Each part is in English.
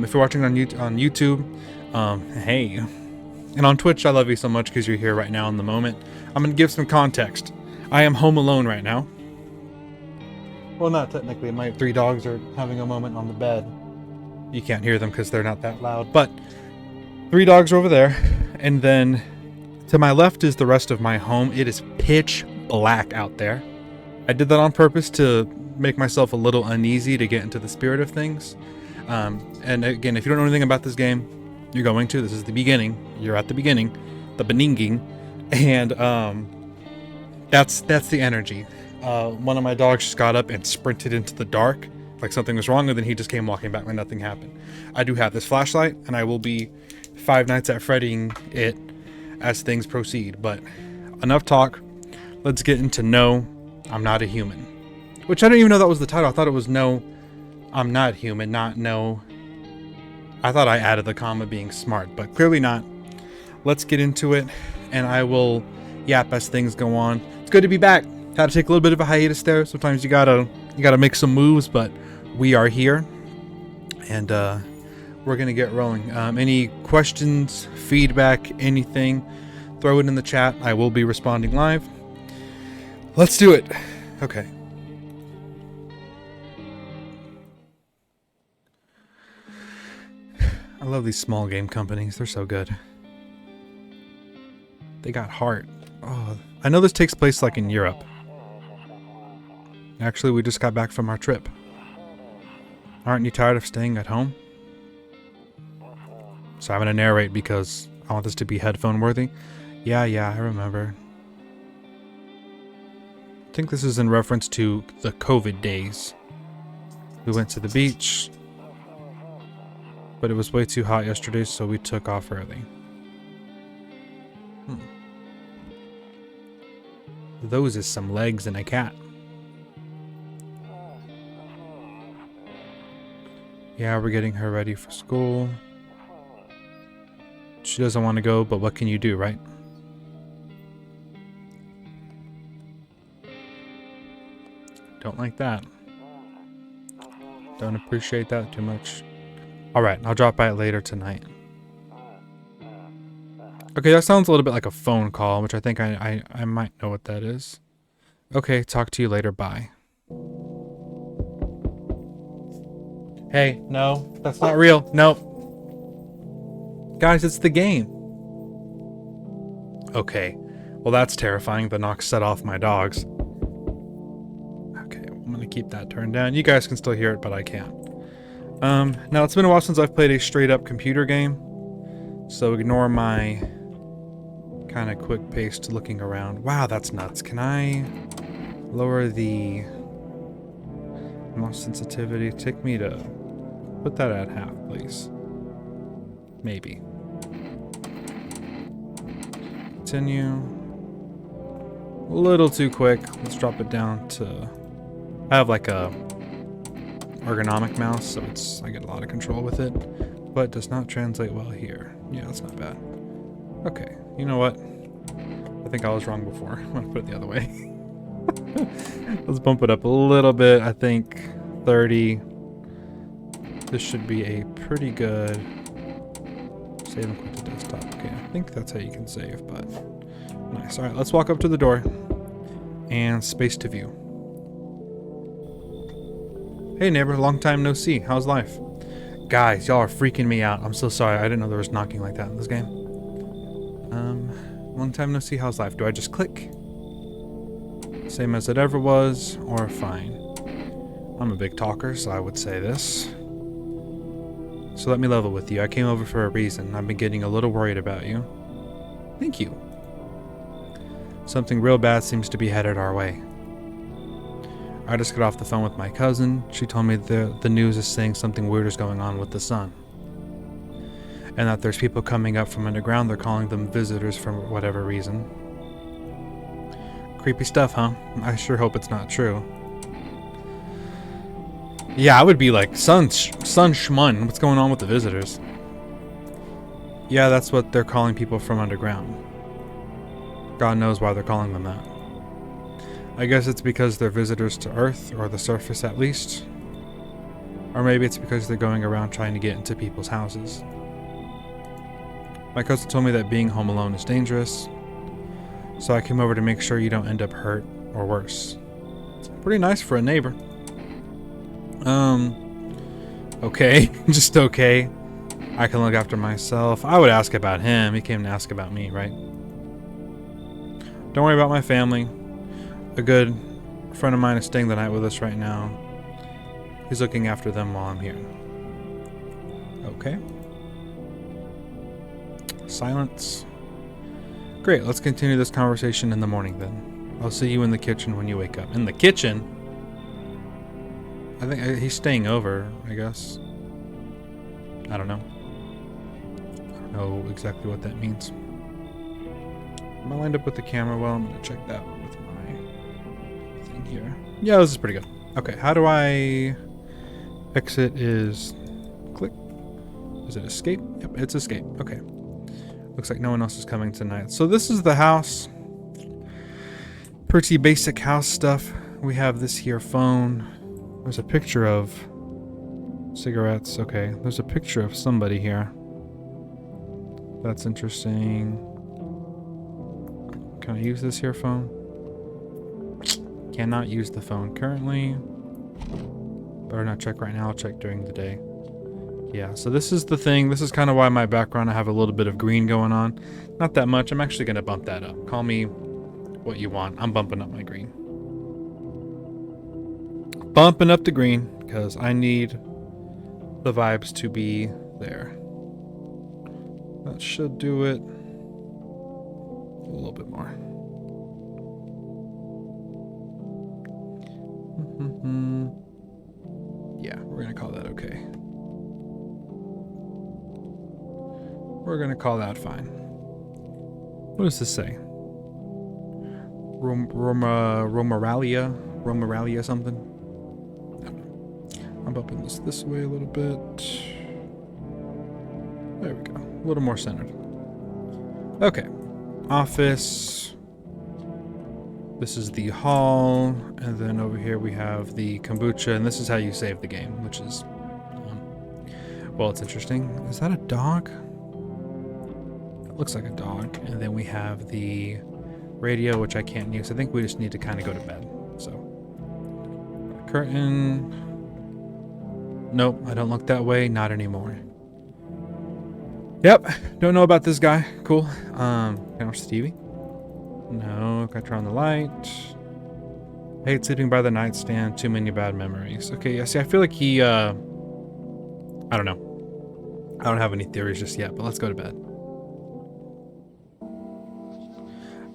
If you're watching on YouTube, hey. And on Twitch, I love you so much because you're here right now in the moment. I'm going to give some context. I am home alone right now. Well, not technically. My 3 dogs are having a moment on the bed. You can't hear them because they're not that loud. But 3 dogs are over there. And then to my left is the rest of my home. It is pitch black out there. I did that on purpose to make myself a little uneasy to get into the spirit of things. And again, if you don't know anything about this game, you're going to. This is the beginning. You're at the beginning. The beninging. And that's the energy. One of my dogs just got up and sprinted into the dark like something was wrong, and then he just came walking back like nothing happened. I do have this flashlight, and I will be Five Nights at Freddying it as things proceed. But enough talk. Let's get into No, I'm Not a Human. Which I didn't even know that was the title. I thought it was No, I'm Not Human, not No. I thought I added the comma being smart, but clearly not. Let's get into it, and I will yap as things go on. It's good to be back. Had to take a little bit of a hiatus there. Sometimes you gotta make some moves, but we are here, and we're gonna get rolling. Any questions, feedback, anything, throw it in the chat. I will be responding live. Let's do it. Okay. I love these small game companies. They're so good. They got heart. Oh, I know this takes place like in Europe. Actually, we just got back from our trip. Aren't you tired of staying at home? So I'm going to narrate because I want this to be headphone worthy. Yeah, I remember. I think this is in reference to the COVID days. We went to the beach, but it was way too hot yesterday, so we took off early. Those is some legs and a cat. Yeah, we're getting her ready for school. She doesn't want to go, but what can you do, right? Don't like that. Don't appreciate that too much. Alright, I'll drop by it later tonight. Okay, that sounds a little bit like a phone call, which I think I might know what that is. Okay, talk to you later, bye. Hey, no, that's not real. No. Guys, it's the game. Okay, well that's terrifying. The knock set off my dogs. Okay, I'm gonna keep that turned down. You guys can still hear it, but I can't. Now it's been a while since I've played a straight up computer game, so ignore my kind of quick paced looking around. Wow, that's nuts. Can I lower the mouse sensitivity? Take me to put that at half, please. Maybe. Continue. A little too quick. Let's drop it down to... I have like a ergonomic mouse, so I get a lot of control with it, but does not translate well here. Yeah, that's not bad. Okay, you know what? I think I was wrong before. I'm gonna put it the other way. Let's bump it up a little bit. I think 30. This should be a pretty good save and quit to desktop. Okay, I think that's how you can save, but nice. All right, let's walk up to the door and space to view. Hey neighbor, long time no see. How's life? Guys, y'all are freaking me out. I'm so sorry. I didn't know there was knocking like that in this game. Long time no see. How's life? Do I just click? Same as it ever was, or fine? I'm a big talker, so I would say this. So let me level with you. I came over for a reason. I've been getting a little worried about you. Thank you. Something real bad seems to be headed our way. I just got off the phone with my cousin. She told me the news is saying something weird is going on with the sun. And that there's people coming up from underground. They're calling them visitors for whatever reason. Creepy stuff, huh? I sure hope it's not true. Yeah, I would be like, sun shmun, what's going on with the visitors? Yeah, that's what they're calling people from underground. God knows why they're calling them that. I guess it's because they're visitors to Earth, or the surface at least. Or maybe it's because they're going around trying to get into people's houses. My cousin told me that being home alone is dangerous, so I came over to make sure you don't end up hurt or worse. It's pretty nice for a neighbor. Okay. Just okay. I can look after myself. I would ask about him. He came to ask about me, right? Don't worry about my family. A good friend of mine is staying the night with us right now. He's looking after them while I'm here. Okay. Silence. Great, let's continue this conversation in the morning then. I'll see you in the kitchen when you wake up. In the kitchen? I think he's staying over, I guess. I don't know. I don't know exactly what that means. Am I lined up with the camera? Well, I'm going to check that with my thing here. Yeah, this is pretty good. Okay, how do I exit is click? Is it escape? Yep, it's escape. Okay. Looks like no one else is coming tonight. So this is the house. Pretty basic house stuff. We have this here phone. There's a picture of cigarettes. Okay, there's a picture of somebody here. That's interesting. Can I use this here phone? Cannot use the phone currently. Better not check right now. I'll check during the day. Yeah, so this is the thing. This is kind of why my background, I have a little bit of green going on. Not that much. I'm actually going to bump that up. Call me what you want. I'm bumping up my green. Bumping up the green because I need the vibes to be there. That should do it. A little bit more. Yeah, we're going to call that okay. We're going to call that fine. What does this say? Romaralia something? I don't know. I'm bumping this way a little bit. There we go. A little more centered. Okay. Office. This is the hall. And then over here we have the kombucha. And this is how you save the game, which is... well, it's interesting. Is that a dog? Looks like a dog. And then we have the radio, which I can't use. I think we just need to kind of go to bed. So, curtain. Nope, I don't look that way. Not anymore. Yep, don't know about this guy. Cool. Can I watch the TV? No, can I turn on the light? I hate sleeping by the nightstand. Too many bad memories. Okay, yeah, see, I feel like he, I don't know. I don't have any theories just yet, but let's go to bed.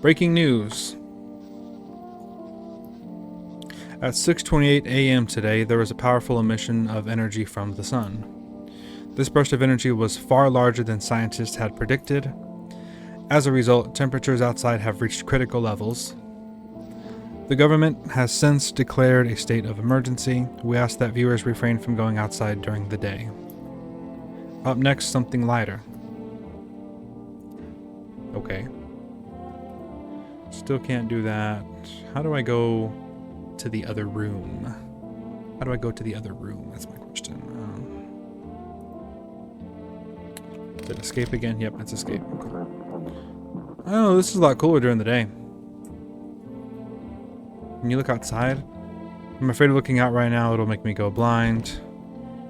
Breaking news. At 6:28 a.m. today, there was a powerful emission of energy from the sun. This burst of energy was far larger than scientists had predicted. As a result, temperatures outside have reached critical levels. The government has since declared a state of emergency. We ask that viewers refrain from going outside during the day. Up next, something lighter. Okay. Still can't do that. How do I go to the other room? How do I go to the other room? That's my question. Did it escape again? Yep, it's escape. Oh, this is a lot cooler during the day. Can you look outside? I'm afraid of looking out right now. It'll make me go blind.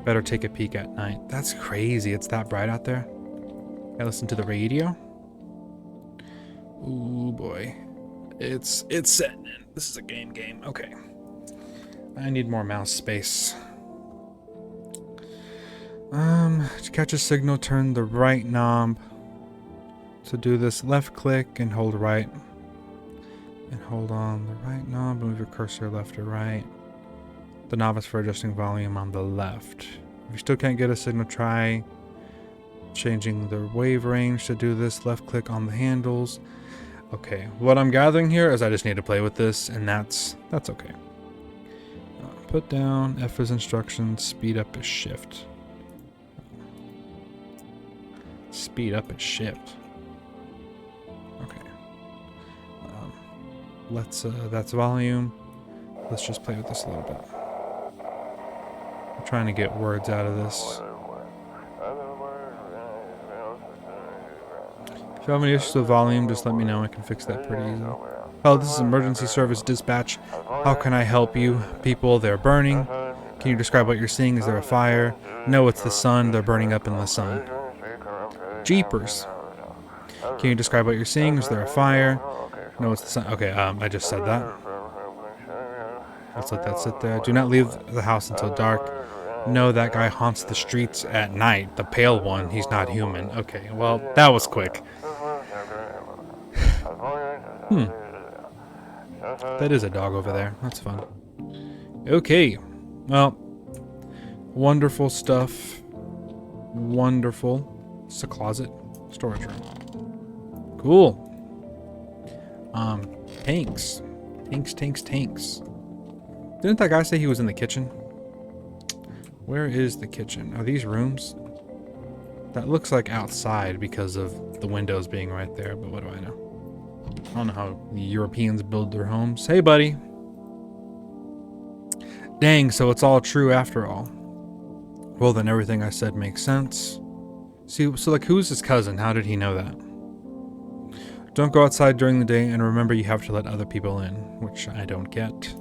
Better take a peek at night. That's crazy. It's that bright out there. I listen to the radio. Ooh, boy. It's setting in. This is a game. Okay. I need more mouse space. To catch a signal, turn the right knob. To do this, left click and hold right. And hold on the right knob. Move your cursor left or right. The knob is for adjusting volume on the left. If you still can't get a signal, try changing the wave range. To do this, left click on the handles. Okay, what I'm gathering here is I just need to play with this, and that's okay. Put down, F is instructions, speed up is shift. Speed up is shift. Okay. That's volume. Let's just play with this a little bit. Trying to get words out of this. If you have any issues with volume, just let me know. I can fix that pretty easy. Oh, this is emergency service dispatch. How can I help you? People, they're burning. Can you describe what you're seeing? Is there a fire? No, it's the sun. They're burning up in the sun. Jeepers. Can you describe what you're seeing? Is there a fire? No, it's the sun. Okay, I just said that. Let's let that sit there. Do not leave the house until dark. No, that guy haunts the streets at night. The pale one, he's not human. Okay, well, that was quick. That is a dog over there. That's fun. Okay. Well, wonderful stuff. Wonderful. It's a closet. Storage room. Cool. Tanks. Tanks. Didn't that guy say he was in the kitchen? Where is the kitchen? Are these rooms? That looks like outside because of the windows being right there, but what do I know? I don't know how the Europeans build their homes. Hey, buddy. Dang, so it's all true after all. Well, then everything I said makes sense. See, so like, who's his cousin? How did he know that? Don't go outside during the day, and remember you have to let other people in, which I don't get.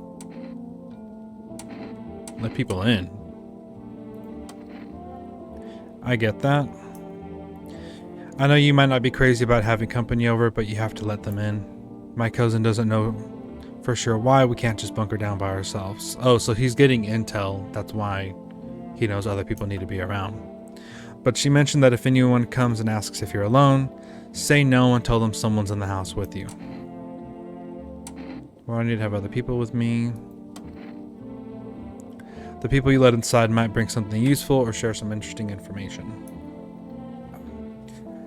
Let people in. I get that. I know you might not be crazy about having company over, but you have to let them in. My cousin doesn't know for sure why we can't just bunker down by ourselves. Oh, so he's getting intel. That's why he knows other people need to be around. But she mentioned that if anyone comes and asks if you're alone, say no and tell them someone's in the house with you. Well, I need to have other people with me. The people you let inside might bring something useful or share some interesting information.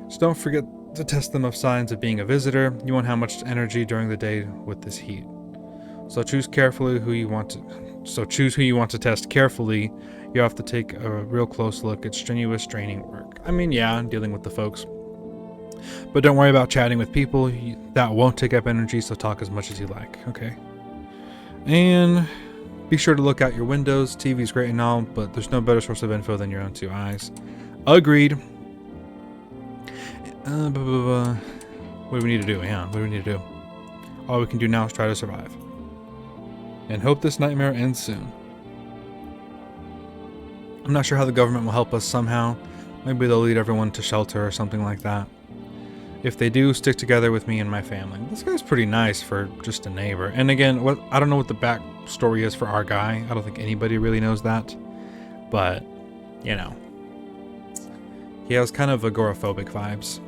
Just don't forget to test them of signs of being a visitor. You won't have much energy during the day with this heat. So choose who you want to test carefully. You have to take a real close look. It's strenuous, draining work. I mean, yeah, I'm dealing with the folks. But don't worry about chatting with people. That won't take up energy, so talk as much as you like, okay? And be sure to look out your windows. TV's great and all, but there's no better source of info than your own two eyes. Agreed. What do we need to do? Yeah, what do we need to do? All we can do now is try to survive. And hope this nightmare ends soon. I'm not sure how the government will help us somehow. Maybe they'll lead everyone to shelter or something like that. If they do, stick together with me and my family. This guy's pretty nice for just a neighbor. And again, I don't know what the backstory is for our guy. I don't think anybody really knows that. But, you know. He has kind of agoraphobic vibes.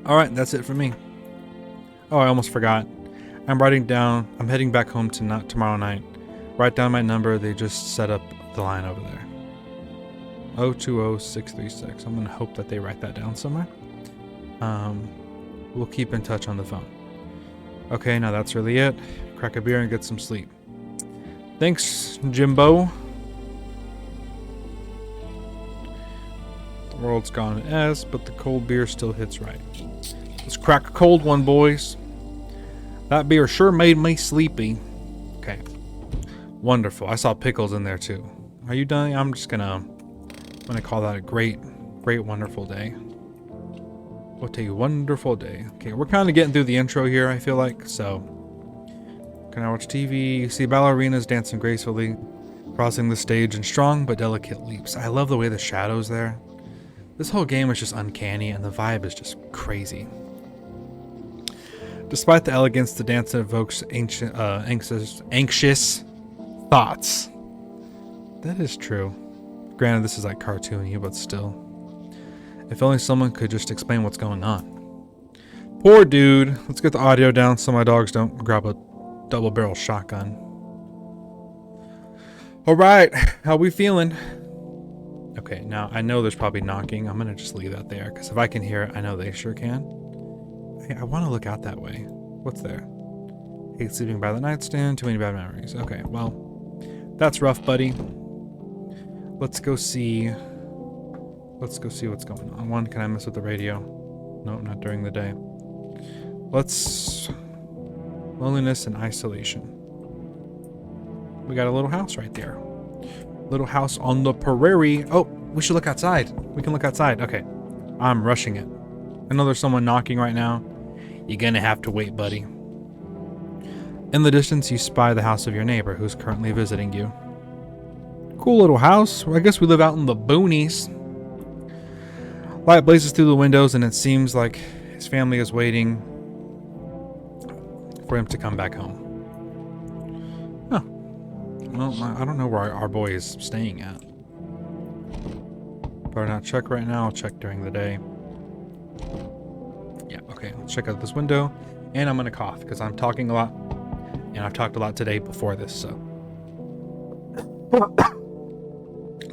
Alright, that's it for me. Oh, I almost forgot. I'm heading back home tomorrow night. Write down my number. They just set up the line over there. 020636. I'm going to hope that they write that down somewhere. We'll keep in touch on the phone. Okay, now that's really it. Crack a beer and get some sleep. Thanks, Jimbo. The world's gone an S, but the cold beer still hits right. Let's crack a cold one, boys. That beer sure made me sleepy. Okay. Wonderful. I saw pickles in there too. Are you done? I'm gonna call that a great, wonderful day. What a wonderful day. Okay, we're kind of getting through the intro here, I feel like, so. Can I watch TV? You see ballerinas dancing gracefully, crossing the stage in strong but delicate leaps. I love the way the shadows there. This whole game is just uncanny, and the vibe is just crazy. Despite the elegance, the dance evokes anxious thoughts. That is true. Granted, this is like cartoony, but still. If only someone could just explain what's going on. Poor dude. Let's get the audio down so my dogs don't grab a double-barrel shotgun. Alright, how we feeling? Okay, now I know there's probably knocking. I'm gonna just leave that there, because if I can hear it, I know they sure can. Hey, I want to look out that way. What's there? Hate sleeping by the nightstand, too many bad memories. Okay, well, that's rough, buddy. Let's go see what's going on. One, can I mess with the radio? No, not during the day. Loneliness and isolation. We got a little house right there. Little house on the prairie. Oh, we should look outside. We can look outside. Okay. I'm rushing it. I know there's someone knocking right now. You're gonna have to wait, buddy. In the distance, you spy the house of your neighbor who's currently visiting you. Cool little house. Well, I guess we live out in the boonies. Light blazes through the windows, and it seems like his family is waiting for him to come back home. Huh. Well, I don't know where our boy is staying at. Better not check right now. I'll check during the day. Yeah, okay. Let's check out this window. And I'm going to cough because I'm talking a lot. And I've talked a lot today before this, so.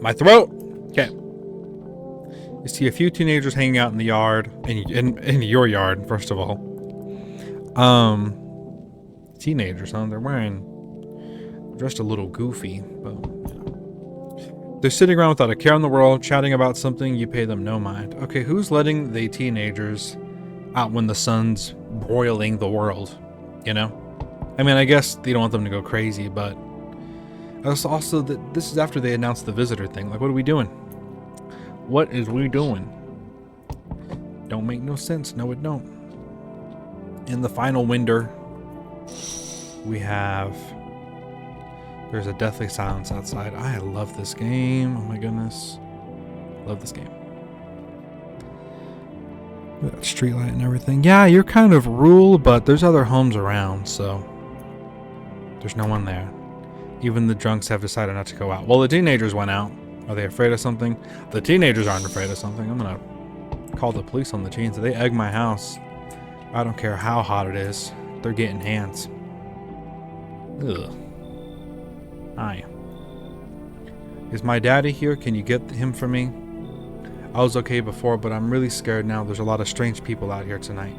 My throat! Okay. You see a few teenagers hanging out in the yard. In your yard, first of all. Teenagers, huh? They're dressed a little goofy, but they're sitting around without a care in the world, chatting about something. You pay them no mind. Okay, who's letting the teenagers out when the sun's broiling the world? You know? I mean, I guess they don't want them to go crazy, but also that this is after they announced the visitor thing. Like, what are we doing? What is we doing? Don't make no sense. No, it don't. In the final winter, we have... There's a deathly silence outside. I love this game. Oh my goodness. Love this game. Look at that street light and everything. Yeah, you're kind of rural, but there's other homes around, so there's no one there. Even the drunks have decided not to go out. Well, the teenagers went out. Are they afraid of something? The teenagers aren't afraid of something. I'm gonna call the police on the teens. If they egg my house, I don't care how hot it is. They're getting hands. Ugh. Hi. Is my daddy here? Can you get him for me? I was okay before, but I'm really scared now. There's a lot of strange people out here tonight.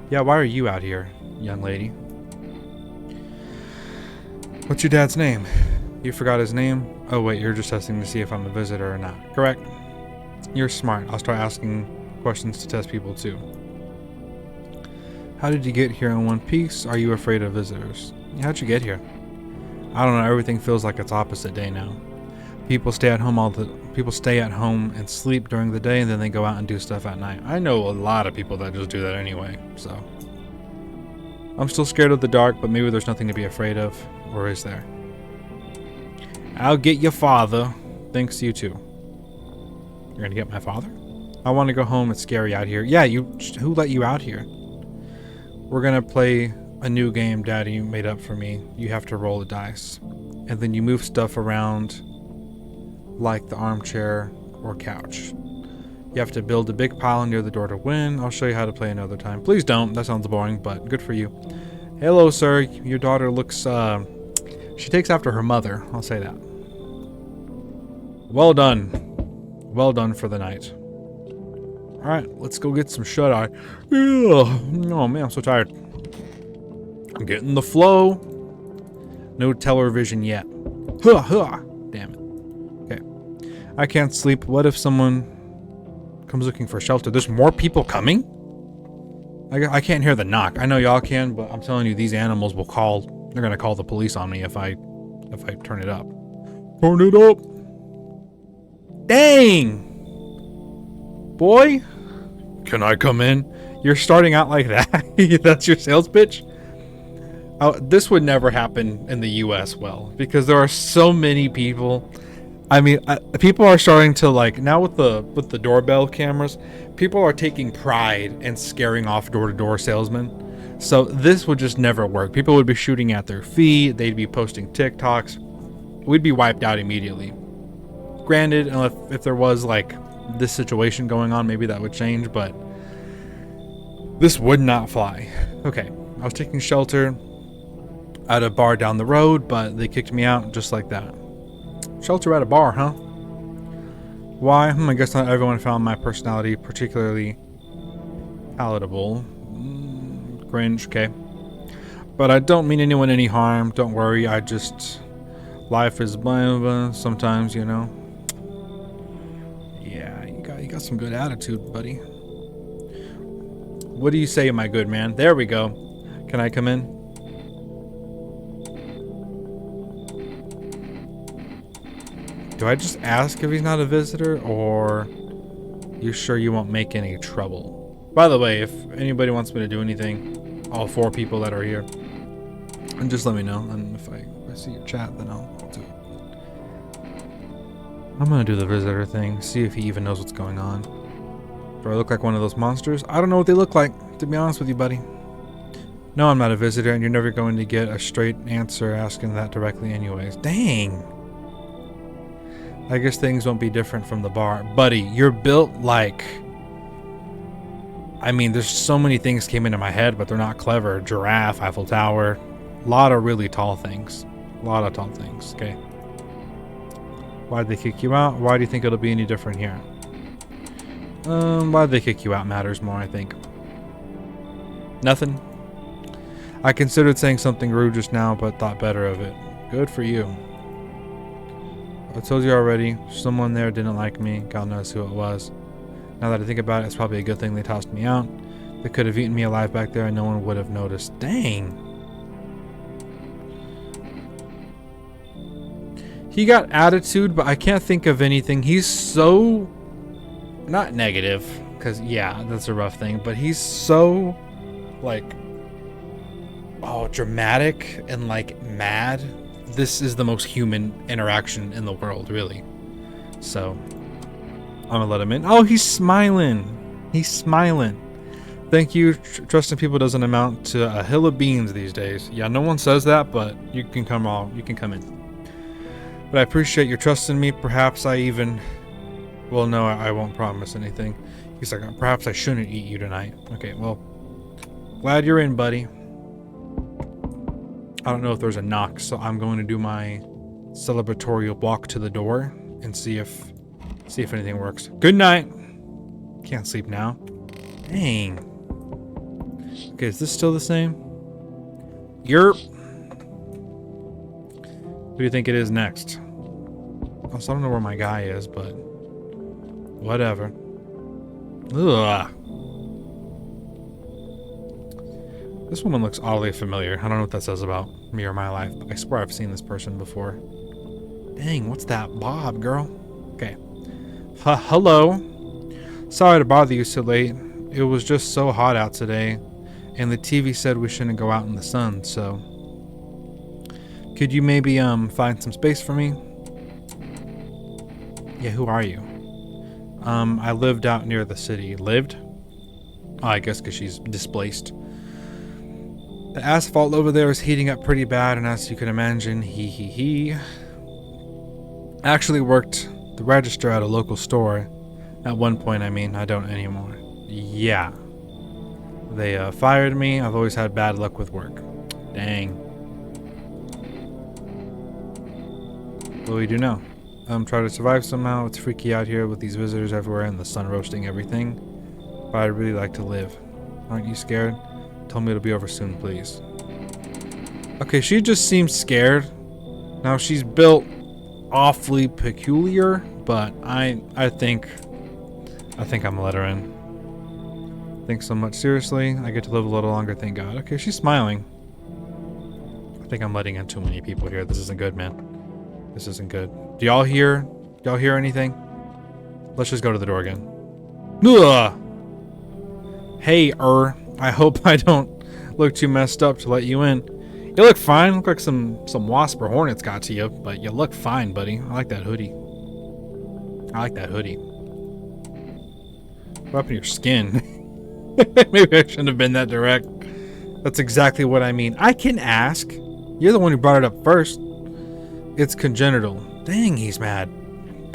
Yeah, why are you out here, young lady? What's your dad's name? You forgot his name? Oh wait, you're just testing to see if I'm a visitor or not. Correct. You're smart. I'll start asking questions to test people too. How did you get here in one piece? Are you afraid of visitors? How'd you get here? I don't know, everything feels like it's opposite day now. People stay at home and sleep during the day, and then they go out and do stuff at night. I know a lot of people that just do that anyway, so. I'm still scared of the dark, but maybe there's nothing to be afraid of. Or is there? I'll get your father. Thanks, you too. You're gonna get my father? I want to go home. It's scary out here. Yeah, who let you out here? We're gonna play a new game Daddy made up for me. You have to roll the dice. And then you move stuff around like the armchair or couch. You have to build a big pile near the door to win. I'll show you how to play another time. Please don't. That sounds boring, but good for you. Hello, sir. Your daughter looks, she takes after her mother. I'll say that. Well done. Well done for the night. Alright, let's go get some shut-eye. Oh, man, I'm so tired. I'm getting the flow. No television yet. Damn it. Okay. I can't sleep. What if someone comes looking for shelter? There's more people coming? I can't hear the knock. I know y'all can, but I'm telling you, these animals will call. They're gonna call the police on me if I turn it up. Turn it up. Dang! Boy, can I come in? You're starting out like that? That's your sales pitch? This would never happen in the US, well, because there are so many people. I mean, people are starting to, like, now with the doorbell cameras, people are taking pride in scaring off door-to-door salesmen. So this would just never work. People would be shooting at their feet. They'd be posting TikToks. We'd be wiped out immediately. Granted, if there was, like, this situation going on, maybe that would change, but this would not fly. Okay, I was taking shelter at a bar down the road, but they kicked me out just like that. Shelter at a bar, huh? Why? I guess not everyone found my personality particularly palatable. Cringe, okay. But I don't mean anyone any harm. Don't worry, life is blah, blah, sometimes, you know. Yeah, you got some good attitude, buddy. What do you say, my good man? There we go. Can I come in? Do I just ask if he's not a visitor, or you sure you won't make any trouble? By the way, if anybody wants me to do anything, all 4 people that are here, and just let me know. And if I see your chat, then I'll do it. I'm gonna do the visitor thing, see if he even knows what's going on. Do I look like one of those monsters? I don't know what they look like, to be honest with you, buddy. No, I'm not a visitor, and you're never going to get a straight answer asking that directly anyways. Dang. I guess things won't be different from the bar. Buddy, you're built like... I mean, there's so many things came into my head, but they're not clever. Giraffe, Eiffel Tower. A lot of really tall things. A lot of tall things, okay. Why'd they kick you out? Why do you think it'll be any different here? Why'd they kick you out matters more, I think. Nothing. I considered saying something rude just now, but thought better of it. Good for you. I told you already, someone there didn't like me. God knows who it was. Now that I think about it, it's probably a good thing they tossed me out. They could have eaten me alive back there and no one would have noticed. Dang. He got attitude, but I can't think of anything. He's so... not negative, because yeah, that's a rough thing, but he's so, like... oh, dramatic and like mad. This is the most human interaction in the world, really. So I'm gonna let him in. Oh, he's smiling. He's smiling. Thank you. Trusting people doesn't amount to a hill of beans these days. Yeah, no one says that, but you can come in. But I appreciate your trust in me. Perhaps I even... well, no, I won't promise anything. He's like, perhaps I shouldn't eat you tonight. Okay, well, glad you're in, buddy. I don't know if there's a knock, so I'm going to do my celebratory walk to the door and see if anything works. Good night. Can't sleep now. Dang. Okay, is this still the same? Yerp. Who do you think it is next? Also, I don't know where my guy is, but whatever. Ugh. This woman looks oddly familiar. I don't know what that says about me or my life, but I swear I've seen this person before. Dang, what's that Bob, girl? Okay. Hello. Sorry to bother you so late. It was just so hot out today, and the TV said we shouldn't go out in the sun, so... could you maybe, find some space for me? Yeah, who are you? I lived out near the city. Lived? Oh, I guess because she's displaced. The asphalt over there is heating up pretty bad, and as you can imagine, he actually worked the register at a local store. At one point, I mean, I don't anymore. Yeah. They fired me. I've always had bad luck with work. Dang. What do we do now? Try to survive somehow. It's freaky out here with these visitors everywhere and the sun roasting everything. But I'd really like to live. Aren't you scared? Tell me it'll be over soon, please. Okay, she just seems scared. Now she's built awfully peculiar, but I think I'm gonna let her in. Thanks so much. Seriously, I get to live a little longer, thank God. Okay, she's smiling. I think I'm letting in too many people here. This isn't good, man. This isn't good. Do y'all hear? Y'all hear anything? Let's just go to the door again. Ugh. Hey, I hope I don't look too messed up to let you in. You look fine. Look like some wasp or hornets got to you, but you look fine, buddy. I like that hoodie. I like that hoodie. What happened to your skin? Maybe I shouldn't have been that direct. That's exactly what I mean. I can ask. You're the one who brought it up first. It's congenital. Dang, he's mad.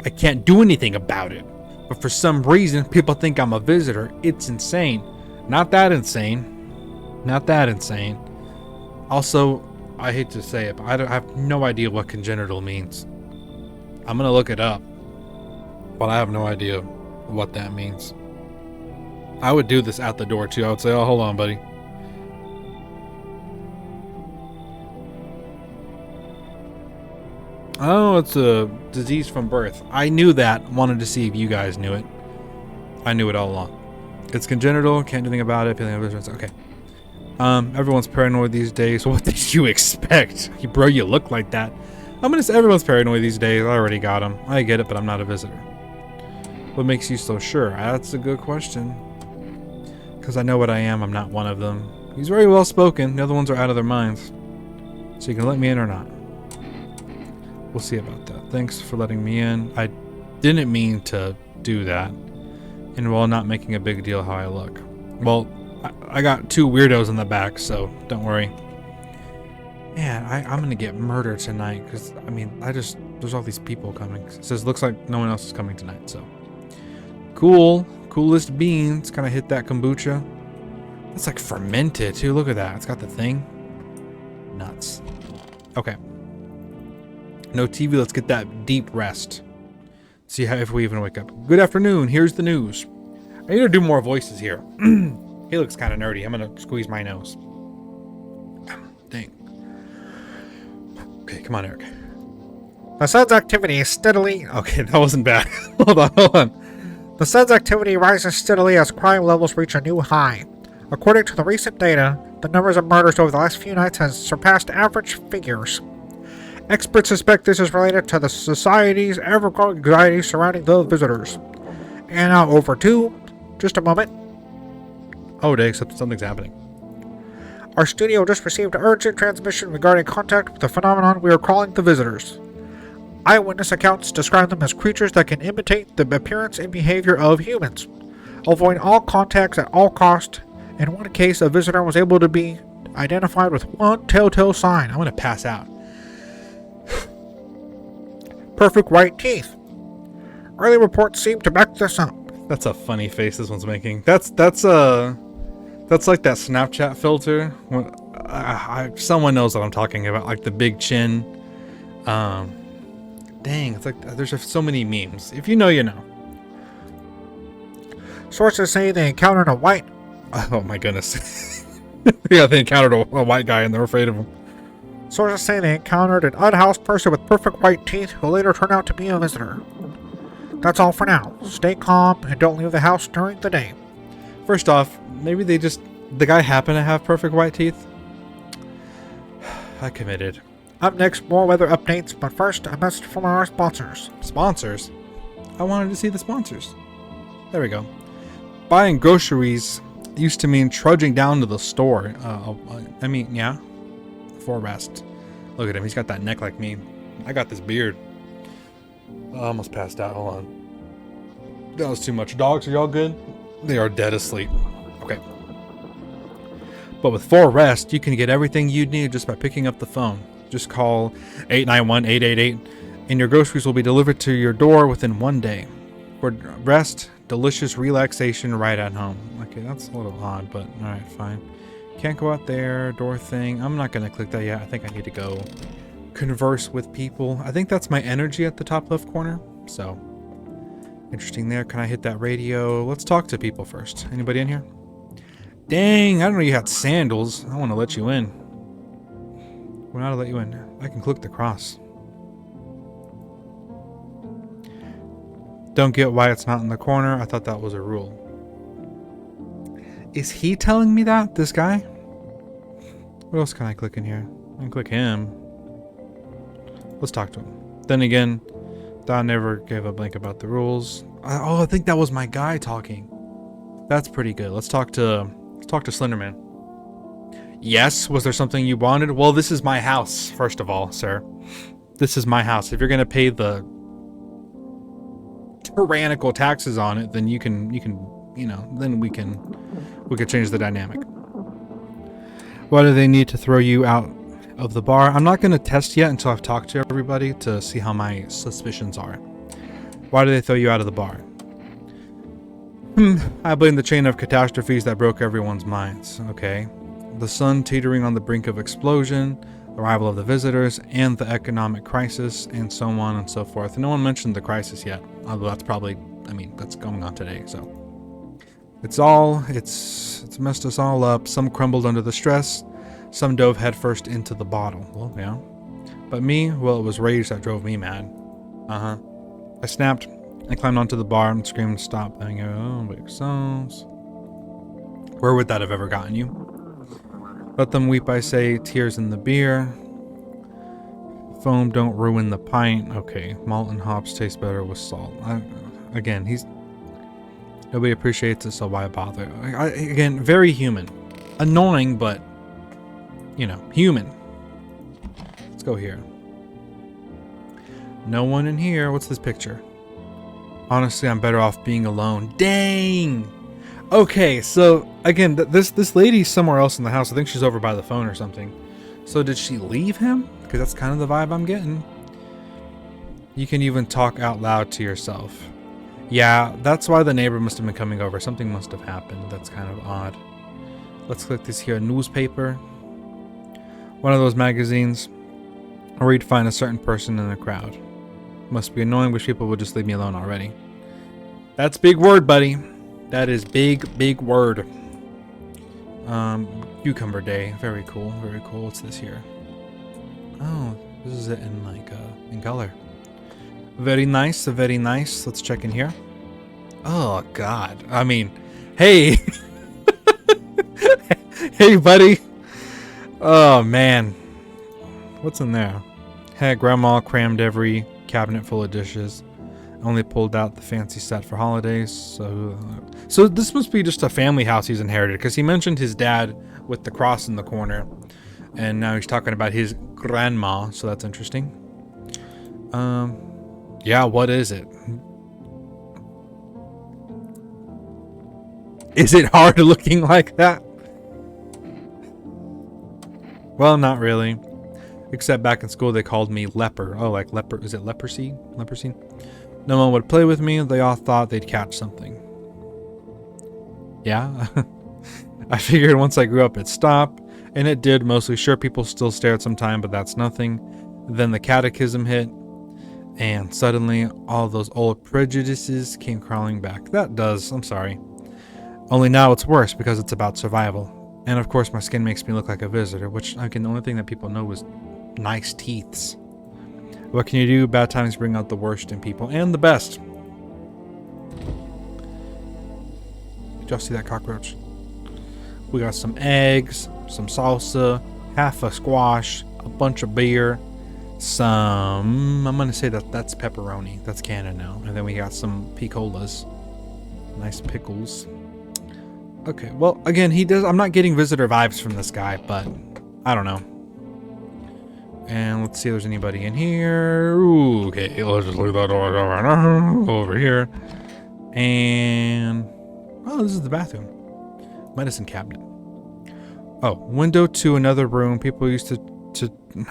I can't do anything about it. But for some reason, people think I'm a visitor. It's insane. Not that insane. Not that insane. Also, I hate to say it, but I have no idea what congenital means. I'm gonna look it up, but I have no idea what that means. I would do this at the door too. I would say, oh, hold on, buddy. Oh, it's a disease from birth. I knew that. Wanted to see if you guys knew it. I knew it all along. It's congenital. Can't do anything about it. Okay. Everyone's paranoid these days. What did you expect? Bro, you look like that. Everyone's paranoid these days. I already got him. I get it, but I'm not a visitor. What makes you so sure? That's a good question. Because I know what I am. I'm not one of them. He's very well spoken. The other ones are out of their minds. So you can let me in or not. We'll see about that. Thanks for letting me in. I didn't mean to do that. And while not making a big deal how I look. Well, I got two weirdos in the back, so don't worry. Man, I'm gonna get murdered tonight because there's all these people coming. It says looks like no one else is coming tonight, so coolest beans. Kind of hit that kombucha. It's like fermented too. Look at that. It's got the thing. Nuts. Okay. No TV. Let's get that deep rest. See if we even wake up. Good afternoon. Here's the news. I need to do more voices here. He looks kind of nerdy. I'm gonna squeeze my nose. Dang. Okay, come on, Eric. The sun's activity is steadily... Okay, that wasn't bad. Hold on. The sun's activity rises steadily as crime levels reach a new high. According to the recent data, the numbers of murders over the last few nights has surpassed average figures. Experts suspect this is related to the society's ever-growing anxiety surrounding the visitors. And now over to... Just a moment. Oh, dang, something's happening. Our studio just received an urgent transmission regarding contact with the phenomenon we are calling the visitors. Eyewitness accounts describe them as creatures that can imitate the appearance and behavior of humans, avoiding all contacts at all costs. In one case, a visitor was able to be identified with one telltale sign. I'm gonna pass out. Perfect white teeth. Early reports seem to back this up. That's a funny face this one's making. That's like that Snapchat filter. Someone knows what I'm talking about, like the big chin. Dang, it's like there's just so many memes. If you know, you know. Sources say they encountered a white... Oh my goodness. Yeah, they encountered a white guy and they're afraid of him. Sources say they encountered an unhoused person with perfect white teeth who later turned out to be a visitor. That's all for now. Stay calm and don't leave the house during the day. First off, maybe the guy happened to have perfect white teeth. I committed. Up next, more weather updates, but first, a message from our sponsors. Sponsors? I wanted to see the sponsors. There we go. Buying groceries used to mean trudging down to the store. Yeah. For rest. Look at him. He's got that neck like me. I got this beard. I almost passed out. Hold on. That was too much. Dogs, are y'all good? They are dead asleep. Okay. But with 4Rest, you can get everything you need just by picking up the phone. Just call 891-888 and your groceries will be delivered to your door within 1 day. For rest, delicious relaxation right at home. Okay, that's a little odd, but alright, fine. Can't go out there, door thing. I'm not going to click that yet. I think I need to go converse with people. I think that's my energy at the top left corner. So, interesting there. Can I hit that radio? Let's talk to people first. Anybody in here? Dang, I didn't know you had sandals. I want to let you in. Well, how to let you in? I can click the cross. Don't get why it's not in the corner. I thought that was a rule. Is he telling me that? This guy? What else can I click in here? I can click him. Let's talk to him. Then again, Don never gave a blink about the rules. I think that was my guy talking. That's pretty good. Let's talk to Slenderman. Yes, was there something you wanted? Well, this is my house, first of all, sir. This is my house. If you're gonna pay the tyrannical taxes on it, then you can, then we could change the dynamic. Why do they need to throw you out of the bar? I'm not gonna test yet until I've talked to everybody to see how my suspicions are. Why do they throw you out of the bar? I blame the chain of catastrophes that broke everyone's minds. Okay. The sun teetering on the brink of explosion, the arrival of the visitors, and the economic crisis, and so on and so forth. And no one mentioned the crisis yet, although that's probably, that's going on today, so. It's messed us all up. Some crumbled under the stress, some dove headfirst into the bottle. Well, yeah. But me, well, it was rage that drove me mad. I snapped. I climbed onto the bar and screamed, "Stop playing it, but yourselves." Where would that have ever gotten you? Let them weep, I say, tears in the beer. foam don't ruin the pint. Okay, malt and hops taste better with salt. Again, nobody appreciates it, so why bother? Again, very human. Annoying, but, you know, human. Let's go here. No one in here. What's this picture? Honestly, I'm better off being alone. Dang! Okay, so, again, this lady's somewhere else in the house. I think she's over by the phone or something. So did she leave him? Because that's kind of the vibe I'm getting. You can even talk out loud to yourself. Yeah, that's why the neighbor must have been coming over. Something must have happened. That's kind of odd. Let's click this here. Newspaper. One of those magazines where you'd find a certain person in the crowd. Must be annoying. Wish people would just leave me alone already. That's big word, buddy. That is big word. Cucumber Day. Very cool. Very cool. What's this here? Oh, this is it in like in color. Very nice. Very nice. Let's check in here. Oh God. I mean, hey. Hey, buddy. Oh man. What's in there? Hey, Grandma crammed every cabinet full of dishes. Only pulled out the fancy set for holidays. So this must be just a family house he's inherited, because he mentioned his dad with the cross in the corner, and now he's talking about his grandma. So that's interesting. Yeah, what is it? Is it hard looking like that? Well, not really. Except back in school they called me leper. Oh, like leper. Is it leprosy? Leprosy? No one would play with me. They all thought they'd catch something. Yeah. I figured once I grew up it'd stop. And it did mostly. Sure, people still stare at some time, but that's nothing. Then the catechism hit. And suddenly all those old prejudices came crawling back. That does. I'm sorry. Only now it's worse because it's about survival. And of course my skin makes me look like a visitor, which the only thing that people know is nice teeths. What can you do? Bad times bring out the worst in people and the best. Did y'all see that cockroach? We got some eggs, some salsa, half a squash, a bunch of beer, some, I'm gonna say that's pepperoni. That's canon now. And then we got some picolas. Nice pickles. Okay, well, again, I'm not getting visitor vibes from this guy, but I don't know. And let's see if there's anybody in here. Ooh, okay, let's just leave that door over here. And, oh, this is the bathroom. Medicine cabinet. Oh, window to another room. People used to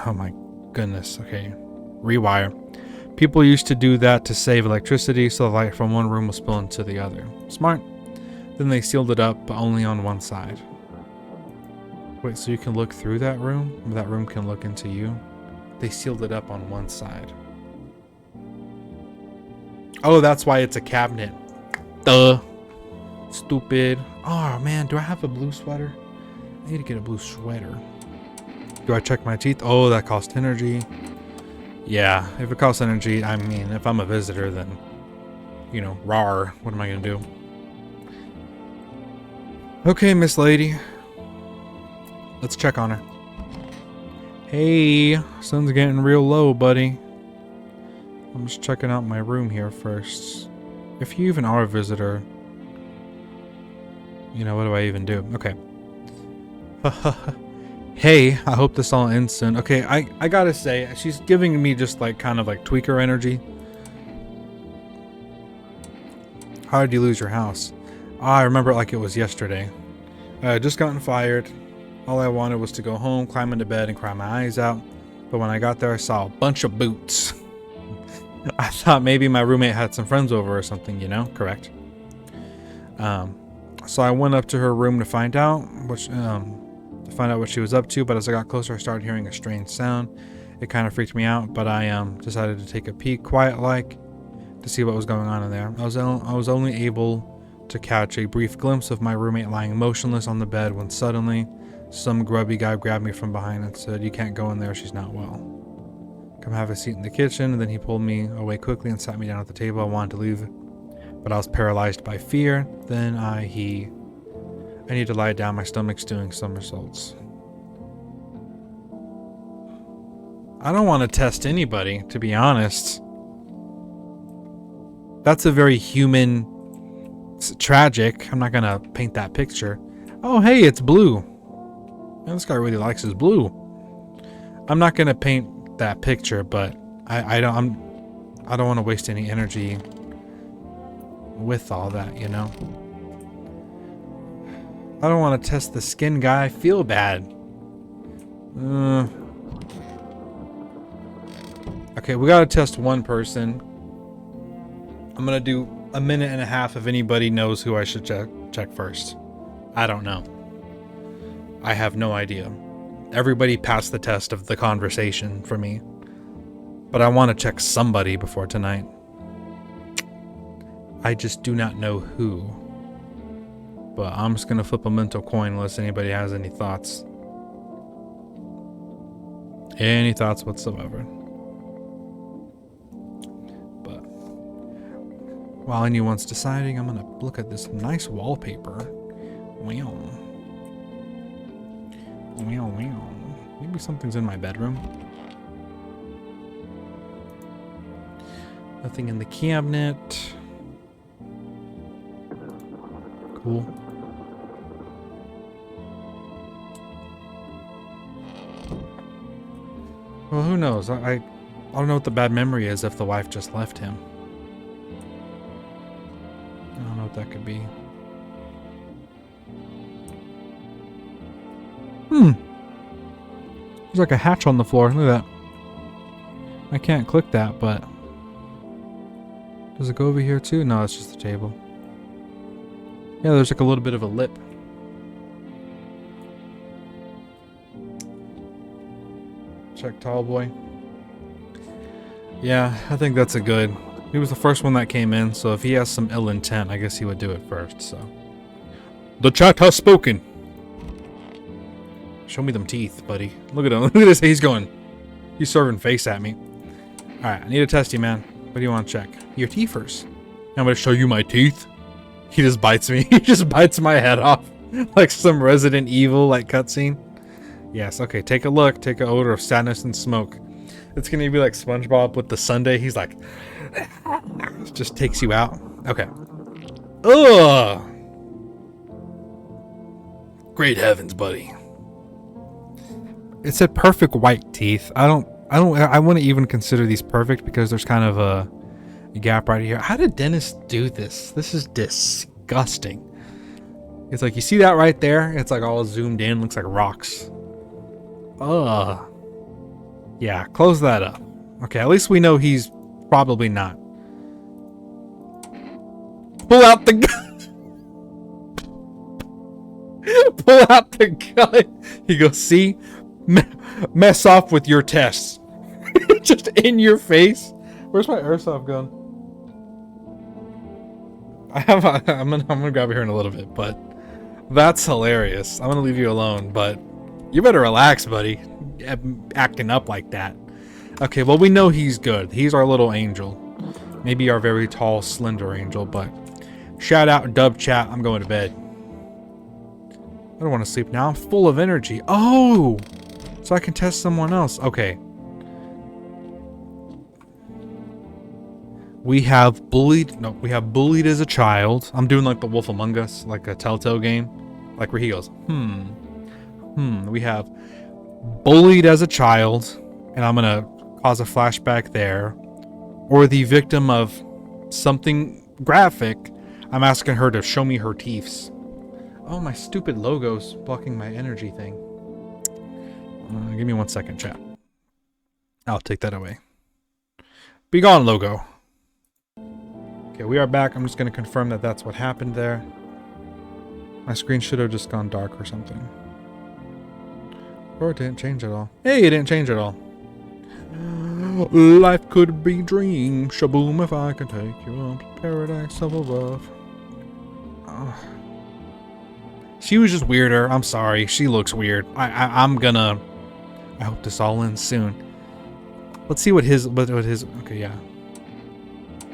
oh my goodness, okay. Rewire. People used to do that to save electricity, so the light from one room will spill into the other. Smart. Then they sealed it up, but only on one side. Wait, so you can look through that room? Or that room can look into you? They sealed it up on one side. Oh, that's why it's a cabinet. Duh. Stupid. Oh, man, do I have a blue sweater? I need to get a blue sweater. Do I check my teeth? Oh, that costs energy. Yeah, if it costs energy, I mean, if I'm a visitor, then, you know, rawr. What am I going to do? Okay, Miss Lady. Let's check on her. Hey, sun's getting real low, buddy. I'm just checking out my room here first. If you even are a visitor, you know, what do I even do? Okay. Hey, I hope this all ends soon. Okay, I gotta say, she's giving me just like kind of like tweaker energy. How did you lose your house? I remember it like it was yesterday. I had just gotten fired. All I wanted was to go home, climb into bed, and cry my eyes out. But when I got there, I saw a bunch of boots. I thought maybe my roommate had some friends over or something, you know? Correct. So I went up to her room to find out what she was up to. But as I got closer, I started hearing a strange sound. It kind of freaked me out, but I decided to take a peek, quiet-like, to see what was going on in there. I was only able to catch a brief glimpse of my roommate lying motionless on the bed when suddenly some grubby guy grabbed me from behind and said, "You can't go in there, she's not well. Come have a seat in the kitchen." And then he pulled me away quickly and sat me down at the table. I wanted to leave, but I was paralyzed by fear. Then I need to lie down. My stomach's doing somersaults. I don't want to test anybody, to be honest. That's a very human... It's tragic. I'm not gonna paint that picture. Oh, hey, it's blue. Man, this guy really likes his blue. I'm not gonna paint that picture, but I don't want to waste any energy with all that, you know. I don't want to test the skin guy. I feel bad. Okay, we gotta test one person. I'm gonna do a minute and a half if anybody knows who I should check first. I don't know. I have no idea. Everybody passed the test of the conversation for me. But I want to check somebody before tonight. I just do not know who. But I'm just gonna flip a mental coin unless anybody has any thoughts. Any thoughts whatsoever. But while anyone's deciding, I'm gonna look at this nice wallpaper. Wow. Wow, wow. Maybe something's in my bedroom. Nothing in the cabinet. Cool. Well, who knows? I don't know what the bad memory is if the wife just left him. I don't know what that could be. There's like a hatch on the floor. Look at that. I can't click that, but... Does it go over here too? No, it's just the table. Yeah, there's like a little bit of a lip. Check tall boy. Yeah, I think that's a good. He was the first one that came in, so if he has some ill intent, I guess he would do it first, so. The chat has spoken. Show me them teeth, buddy. Look at him. Look at this. He's going. He's serving face at me. Alright, I need to test you, man. What do you want to check? Your teeth first. I'm going to show you my teeth. He just bites me. He just bites my head off. Like some Resident Evil like cutscene. Yes, okay, take a look. Take an odor of sadness and smoke. It's going to be like SpongeBob with the sundae. He's like... just takes you out. Okay. Ugh! Great heavens, buddy. It said perfect white teeth. I wouldn't even consider these perfect because there's kind of a gap right here. How did dentists do this? This is disgusting. It's like, you see that right there? It's like all zoomed in, looks like rocks. Ugh. Yeah, close that up. Okay, at least we know he's probably not. Pull out the gun. Pull out the gun. He goes, see? Mess off with your tests. Just in your face. Where's my airsoft gun? I'm gonna grab it here in a little bit, but that's hilarious. I'm gonna leave you alone, but you better relax, buddy. Acting up like that. Okay, well, we know he's good. He's our little angel. Maybe our very tall, slender angel, but shout out Dub Chat. I'm going to bed. I don't want to sleep now. I'm full of energy. Oh! So I can test someone else. Okay. We have bullied. No, we have bullied as a child. I'm doing like the Wolf Among Us, like a Telltale game. Like where he goes, We have bullied as a child. And I'm going to cause a flashback there. Or the victim of something graphic. I'm asking her to show me her teeths. Oh, my stupid logo's blocking my energy thing. Give me 1 second, chat. I'll take that away. Be gone, logo. Okay, we are back. I'm just going to confirm that that's what happened there. My screen should have just gone dark or something. Or it didn't change at all. Hey, it didn't change at all. Life could be dream. Shaboom if I could take you up to paradise up above. She was just weirder. I'm sorry. She looks weird. I hope this all ends soon. Let's see what his. Okay, yeah.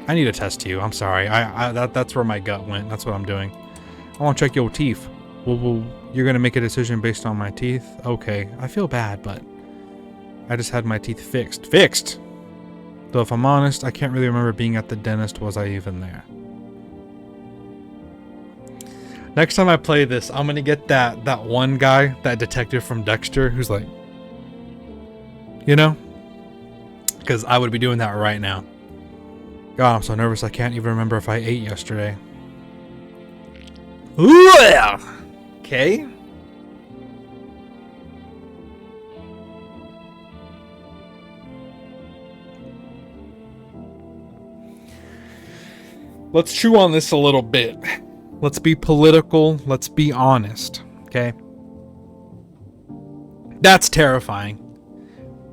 I need to test you. I'm sorry. That's where my gut went. That's what I'm doing. I want to check your teeth. Well, you're gonna make a decision based on my teeth. Okay. I feel bad, but I just had my teeth fixed. Fixed! Though if I'm honest, I can't really remember being at the dentist. Was I even there? Next time I play this, I'm gonna get that one guy, that detective from Dexter, who's like, you know? Because I would be doing that right now. God, I'm so nervous I can't even remember if I ate yesterday. Ooh, yeah. Okay. Let's chew on this a little bit. Let's be political. Let's be honest. Okay? That's terrifying.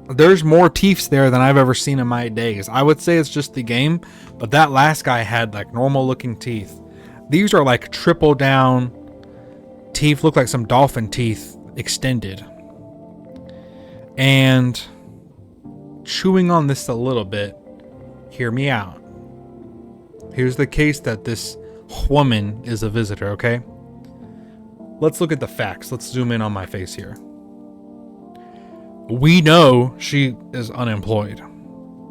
There's more teeth there than I've ever seen in my days. I would say it's just the game, but that last guy had like normal looking teeth. These are like triple down teeth, look like some dolphin teeth extended. And chewing on this a little bit, hear me out. Here's the case that this woman is a visitor, okay? Let's look at the facts. Let's zoom in on my face here. We know she is unemployed.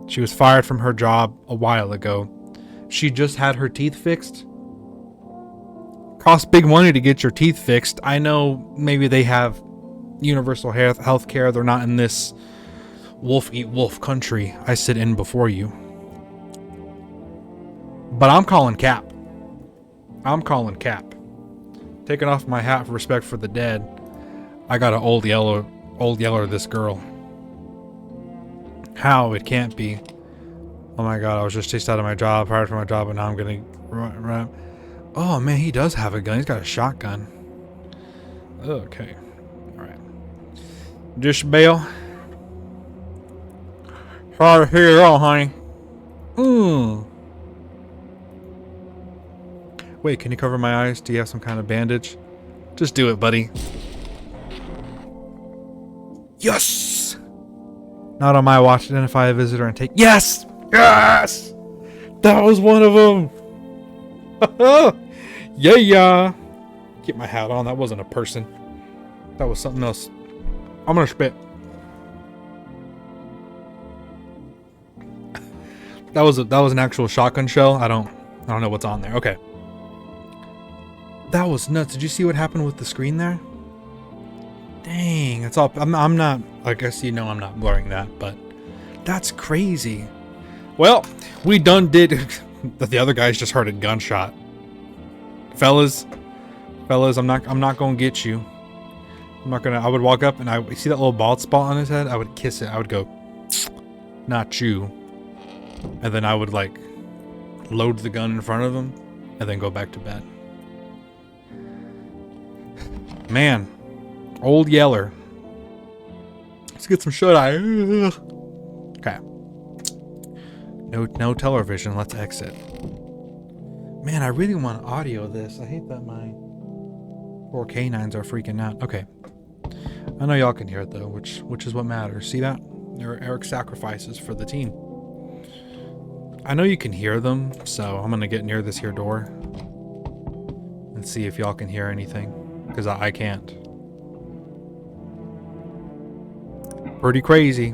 She was fired from her job a while ago. She just had her teeth fixed. Costs big money to get your teeth fixed. I know maybe they have universal health care. They're not in this wolf eat wolf country I sit in before you. But I'm calling cap. I'm calling cap. Taking off my hat for respect for the dead. I got an old yeller this girl. How? It can't be. Oh my god, I was just chased out of my job, fired from my job, and now I'm gonna run. Oh man, he does have a gun. He's got a shotgun. Okay. Alright. Just bail. Sorry to hear it all, honey. Wait, can you cover my eyes? Do you have some kind of bandage? Just do it, buddy. Yes! Not on my watch. Identify a visitor and take... Yes! Yes! That was one of them! Yeah! Get my hat on. That wasn't a person. That was something else. I'm gonna spit. That was an actual shotgun shell. I don't know what's on there. Okay. That was nuts. Did you see what happened with the screen there? Dang, it's all... I'm not... I guess you know I'm not blurring that, but... That's crazy. Well, we done did... The other guys just heard a gunshot. Fellas, I'm not gonna get you. I'm not gonna... I would walk up and I... See that little bald spot on his head? I would kiss it. I would go... Not you. And then I would, like... Load the gun in front of him. And then go back to bed. Man, old Yeller. Let's get some shut eye. Okay. No television. Let's exit. Man, I really want to audio this. I hate that my 4K9s are freaking out. Okay. I know y'all can hear it though, which is what matters. See that? There are Eric sacrifices for the team. I know you can hear them, so I'm gonna get near this here door and see if y'all can hear anything. Because I can't. Pretty crazy.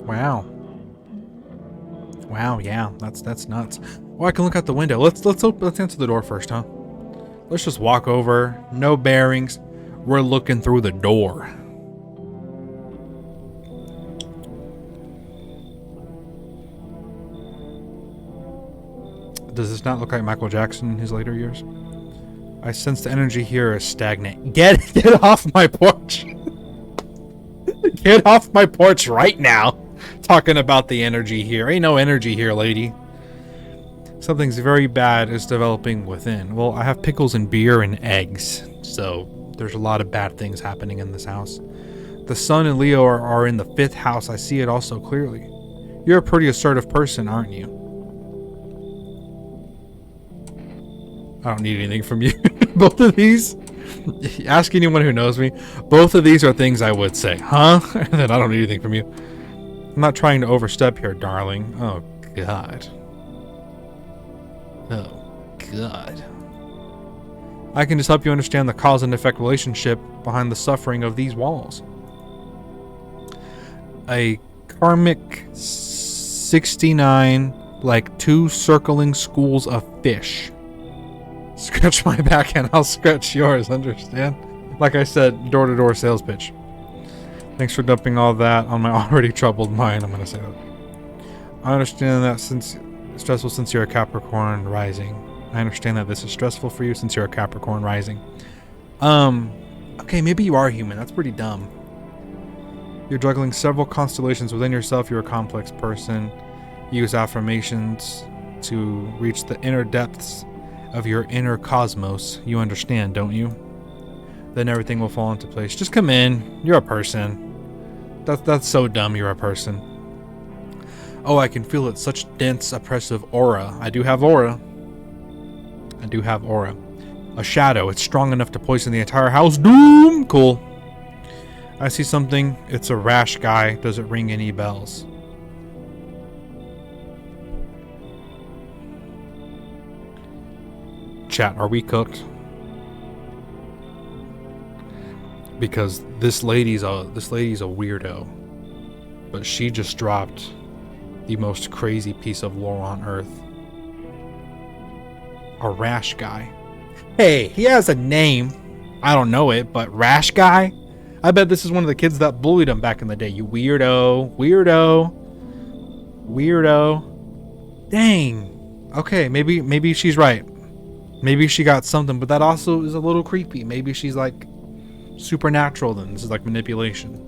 Wow. Wow, yeah, that's nuts. Oh, I can look out the window. Let's answer the door first, huh? Let's just walk over. No bearings. We're looking through the door. Does this not look like Michael Jackson in his later years? I sense the energy here is stagnant. Get off my porch. Get off my porch right now. Talking about the energy here. Ain't no energy here, lady. Something's very bad is developing within. Well, I have pickles and beer and eggs. So there's a lot of bad things happening in this house. The sun and Leo are in the 5th house. I see it also clearly. You're a pretty assertive person, aren't you? I don't need anything from you. Both of these, ask anyone who knows me, both of these are things I would say. Huh? And then I don't need anything from you. I'm not trying to overstep here, darling. Oh, God. Oh, God. I can just help you understand the cause and effect relationship behind the suffering of these walls. A karmic 69, like 2 circling schools of fish. Scratch my back and I'll scratch yours, understand? Like I said, door-to-door sales pitch. Thanks for dumping all that on my already troubled mind, I'm gonna say that. I understand that since stressful since you're a Capricorn rising. I understand that this is stressful for you since you're a Capricorn rising. Okay, maybe you are human. That's pretty dumb. You're juggling several constellations within yourself. You're a complex person. You use affirmations to reach the inner depths of your inner cosmos. You understand, don't you? Then everything will fall into place. Just come in. You're a person. That's so dumb. You're a person. Oh, I can feel it. Such dense, oppressive aura. I do have aura. I do have aura. A shadow. It's strong enough to poison the entire house. Doom! Cool. I see something. It's a rash guy. Does it ring any bells? Chat, are we cooked? Because this lady's a weirdo. But she just dropped the most crazy piece of lore on earth. A rash guy. Hey, he has a name. I don't know it, but rash guy? I bet this is one of the kids that bullied him back in the day. You weirdo. Weirdo. Weirdo. Dang. Okay, maybe she's right. Maybe she got something, but that also is a little creepy. Maybe she's like supernatural then. This is like manipulation.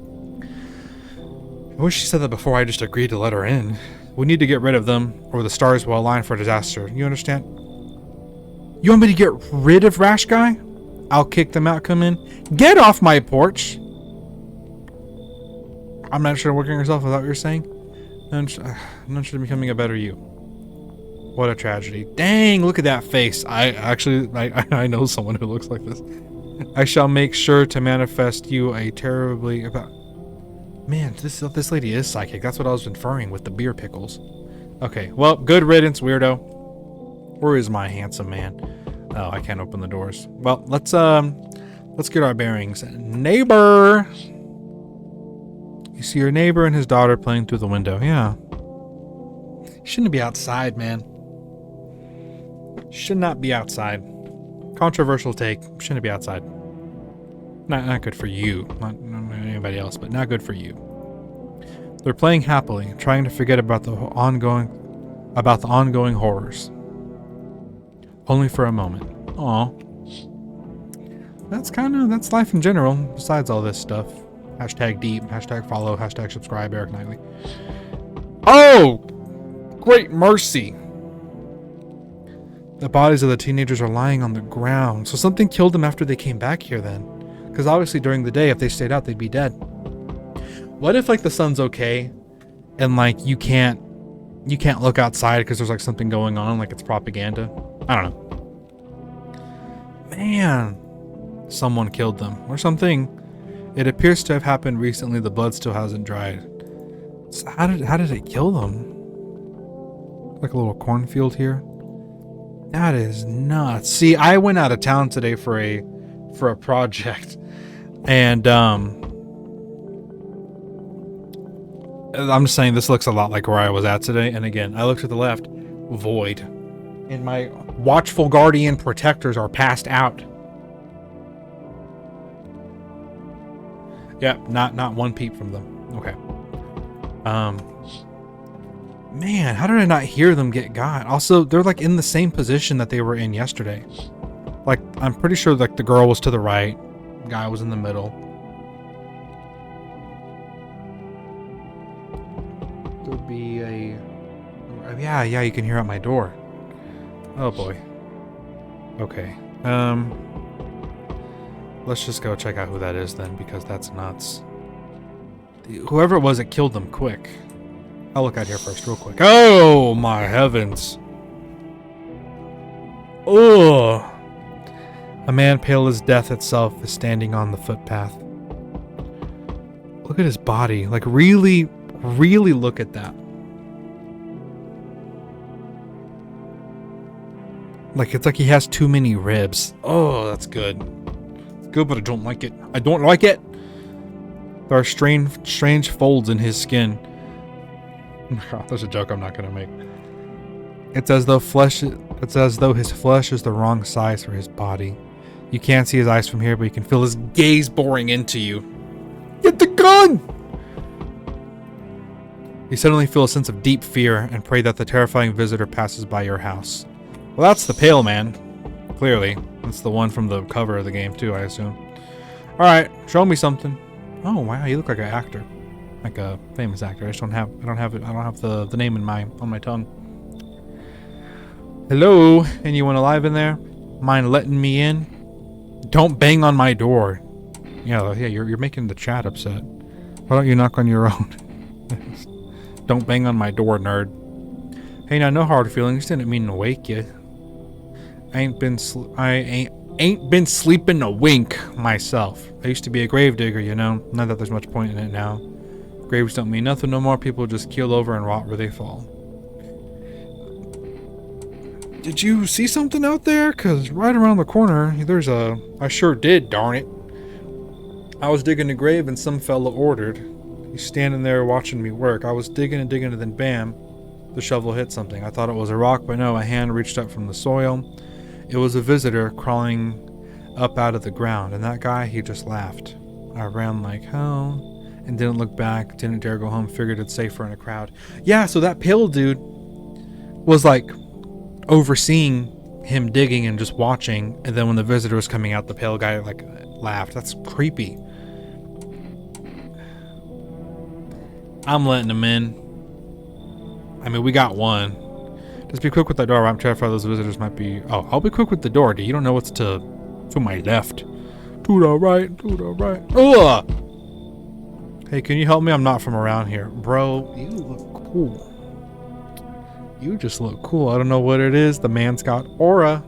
I wish she said that before I just agreed to let her in. We need to get rid of them, or the stars will align for disaster. You understand? You want me to get rid of Rash Guy? I'll kick them out, come in. Get off my porch! I'm not sure working yourself without what you're saying. I'm not sure becoming a better you. What a tragedy. Dang, look at that face. I know someone who looks like this. I shall make sure to manifest you a terribly about... Man, this lady is psychic. That's what I was inferring with the beer pickles. Okay, well, good riddance, weirdo. Where is my handsome man? Oh, I can't open the doors. Well, let's get our bearings. Neighbor! You see your neighbor and his daughter playing through the window. Yeah. Shouldn't be outside, man. Should not be outside. Controversial take. Shouldn't be outside. Not good for you. Not anybody else, but not good for you. They're playing happily, trying to forget about the ongoing horrors. Only for a moment. Aw. That's life in general, besides all this stuff. Hashtag deep, hashtag follow, hashtag subscribe, Eric Knightley. Oh! Great mercy! The bodies of the teenagers are lying on the ground. So something killed them after they came back here then. Because obviously during the day, if they stayed out, they'd be dead. What if like the sun's okay and like you can't look outside because there's like something going on, like it's propaganda? I don't know. Man, someone killed them or something. It appears to have happened recently. The blood still hasn't dried. So how did it kill them? Like a little cornfield here. That is nuts. See, I went out of town today for a project, and I'm just saying this looks a lot like where I was at today. And again, I looked to the left, void, and my watchful guardian protectors are passed out. Yeah, not one peep from them. Okay. Man, how did I not hear them get got? Also, they're like in the same position that they were in yesterday. Like, I'm pretty sure like the girl was to the right, guy was in the middle. There'd be a... Yeah, you can hear out my door. Oh boy. Okay. Let's just go check out who that is then, because that's nuts. Whoever it was, it killed them quick. I'll look out here first real quick. Oh my heavens. Ugh. A man pale as death itself is standing on the footpath. Look at his body. Like really, really look at that. Like, it's like he has too many ribs. Oh, that's good. It's good, but I don't like it. I don't like it. There are strange folds in his skin. That's a joke I'm not gonna make. It's as though his flesh is the wrong size for his body. You can't see his eyes from here, but you can feel his gaze boring into you. Get the gun! You suddenly feel a sense of deep fear and pray that the terrifying visitor passes by your house. Well, that's the Pale Man. Clearly. That's the one from the cover of the game too, I assume. Alright, show me something. Oh wow, you look like an actor. Like a famous actor. I don't have the name on my tongue. Hello? Anyone alive in there? Mind letting me in? Don't bang on my door. Yeah, you're making the chat upset. Why don't you knock on your own? Don't bang on my door, nerd. Hey, now, no hard feelings. Didn't mean to wake you. I ain't been sleeping a wink myself. I used to be a gravedigger, you know. Not that there's much point in it now. Graves don't mean nothing no more. People just keel over and rot where they fall. Did you see something out there? Cause right around the corner, there's a... I sure did, darn it. I was digging a grave and some fella ordered. He's standing there watching me work. I was digging and digging and then bam, the shovel hit something. I thought it was a rock, but no, a hand reached up from the soil. It was a visitor crawling up out of the ground, and that guy, he just laughed. I ran like hell and didn't look back, didn't dare go home, figured it's safer in a crowd. Yeah, so that pale dude was like overseeing him digging and just watching, and then when the visitor was coming out, the pale guy like laughed. That's creepy. I'm letting him in. I mean, we got one. Just be quick with that door. I'm terrified those visitors might be... Oh, I'll be quick with the door, dude. You don't know what's to my left. To the right, to the right. Ugh! Hey, can you help me? I'm not from around here. Bro, you look cool. You just look cool. I don't know what it is. The man's got aura.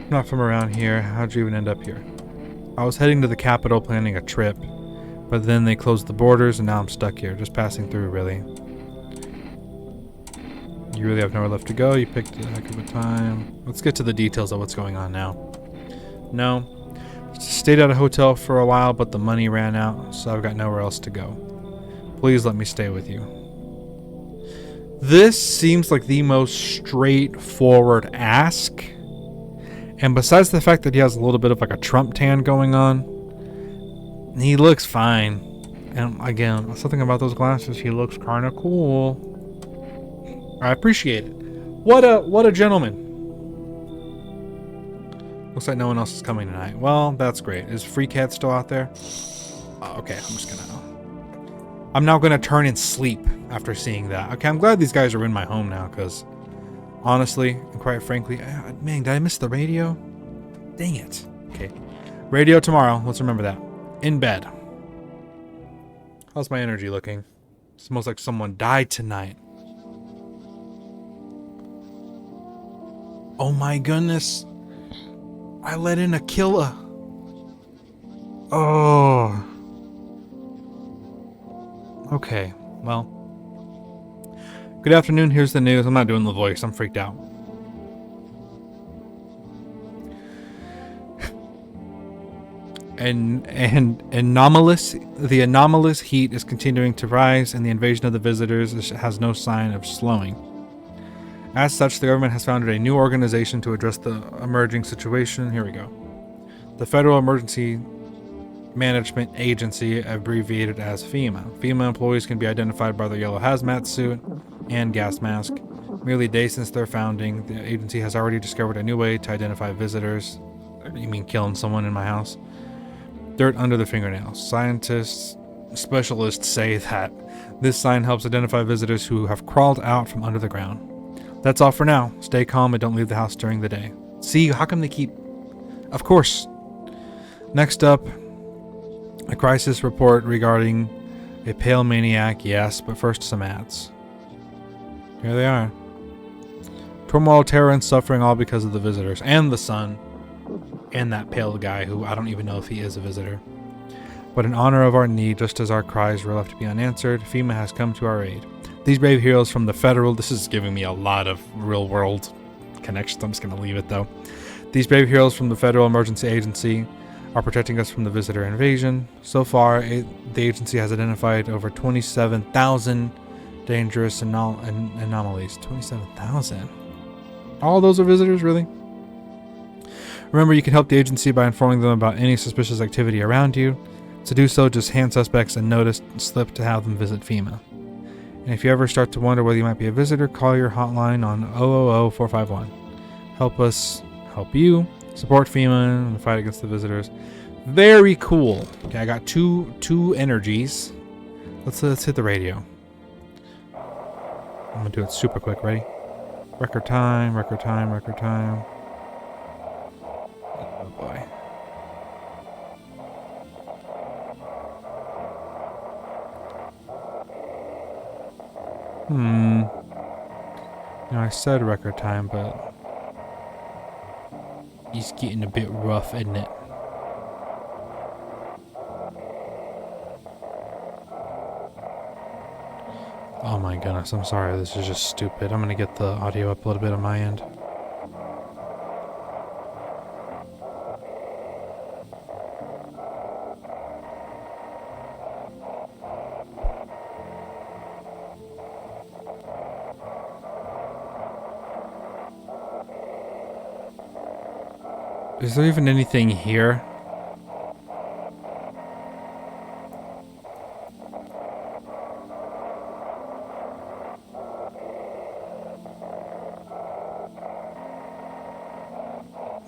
Not from around here. How'd you even end up here? I was heading to the capital planning a trip. But then they closed the borders and now I'm stuck here. Just passing through, really. You really have nowhere left to go. You picked a heck of a time. Let's get to the details of what's going on now. No. Stayed at a hotel for a while, but the money ran out, so I've got nowhere else to go. Please let me stay with you. This seems like the most straightforward ask. And besides the fact that he has a little bit of like a Trump tan going on, he looks fine. And again, something about those glasses, he looks kind of cool. I appreciate it. What a gentleman. Looks like no one else is coming tonight. Well, that's great. Is Freakhead still out there? Okay, I'm now gonna turn and sleep after seeing that. Okay, I'm glad these guys are in my home now, because honestly, and quite frankly, man, did I miss the radio? Dang it. Okay. Radio tomorrow. Let's remember that. In bed. How's my energy looking? It smells like someone died tonight. Oh my goodness. I let in a killer. Oh. Okay, well. Good afternoon, here's the news. I'm not doing the voice, I'm freaked out. The anomalous heat is continuing to rise, and the invasion of the visitors has no sign of slowing. As such, the government has founded a new organization to address the emerging situation. Here we go. The Federal Emergency Management Agency, abbreviated as FEMA. FEMA employees can be identified by their yellow hazmat suit and gas mask. Merely a day since their founding, the agency has already discovered a new way to identify visitors. You mean killing someone in my house? Dirt under the fingernails. Specialists say that this sign helps identify visitors who have crawled out from under the ground. That's all for now. Stay calm and don't leave the house during the day. See, how come they keep... Of course. Next up, a crisis report regarding a pale maniac. Yes, but first some ads. Here they are. Turmoil, terror, and suffering, all because of the visitors. And the sun. And that pale guy who I don't even know if he is a visitor. But in honor of our need, just as our cries were left to be unanswered, FEMA has come to our aid. These brave heroes from the federal... This is giving me a lot of real-world connections. I'm just going to leave it, though. These brave heroes from the Federal Emergency Agency are protecting us from the visitor invasion. So far, the agency has identified over 27,000 dangerous anomalies. 27,000? All those are visitors, really? Remember, you can help the agency by informing them about any suspicious activity around you. To do so, just hand suspects a notice slip to have them visit FEMA. And if you ever start to wonder whether you might be a visitor, call your hotline on 000-451. Help us help you. Support FEMA in the fight against the visitors. Very cool. Okay, I got two energies. Let's hit the radio. I'm gonna do it super quick. Ready? Record time. Oh boy. I said record time, but he's getting a bit rough, isn't it? Oh my goodness, I'm sorry, this is just stupid. I'm gonna get the audio up a little bit on my end. Is there even anything here?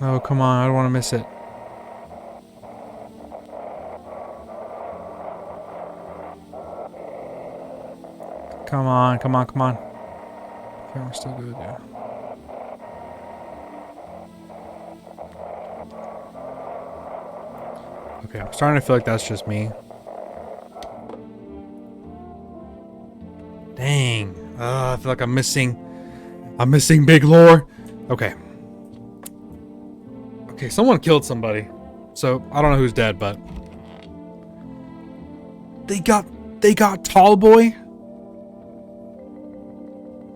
Oh, come on, I don't want to miss it. Come on. Okay, we're still good, yeah. Okay, I'm starting to feel like that's just me. Dang. I feel like I'm missing big lore. Okay. Okay, someone killed somebody. So, I don't know who's dead, but... They got Tall Boy?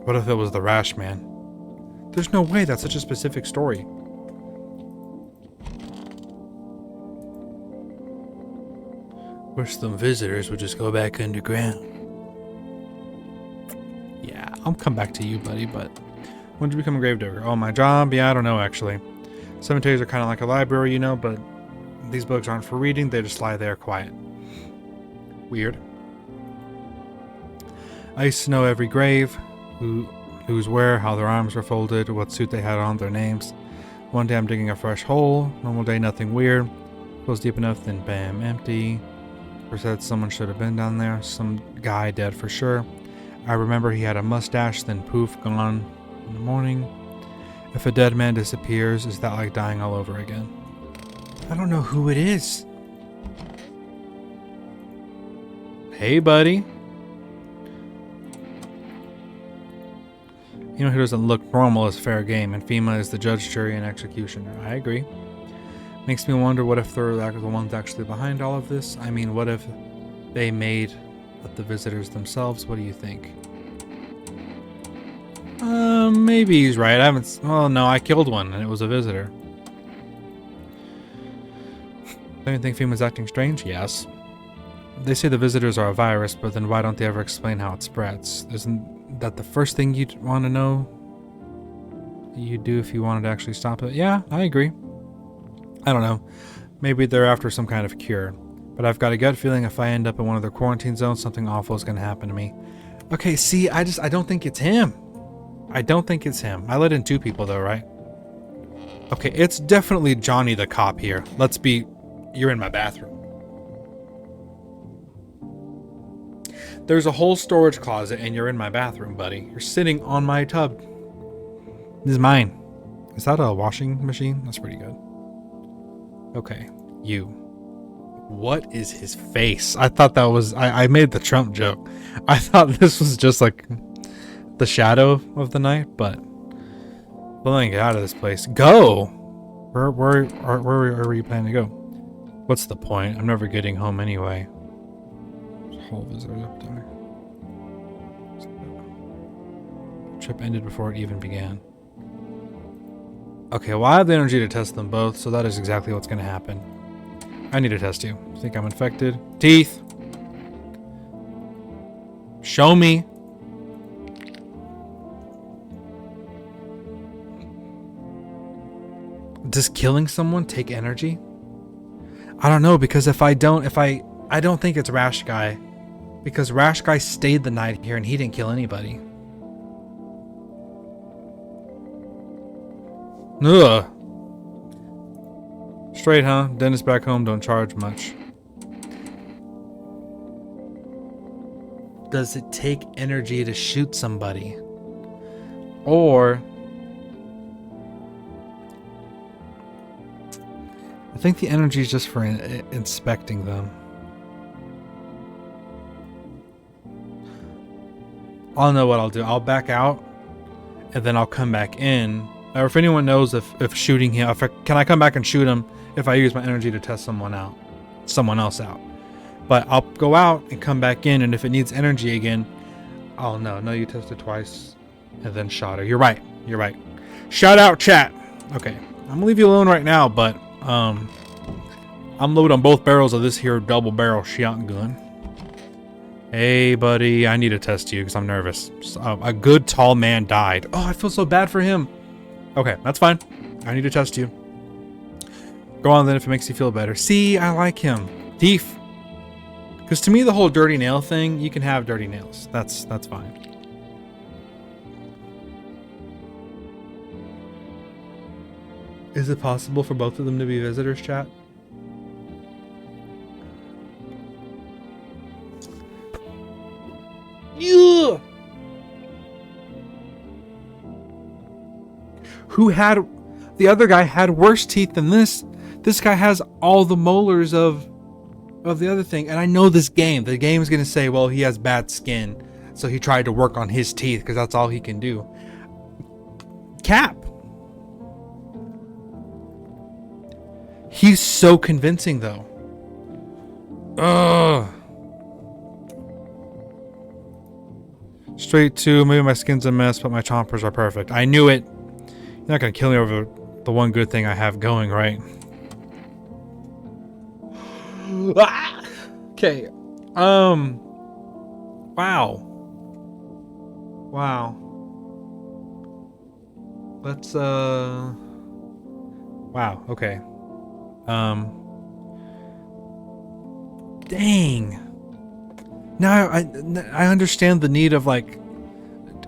What if it was the Rash Man? There's no way that's such a specific story. Wish them visitors would just go back underground. Yeah, I'll come back to you, buddy, but... When did you become a gravedigger? Oh, my job? Yeah, I don't know, actually. Cemeteries are kind of like a library, you know, but... These books aren't for reading, they just lie there quiet. Weird. I used to know every grave, who's where, how their arms were folded, what suit they had on, their names. One day I'm digging a fresh hole, normal day, nothing weird. Goes deep enough, then bam, empty. Said someone should have been down there, some guy dead for sure. I remember he had a mustache, then poof, gone in the morning. If a dead man disappears, is that like dying all over again? I don't know who it is. Hey, buddy. You know who doesn't look normal is fair game, and FEMA is the judge, jury, and executioner. I agree. Makes me wonder what if they're the ones actually behind all of this. I mean, what if they made the visitors themselves? What do you think? Maybe he's right. I haven't... Well, no, I killed one, and it was a visitor. Do you think FEMA's acting strange? Yes. They say the visitors are a virus, but then why don't they ever explain how it spreads? Isn't that the first thing you'd want to know? You'd do if you wanted to actually stop it? Yeah, I agree. I don't know. Maybe they're after some kind of cure. But I've got a gut feeling if I end up in one of their quarantine zones, something awful is going to happen to me. Okay, see, I don't think it's him. I don't think it's him. I let in 2 people though, right? Okay, it's definitely Johnny the cop here. Let's be... You're in my bathroom. There's a whole storage closet and you're in my bathroom, buddy. You're sitting on my tub. This is mine. Is that a washing machine? That's pretty good. Okay, you. What is his face? I thought that was... I made the Trump joke. I thought this was just like the shadow of the night, but... Well, let me get out of this place. Go! Where are you planning to go? What's the point? I'm never getting home anyway. There's a whole visitor up there. Trip ended before it even began. Okay, well I have the energy to test them both, so that is exactly what's going to happen. I need to test you. Think I'm infected? Teeth! Show me! Does killing someone take energy? I don't know, because if I don't think it's Rash Guy. Because Rash Guy stayed the night here and he didn't kill anybody. Ugh. Straight, huh? Dentists back home don't charge much. Does it take energy to shoot somebody? Or... I think the energy is just for inspecting them. I'll know what I'll do. I'll back out, and then I'll come back in. Or if anyone knows if shooting him, can I come back and shoot him if I use my energy to test someone else out? But I'll go out and come back in, and if it needs energy again, oh no, you tested twice, and then shot her. You're right. Shout out, chat. Okay, I'm gonna leave you alone right now, but I'm loading on both barrels of this here double barrel shotgun. Hey, buddy, I need to test you because I'm nervous. A good tall man died. Oh, I feel so bad for him. Okay, that's fine. I need to test you. Go on then if it makes you feel better. See, I like him. Thief. Because to me, the whole dirty nail thing, you can have dirty nails. That's fine. Is it possible for both of them to be visitors, chat? Yeah. The other guy had worse teeth than this. This guy has all the molars of the other thing. And I know this game. The game is going to say, well, he has bad skin. So he tried to work on his teeth because that's all he can do. Cap. He's so convincing though. Ugh. Straight to, maybe my skin's a mess, but my chompers are perfect. I knew it. You're not gonna kill me over the one good thing I have going, right? Okay. Wow. Let's wow, okay. Dang. Now I understand the need of like,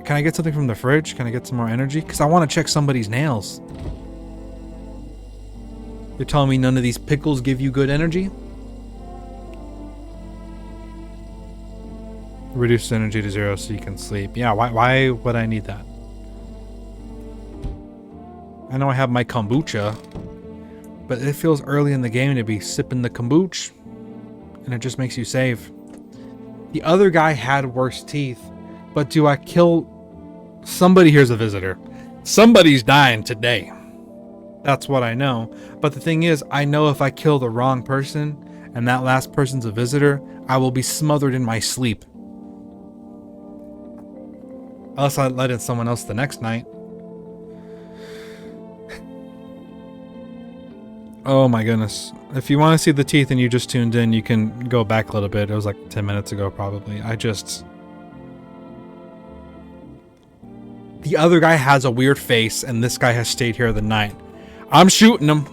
can I get something from the fridge? Can I get some more energy? Because I want to check somebody's nails. You're telling me none of these pickles give you good energy? Reduce energy to 0 so you can sleep. Yeah, why would I need that? I know I have my kombucha, but it feels early in the game to be sipping the kombucha, and it just makes you save. The other guy had worse teeth, but do I kill... Somebody here's a visitor. Somebody's dying today. That's what I know. But the thing is, I know if I kill the wrong person, and that last person's a visitor, I will be smothered in my sleep. Unless I let in someone else the next night. Oh my goodness. If you want to see the teeth and you just tuned in, you can go back a little bit. It was like 10 minutes ago probably. The other guy has a weird face and this guy has stayed here the night. I'm shooting him.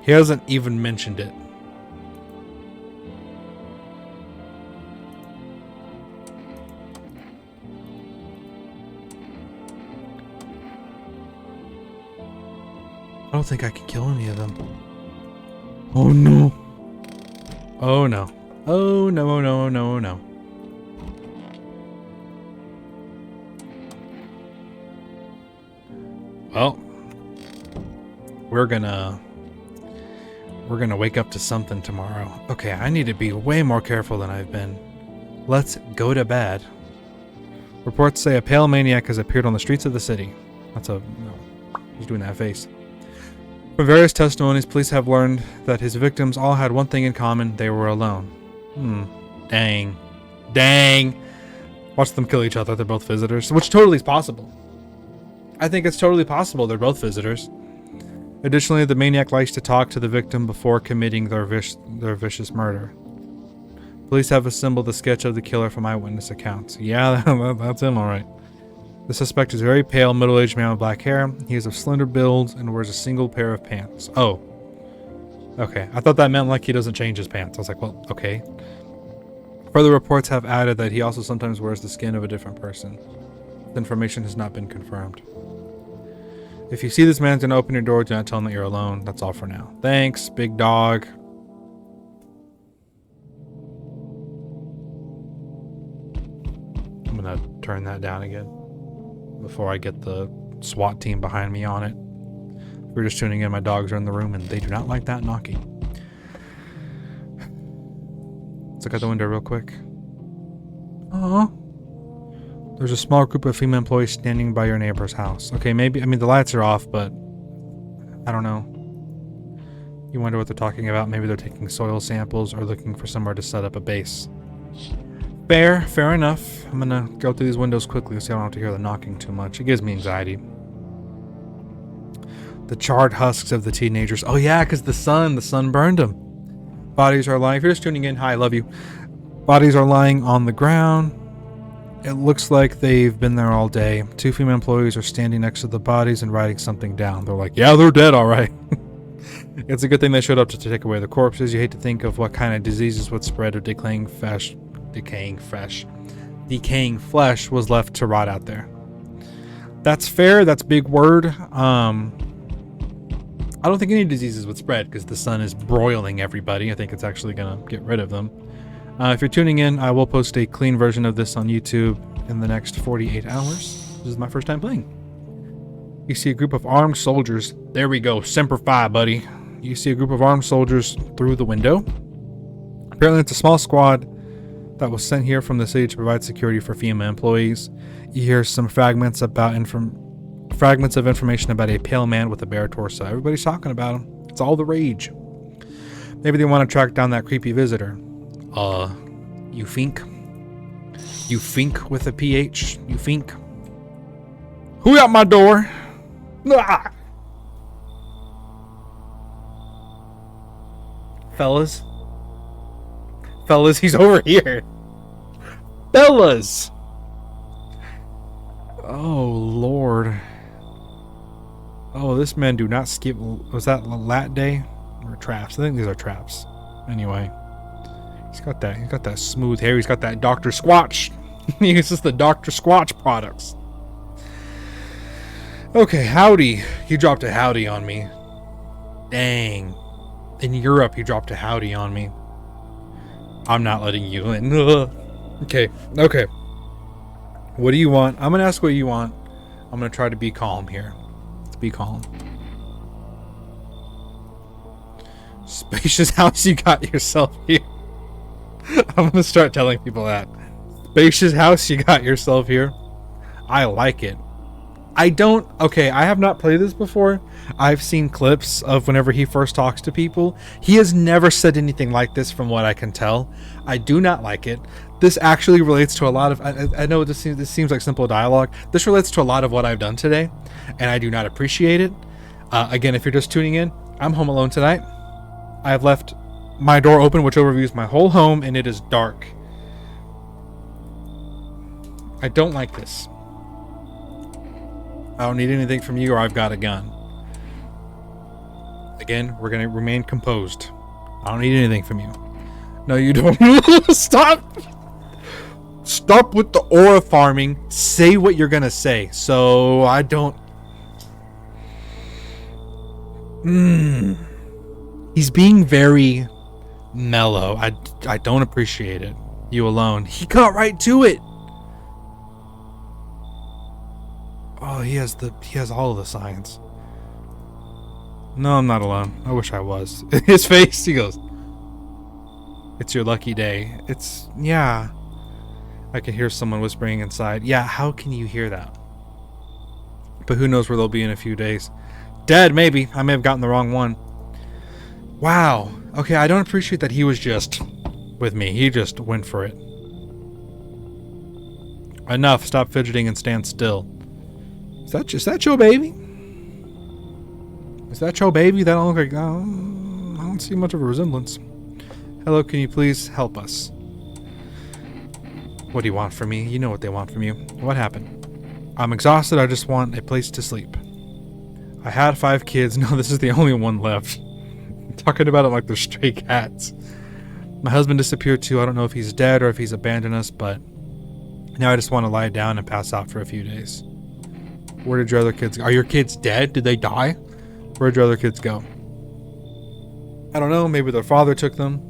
He hasn't even mentioned it. I don't think I can kill any of them. Oh no. Oh no. Oh no, no, no, no. Well, we're gonna wake up to something tomorrow. Okay, I need to be way more careful than I've been. Let's go to bed. Reports say a pale maniac has appeared on the streets of the city. No, he's doing that face. From various testimonies, police have learned that his victims all had one thing in common: they were alone. Dang. Dang. Watch them kill each other. They're both visitors, which totally is possible. I think it's totally possible they're both visitors. Additionally, the maniac likes to talk to the victim before committing their vicious murder. Police have assembled a sketch of the killer from eyewitness accounts. Yeah, that's him, alright. The suspect is a very pale, middle-aged man with black hair. He is of slender build and wears a single pair of pants. Oh. Okay, I thought that meant like he doesn't change his pants. I was like, well, okay. Further reports have added that he also sometimes wears the skin of a different person. The information has not been confirmed. If you see this man's gonna open your door, do not tell him that you're alone. That's all for now. Thanks, big dog. I'm gonna turn that down again before I get the SWAT team behind me on it. If you're just tuning in, my dogs are in the room and they do not like that knocking. Let's look out the window real quick. Aww. There's a small group of female employees standing by your neighbor's house. Okay, maybe, I mean, the lights are off, but I don't know. You wonder what they're talking about. Maybe they're taking soil samples or looking for somewhere to set up a base. Fair enough. I'm gonna go through these windows quickly so I don't have to hear the knocking too much. It gives me anxiety. The charred husks of the teenagers. Oh yeah, because the sun burned them. Bodies are lying. If you're just tuning in, hi, I love you. Bodies are lying on the ground. It looks like they've been there all day. Two female employees are standing next to the bodies and writing something down. They're like, yeah, they're dead, all right. It's a good thing they showed up to take away the corpses. You hate to think of what kind of diseases would spread if decaying flesh was left to rot out there. That's fair. That's a big word. I don't think any diseases would spread because the sun is broiling everybody. I think it's actually going to get rid of them. If you're tuning in, I will post a clean version of this on YouTube in the next 48 hours. This is my first time playing. You see a group of armed soldiers. There we go. Semper Fi, buddy. You see a group of armed soldiers through the window. Apparently it's a small squad that was sent here from the city to provide security for female employees. You hear some fragments of information about a pale man with a bare torso. Everybody's talking about him. It's all the rage. Maybe they want to track down that creepy visitor. You think? You think with a PH? You think? Who out my door? Ah! Fellas, he's over here. Fellas! Oh, Lord. Oh, this man do not skip. Was that lat day? Or traps? I think these are traps. Anyway. He's got that smooth hair. He's got that Dr. Squatch. He uses the Dr. Squatch products. Okay, howdy. You dropped a howdy on me. Dang. In Europe, you dropped a howdy on me. I'm not letting you in. Okay. What do you want? I'm going to ask what you want. I'm going to try to be calm here. Let's be calm. Spacious house you got yourself here. I'm going to start telling people that. Spacious house you got yourself here. I like it. I have not played this before. I've seen clips of whenever he first talks to people. He has never said anything like this from what I can tell. I do not like it. This actually relates to a lot of... I know this seems like simple dialogue. This relates to a lot of what I've done today, and I do not appreciate it. Again, if you're just tuning in, I'm home alone tonight. I have left my door open, which overviews my whole home, and it is dark. I don't like this. I don't need anything from you, or I've got a gun. Again, we're going to remain composed. I don't need anything from you. No, you don't. Stop! Stop with the aura farming. Say what you're going to say. So I don't... He's being very mellow. I don't appreciate it. You alone. He got right to it. Oh, he has all of the signs. No, I'm not alone. I wish I was. His face, he goes, "It's your lucky day." Yeah. I can hear someone whispering inside. Yeah, how can you hear that? But who knows where they'll be in a few days. Dead, maybe. I may have gotten the wrong one. Wow. Okay, I don't appreciate that he was just with me. He just went for it. Enough. Stop fidgeting and stand still. Is that your baby? Is that your baby? That don't look like... I don't see much of a resemblance. Hello, can you please help us? What do you want from me? You know what they want from you. What happened? I'm exhausted. I just want a place to sleep. I had 5 kids. No, this is the only one left. Talking about it like they're stray cats. My husband disappeared too. I don't know if he's dead or if he's abandoned us, but now I just want to lie down and pass out for a few days. Where did your other kids go? Are your kids dead? Did they die? Where did your other kids go? I don't know. Maybe their father took them.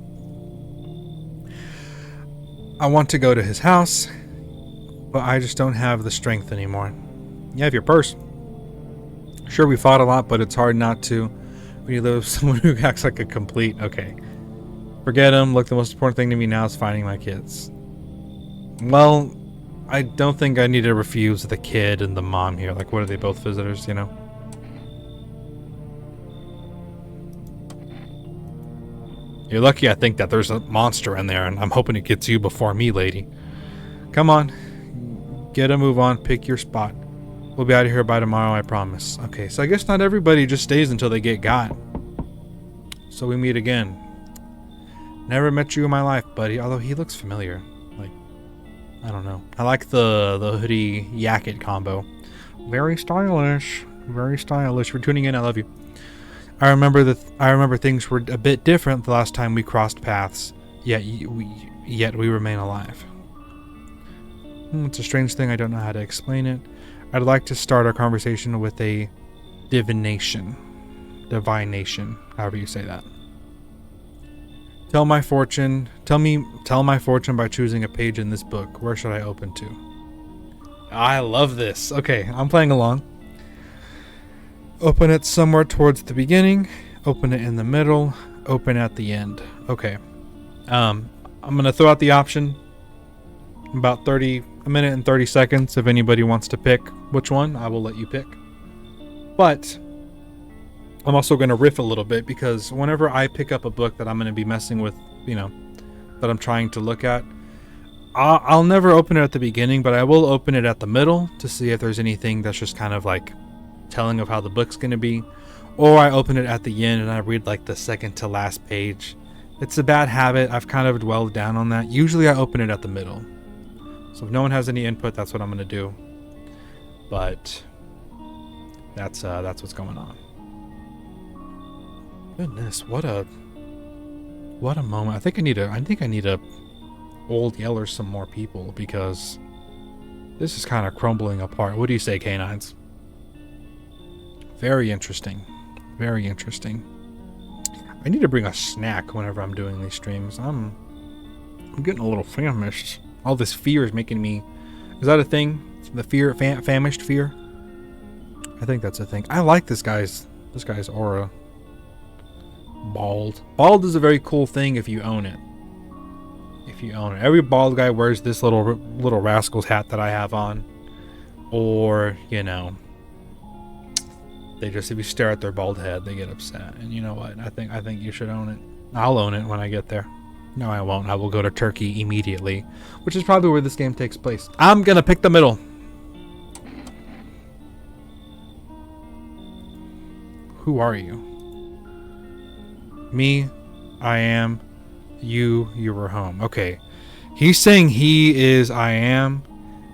I want to go to his house, but I just don't have the strength anymore. You have your purse. Sure, we fought a lot, but it's hard not to when you live with someone who acts like a complete... Okay. Forget him. Look, the most important thing to me now is finding my kids. Well, I don't think I need to refuse the kid and the mom here. Like, what are they, both visitors, you know? You're lucky I think that there's a monster in there, and I'm hoping it gets you before me, lady. Come on. Get a move on. Pick your spot. We'll be out of here by tomorrow, I promise. Okay, so I guess not everybody just stays until they get got. So we meet again. Never met you in my life, buddy. Although he looks familiar. Like, I don't know. I like the hoodie jacket combo. Very stylish. Very stylish. For tuning in, I love you. I remember things were a bit different the last time we crossed paths. Yet we remain alive. It's a strange thing. I don't know how to explain it. I'd like to start our conversation with a divination, however you say that. Tell my fortune by choosing a page in this book. Where should I open to? I love this. Okay, I'm playing along. Open it somewhere towards the beginning. Open it in the middle. Open at the end. Okay. I'm gonna throw out the option. About a minute and 30 seconds. If anybody wants to pick which one, I will let you pick. But I'm also going to riff a little bit, because whenever I pick up a book that I'm going to be messing with, you know, that I'm trying to look at, I'll never open it at the beginning, but I will open it at the middle to see if there's anything that's just kind of like telling of how the book's going to be. Or I open it at the end and I read like the second to last page. It's a bad habit. I've kind of dwelled down on that. Usually I open it at the middle. So if no one has any input, that's what I'm going to do. But that's what's going on. Goodness, what a moment. I think I need to old yeller some more people, because this is kind of crumbling apart. What do you say, canines? Very interesting. Very interesting. I need to bring a snack whenever I'm doing these streams. I'm getting a little famished. All this fear is making me... Is that a thing? The fear, famished fear? I think that's a thing. I like this guy's aura. Bald. Bald is a very cool thing if you own it. Every bald guy wears this little rascal's hat that I have on. Or, you know, they just, if you stare at their bald head, they get upset. And you know what? I think you should own it. I'll own it when I get there. No, I won't. I will go to Turkey immediately, which is probably where this game takes place. I'm gonna pick the middle. Who are you? Me, I am. You were home. Okay. He's saying he is I am.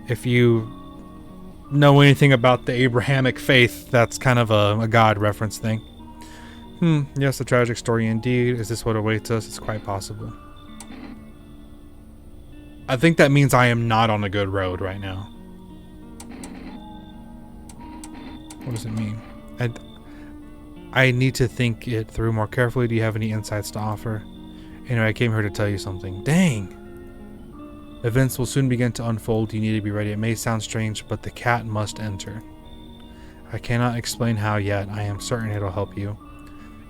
If you know anything about the Abrahamic faith, that's kind of a God reference thing. Yes, a tragic story indeed. Is this what awaits us? It's quite possible. I think that means I am not on a good road right now. What does it mean? I need to think it through more carefully. Do you have any insights to offer? Anyway, I came here to tell you something. Dang! Events will soon begin to unfold. You need to be ready. It may sound strange, but the cat must enter. I cannot explain how yet. I am certain it'll help you.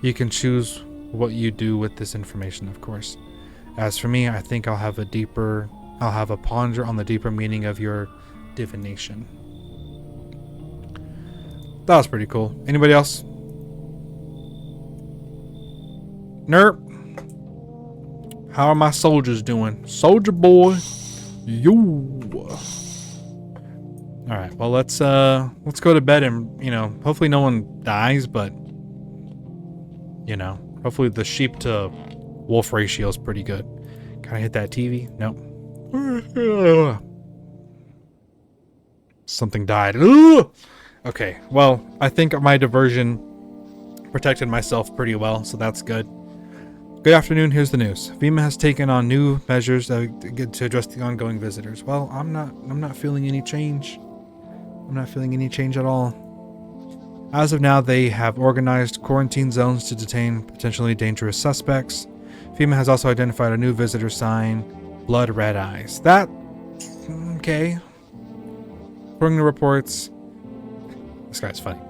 You can choose what you do with this information, of course. As for me, I think I'll have a ponder on the deeper meaning of your divination. That was pretty cool. Anybody else? Nerp. How are my soldiers doing? Soldier boy. You. All right. Well, let's go to bed and, you know, hopefully no one dies, but you know, hopefully the sheep to wolf ratio is pretty good. Can I hit that TV? Nope. Something died. Okay. Well, I think my diversion protected myself pretty well, so that's good. Good afternoon, here's the news. FEMA has taken on new measures to address the ongoing visitors. Well, I'm not feeling any change. I'm not feeling any change at all. As of now, they have organized quarantine zones to detain potentially dangerous suspects. FEMA has also identified a new visitor sign, blood red eyes. That, okay. According to reports, this guy's funny.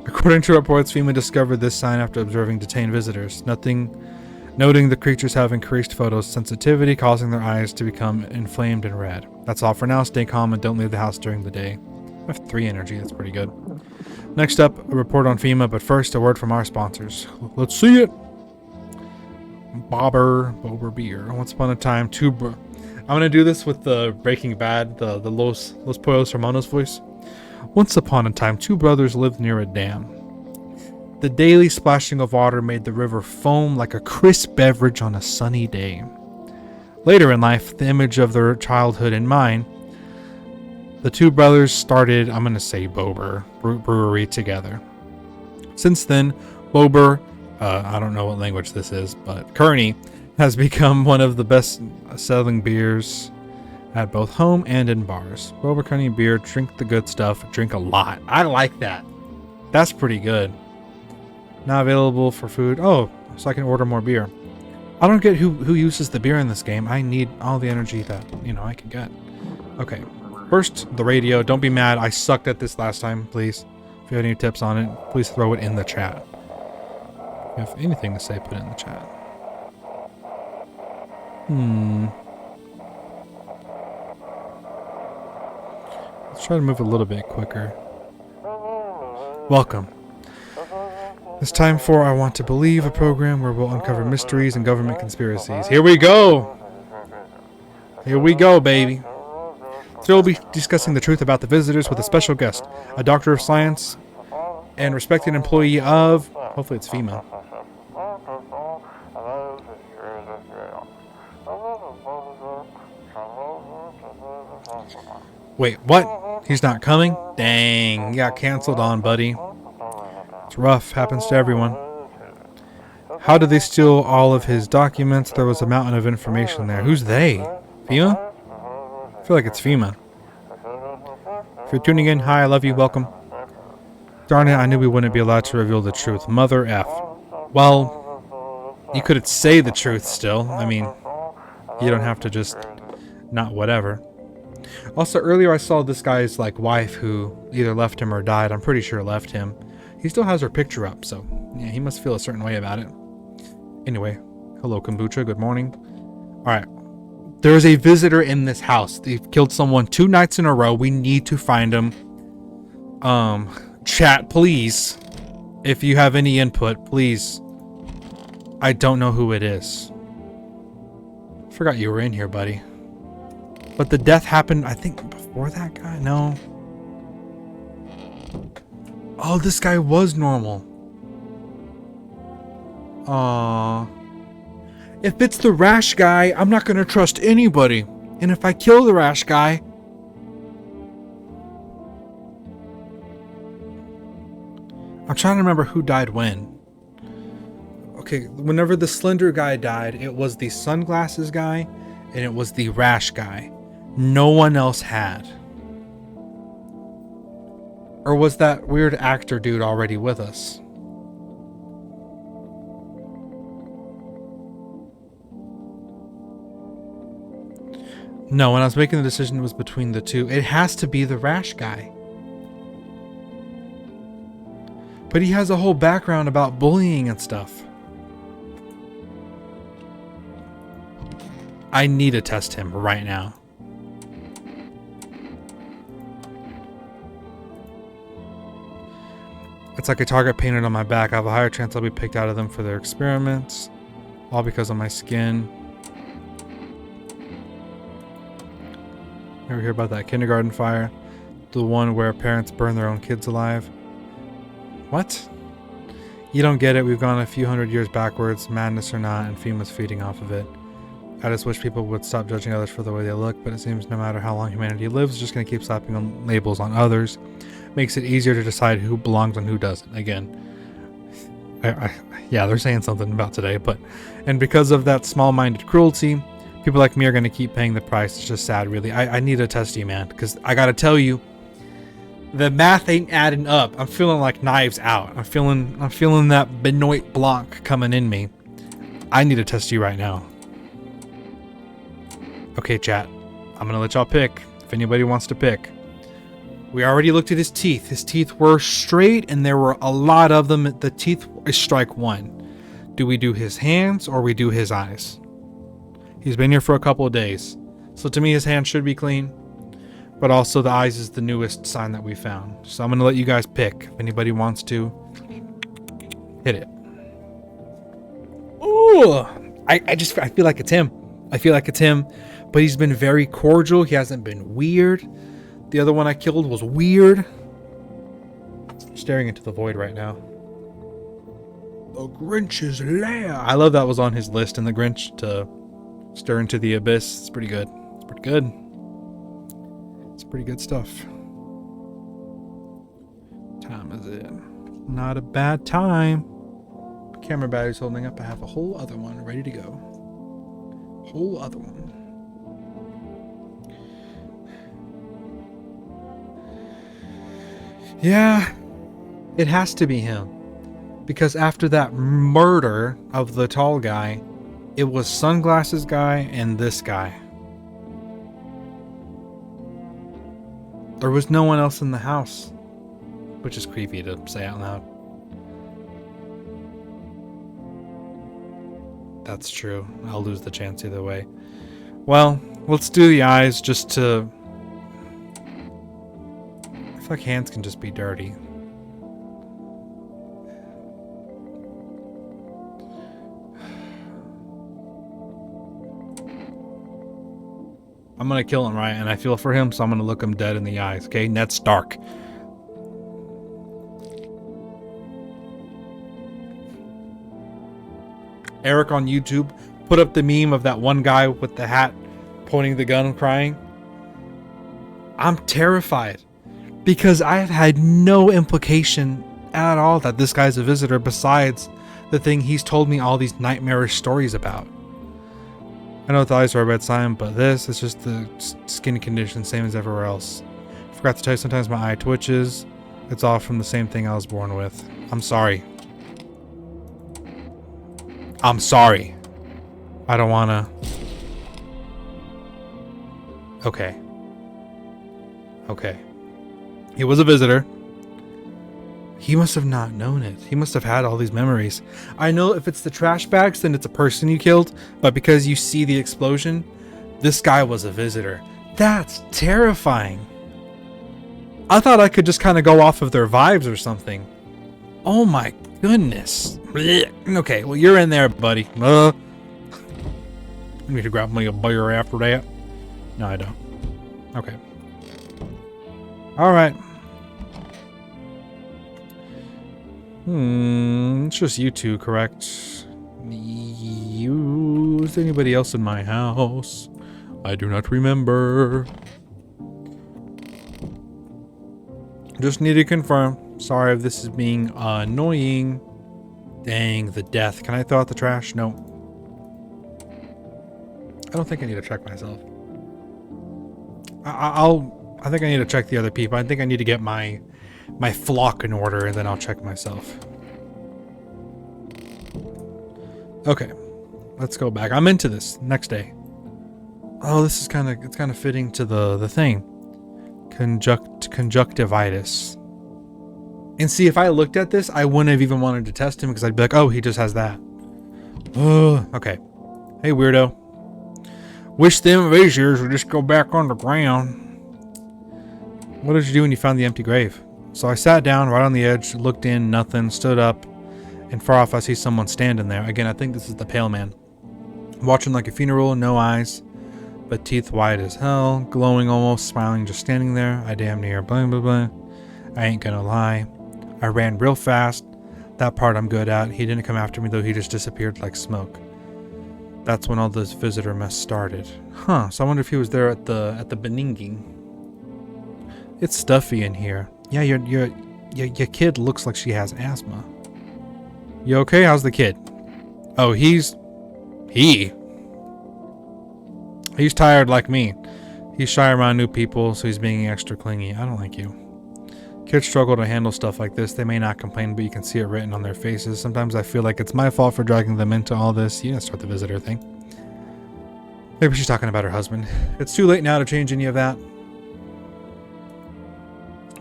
According to reports, FEMA discovered this sign after observing detained visitors. Noting the creatures have increased photosensitivity, causing their eyes to become inflamed and red. That's all for now. Stay calm and don't leave the house during the day. I have 3 energy. That's pretty good. Next up, a report on FEMA, but first, a word from our sponsors. Let's see it. Bobber Beer. Once upon a time, I'm gonna do this with the Breaking Bad, the Los Pollos Hermanos voice. Once upon a time, 2 brothers lived near a dam. The daily splashing of water made the river foam like a crisp beverage on a sunny day. Later in life, the image of their childhood in mind, the 2 brothers started, I'm going to say Bober Brewery together. Since then, Bober, I don't know what language this is, but Kearney has become one of the best selling beers at both home and in bars. Bober Kearney beer, drink the good stuff, drink a lot. I like that. That's pretty good. Not available for food. Oh, so I can order more beer. I don't get who uses the beer in this game. I need all the energy that, you know, I can get. Okay. First, the radio. Don't be mad. I sucked at this last time, please. If you have any tips on it, please throw it in the chat. If you have anything to say, put it in the chat. Let's try to move a little bit quicker. Welcome. It's time for I Want to Believe, a program where we'll uncover mysteries and government conspiracies. Here we go! Here we go, baby. Today we'll be discussing the truth about the visitors with a special guest, a doctor of science and respected employee of, hopefully it's FEMA. Wait, what? He's not coming? Dang, you got canceled on, buddy. It's rough, happens to everyone. How did they steal all of his documents? There was a mountain of information there. Who's they? FEMA? I feel like it's FEMA. If you're tuning in, hi, I love you, welcome. Darn it, I knew we wouldn't be allowed to reveal the truth. Mother F. Well, you could say the truth still. I mean, you don't have to just not whatever. Also, earlier I saw this guy's like wife who either left him or died. I'm pretty sure left him. He still has her picture up, so yeah, he must feel a certain way about it. Anyway, hello Kombucha, good morning. Alright, there is a visitor in this house. They've killed someone 2 nights in a row. We need to find him. Chat, please. If you have any input, please. I don't know who it is. Forgot you were in here, buddy. But the death happened, I think, before that guy? No. Oh, this guy was normal. Aww. If it's the rash guy, I'm not gonna trust anybody. And if I kill the rash guy... I'm trying to remember who died when. Okay, whenever the slender guy died, it was the sunglasses guy, and it was the rash guy. No one else had. Or was that weird actor dude already with us? No, when I was making the decision, it was between the two. It has to be the rash guy. But he has a whole background about bullying and stuff. I need to test him right now. It's like a target painted on my back. I have a higher chance I'll be picked out of them for their experiments. All because of my skin. Ever hear about that kindergarten fire? The one where parents burn their own kids alive? What? You don't get it. We've gone a few hundred years backwards, madness or not, and FEMA's feeding off of it. I just wish people would stop judging others for the way they look, but it seems no matter how long humanity lives, it's just going to keep slapping on labels on others. Makes it easier to decide who belongs and who doesn't. Again, yeah, they're saying something about today, and because of that small-minded cruelty, people like me are going to keep paying the price. It's just sad, really. I need to test you, man, because I got to tell you, the math ain't adding up. I'm feeling like Knives Out. I'm feeling that Benoit Blanc coming in me. I need to test you right now. Okay, chat. I'm going to let y'all pick if anybody wants to pick. We already looked at his teeth. His teeth were straight and there were a lot of them. The teeth is strike one. Do we do his hands or we do his eyes? He's been here for a couple of days. So to me, his hands should be clean. But also the eyes is the newest sign that we found. So I'm going to let you guys pick if anybody wants to hit it. Ooh! I feel like it's him. I feel like it's him. But he's been very cordial. He hasn't been weird. The other one I killed was weird. I'm staring into the void right now. The Grinch's lair. I love that was on his list in the Grinch to stare into the abyss. It's pretty good. It's pretty good. It's pretty good stuff. Time is it? Not a bad time. Camera battery's holding up. I have a whole other one ready to go. Whole other one. Yeah, it has to be him. Because after that murder of the tall guy, it was sunglasses guy and this guy. There was no one else in the house, which is creepy to say out loud. That's true. I'll lose the chance either way. Well, let's do the eyes just to... I feel like hands can just be dirty. I'm gonna kill him, right? And I feel for him, so I'm gonna look him dead in the eyes, okay? Ned Stark. Eric on YouTube put up the meme of that one guy with the hat pointing the gun crying. I'm terrified because I've had no implication at all that this guy's a visitor besides the thing he's told me all these nightmarish stories about. I know the eyes are a red sign, but this is just the skin condition, same as everywhere else. Forgot to tell you, sometimes my eye twitches. It's all from the same thing I was born with. I'm sorry. I'm sorry. I don't wanna... Okay. Okay. He was a visitor. He must have not known it. He must have had all these memories. I know if it's the trash bags, then it's a person you killed. But because you see the explosion, this guy was a visitor. That's terrifying. I thought I could just kind of go off of their vibes or something. Oh my goodness. Blech. Okay, well, you're in there, buddy. I need to grab me a beer after that. No, I don't. Okay. Alright. It's just you two, correct? Is there anybody else in my house? I do not remember. Just need to confirm. Sorry if this is being annoying. Dang, the death. Can I throw out the trash? No. I don't think I need to check myself. I think I need to check the other people. I think I need to get my flock in order, and then I'll check myself. Okay, let's go back. I'm into this. Next day. Oh, this is kind of fitting to the thing. Conjunctivitis. And see, if I looked at this, I wouldn't have even wanted to test him because I'd be like, oh, he just has that. Okay. Hey, weirdo. Wish them viziers would just go back on the ground. What did you do when you found the empty grave? So I sat down right on the edge, looked in, nothing, stood up, and far off I see someone standing there. Again, I think this is the pale man. Watching like a funeral, no eyes. but teeth white as hell, glowing almost, smiling, just standing there. I damn near blah blah blah. I ain't gonna lie. I ran real fast. That part I'm good at. He didn't come after me though, he just disappeared like smoke. That's when all this visitor mess started. Huh, so I wonder if he was there at the Beninging. It's stuffy in here. Yeah, your kid looks like she has asthma. You okay? How's the kid? Oh, he's tired like me. He's shy around new people, so he's being extra clingy. I don't like you. Kids struggle to handle stuff like this. They may not complain, but you can see it written on their faces. Sometimes I feel like it's my fault for dragging them into all this. You didn't start the visitor thing. Maybe she's talking about her husband. It's too late now to change any of that.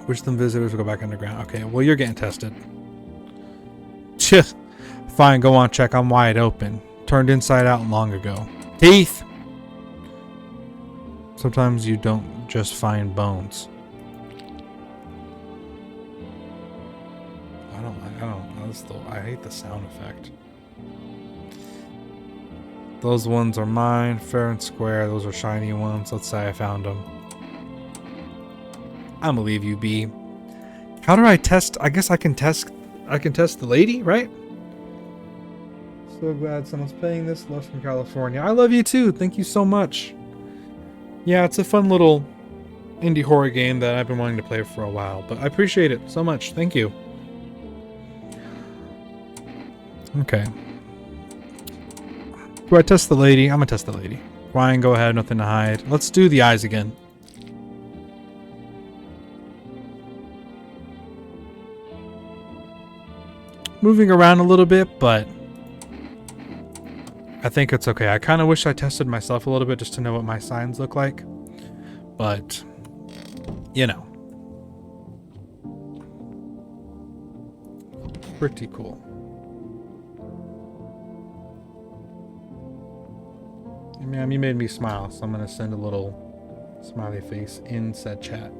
Wish them visitors would go back underground. Okay, well, you're getting tested. Fine, go on, check. I'm wide open. Turned inside out long ago. Teeth! Sometimes you don't just find bones. I hate the sound effect. Those ones are mine, fair and square. Those are shiny ones. Let's say I found them. I'm gonna leave you be. How do I test? I guess I can test the lady, right? So glad someone's playing this. Love from California. I love you too. Thank you so much. Yeah, it's a fun little indie horror game that I've been wanting to play for a while, but I appreciate it so much. Thank you. Okay. Do I test the lady? I'm gonna test the lady. Ryan, go ahead. Nothing to hide. Let's do the eyes again. Moving around a little bit, but I think it's okay. I kind of wish I tested myself a little bit just to know what my signs look like. But, you know. Pretty cool. Man, you made me smile, so I'm going to send a little smiley face in said chat.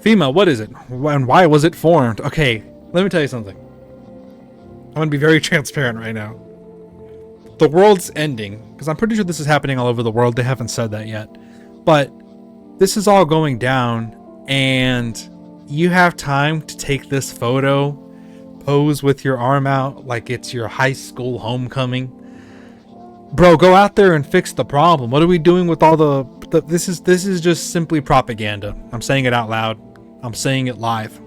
FEMA, what is it? And why was it formed? Okay, let me tell you something. I'm going to be very transparent right now. The world's ending, because I'm pretty sure this is happening all over the world. They haven't said that yet. But this is all going down, and you have time to take this photo, pose with your arm out like it's your high school homecoming. Bro, go out there and fix the problem. What are we doing with all the this is just simply propaganda. I'm saying it out loud. I'm saying it live.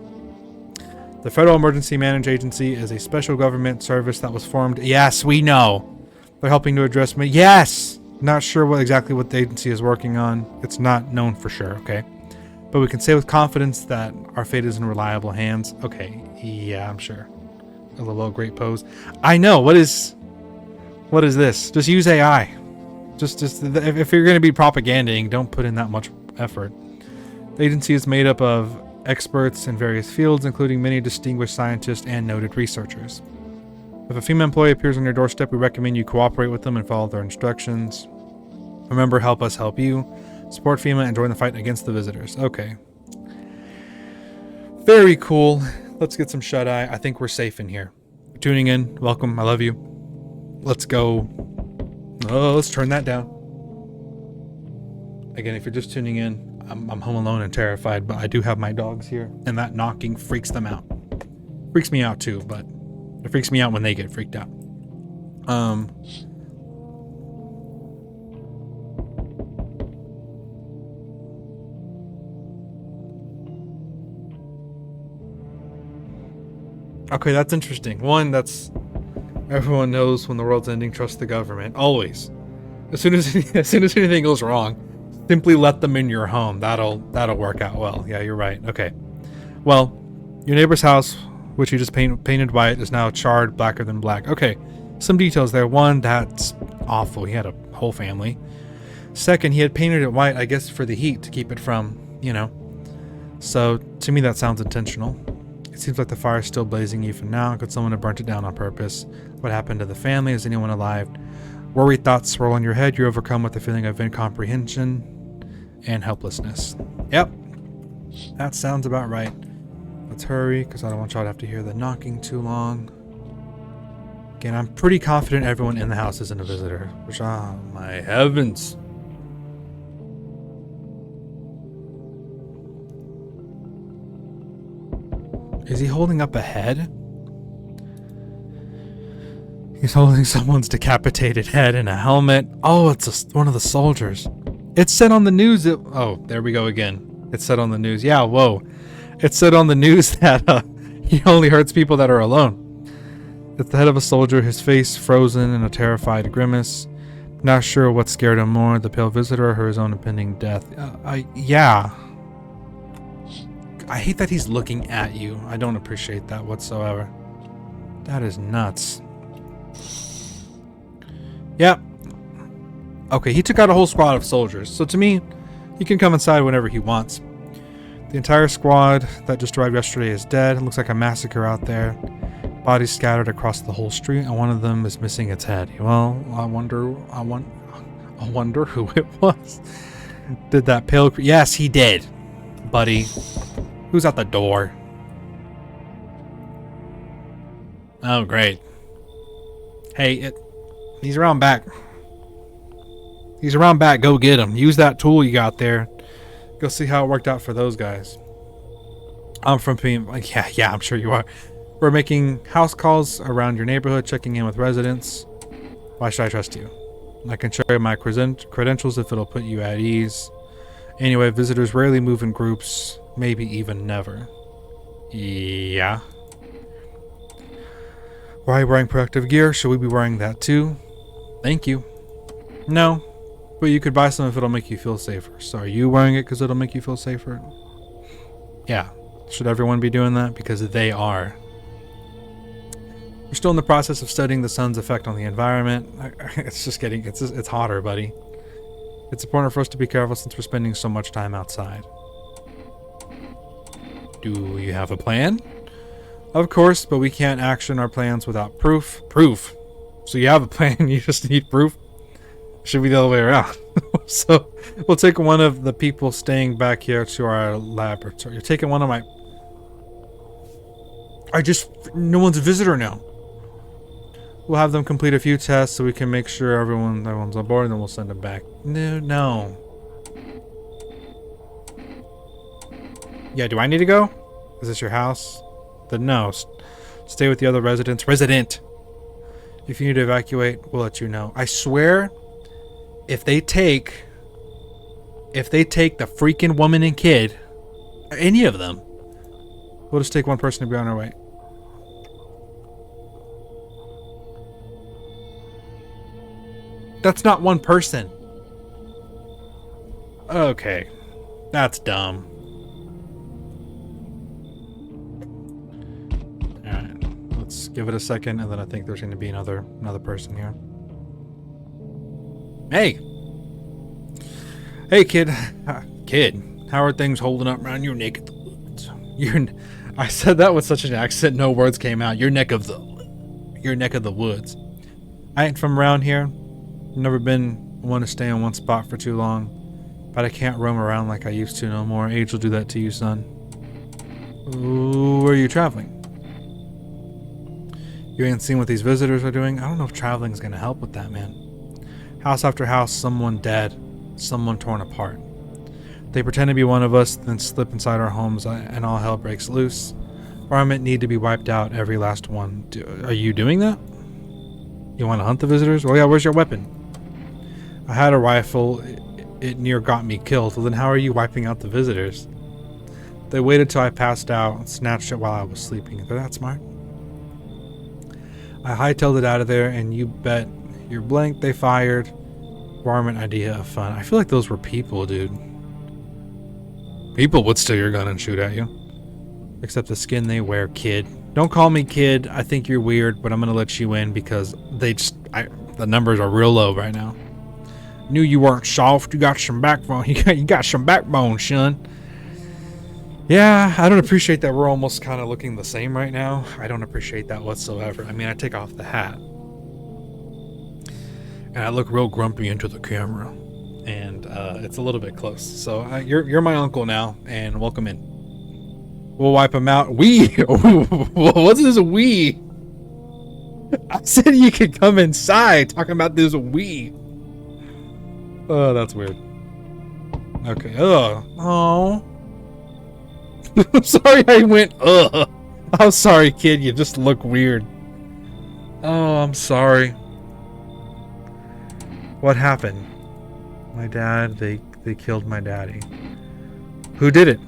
The Federal Emergency Management Agency is a special government service that was formed. Yes, we know. They're helping to address me. Yes! Not sure exactly what the agency is working on. It's not known for sure, okay? But we can say with confidence that our fate is in reliable hands. Okay, yeah, I'm sure. LOL, great pose. I know, what is this? Just use AI. Just if you're going to be propagandaing, don't put in that much effort. The agency is made up of experts in various fields, including many distinguished scientists and noted researchers. If a female employee appears on your doorstep, we recommend you cooperate with them and follow their instructions. Remember, help us help you. Support FEMA and join the fight against the visitors. Okay. Very cool. Let's get some shut-eye. I think we're safe in here. Tuning in. Welcome. I love you. Let's go. Oh, let's turn that down. Again, if you're just tuning in, I'm home alone and terrified, but I do have my dogs here, and that knocking freaks them out. Freaks me out too, but it freaks me out when they get freaked out. Okay, that's interesting. One, that's everyone knows when the world's ending, trust the government. Always. As soon as anything goes wrong, simply let them in your home. That'll work out well. Yeah, you're right. Okay. Well, your neighbor's house, which you just painted white, is now charred blacker than black. Okay. Some details there. One, that's awful. He had a whole family. Second, he had painted it white, I guess, for the heat to keep it from, So, to me, that sounds intentional. It seems like the fire is still blazing even now. Could someone have burnt it down on purpose? What happened to the family? Is anyone alive? Worried thoughts swirl in your head. You're overcome with a feeling of incomprehension and helplessness. Yep. That sounds about right. Let's hurry, because I don't want y'all to have to hear the knocking too long. Again, I'm pretty confident everyone in the house isn't a visitor. Which, oh my heavens. Is he holding up a head? He's holding someone's decapitated head in a helmet. Oh, it's one of the soldiers. It said on the news. Oh, there we go again. It said on the news. Yeah, whoa. It said on the news that he only hurts people that are alone. It's the head of a soldier, his face frozen in a terrified grimace. Not sure what scared him more, the pale visitor or his own impending death. Yeah. I hate that he's looking at you. I don't appreciate that whatsoever. That is nuts. Yep. Okay, he took out a whole squad of soldiers. So to me, he can come inside whenever he wants. The entire squad that just arrived yesterday is dead. It looks like a massacre out there. Bodies scattered across the whole street, and one of them is missing its head. Well, I wonder who it was. Did that pale... Yes, he did, buddy. Who's at the door? Oh, great. Hey, he's around back. He's around back. Go get him. Use that tool you got there. Go see how it worked out for those guys. I'm from being like, yeah, I'm sure you are. We're making house calls around your neighborhood, checking in with residents. Why should I trust you? I can show you my credentials if it'll put you at ease. Anyway, visitors rarely move in groups, maybe even never. Yeah. Why are you wearing protective gear? Should we be wearing that too? Thank you. No, but you could buy some if it'll make you feel safer. So are you wearing it because it'll make you feel safer? Yeah. Should everyone be doing that? Because they are. We're still in the process of studying the sun's effect on the environment. It's just getting, it's hotter, buddy. It's important for us to be careful since we're spending so much time outside. Do you have a plan? Of course, but we can't action our plans without proof. Proof? So you have a plan, you just need proof? Should be the other way around. So we'll take one of the people staying back here to our laboratory. You're taking one of my... No one's a visitor now. We'll have them complete a few tests so we can make sure everyone's on board, and then we'll send them back. No. Yeah, do I need to go? Is this your house? Then no. Stay with the other residents. Resident! If you need to evacuate, we'll let you know. I swear, if they take the freaking woman and kid, any of them, we'll just take one person to be on our way. That's not one person. Okay. That's dumb. Alright. Let's give it a second, and then I think there's going to be another person here. Hey! Hey, kid. Kid. How are things holding up around your neck of the woods? I said that with such an accent, no words came out. Your neck of the woods. I ain't from around here. Never been one to stay in one spot for too long, but I can't roam around like I used to no more. Age will do that to you, son. Ooh, where are you traveling? You ain't seen what these visitors are doing? I don't know if traveling is going to help with that, man. House after house, someone dead, someone torn apart. They pretend to be one of us, then slip inside our homes, and all hell breaks loose. Environment need to be wiped out, every last one. Are you doing that? You want to hunt the visitors? Oh yeah, where's your weapon? I had a rifle, it near got me killed. Well, then how are you wiping out the visitors? They waited till I passed out and snatched it while I was sleeping. They're that smart. I hightailed it out of there, and you bet you're blank they fired. Varmint idea of fun. I feel like those were people, dude. People would steal your gun and shoot at you. Except the skin they wear, kid. Don't call me kid. I think you're weird, but I'm gonna let you in because the numbers are real low right now. Knew you weren't soft. You got some backbone. You got some backbone, son. Yeah, I don't appreciate that we're almost kind of looking the same right now. I don't appreciate that whatsoever. I mean, I take off the hat, and I look real grumpy into the camera, and it's a little bit close. So you're my uncle now, and welcome in. We'll wipe him out. We? What's this we? I said you could come inside. Talking about this Wii. Oh, that's weird. Okay. Ugh. Oh. I'm sorry I went ugh. I'm sorry, kid. You just look weird. Oh, I'm sorry. What happened? My dad, they killed my daddy. Who did it?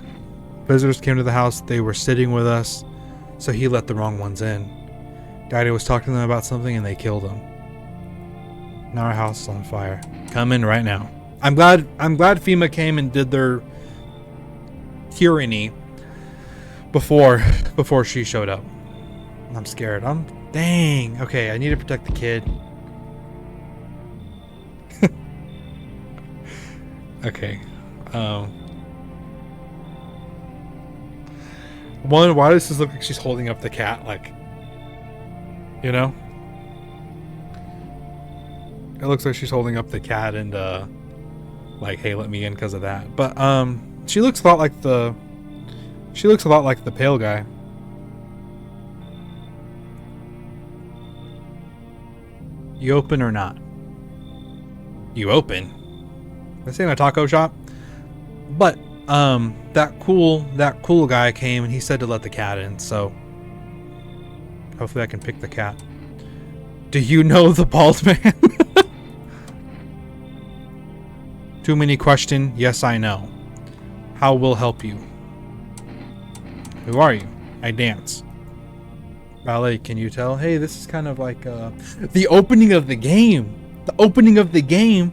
Visitors came to the house. They were sitting with us, so he let the wrong ones in. Daddy was talking to them about something and they killed him. Now our house is on fire. Come in right now. I'm glad FEMA came and did their tyranny before she showed up. I'm scared. Dang. Okay, I need to protect the kid. Okay. One, why does this look like she's holding up the cat? Like, you know? It looks like she's holding up the cat and, like, hey, let me in because of that. But, she looks a lot like the pale guy. You open or not? You open? This ain't a taco shop. But, that cool guy came and he said to let the cat in, so hopefully I can pick the cat. Do you know the bald man? Too many question. Yes, I know. How will help you? Who are you? I dance. Ballet, can you tell? Hey, this is kind of like the opening of the game. The opening of the game.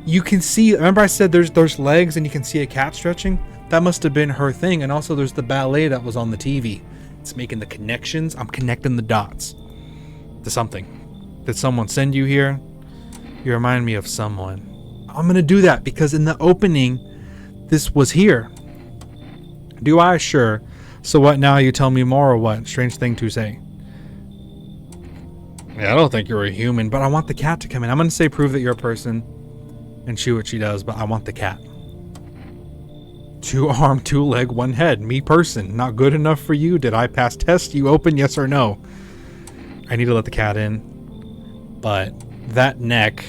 You can see, remember I said there's legs and you can see a cat stretching? That must have been her thing. And also there's the ballet that was on the TV. It's making the connections. I'm connecting the dots to something. Did someone send you here? You remind me of someone. I'm going to do that because in the opening, this was here. Do I? Sure. So what now? You tell me more or what? Strange thing to say. Yeah, I don't think you're a human, but I want the cat to come in. I'm going to say prove that you're a person and see what she does, but I want the cat. 2 arm, 2 leg, 1 head. Me person. Not good enough for you? Did I pass test? You open? Yes or no? I need to let the cat in. But that neck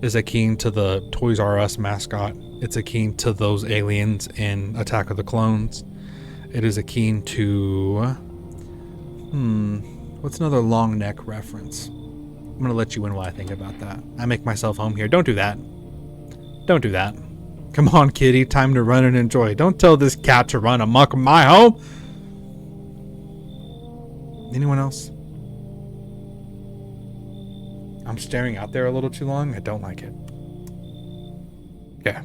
is akin to the Toys R Us mascot. It's akin to those aliens in Attack of the Clones. It is akin to... what's another long neck reference? I'm going to let you in while I think about that. I make myself home here. Don't do that. Don't do that. Come on, kitty. Time to run and enjoy. Don't tell this cat to run amok in my home. Anyone else? I'm staring out there a little too long. I don't like it. Yeah.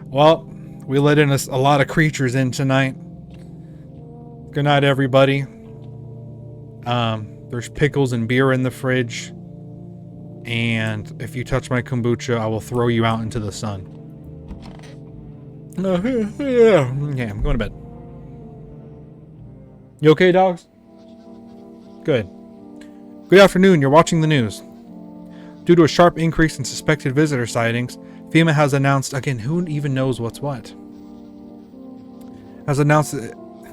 Well, we let in a lot of creatures in tonight. Good night, everybody. There's pickles and beer in the fridge. And if you touch my kombucha, I will throw you out into the sun. Yeah, I'm going to bed. You okay, dogs? Good. Good afternoon, you're watching the news. Due to a sharp increase in suspected visitor sightings, FEMA has announced, again, who even knows what's what? Has announced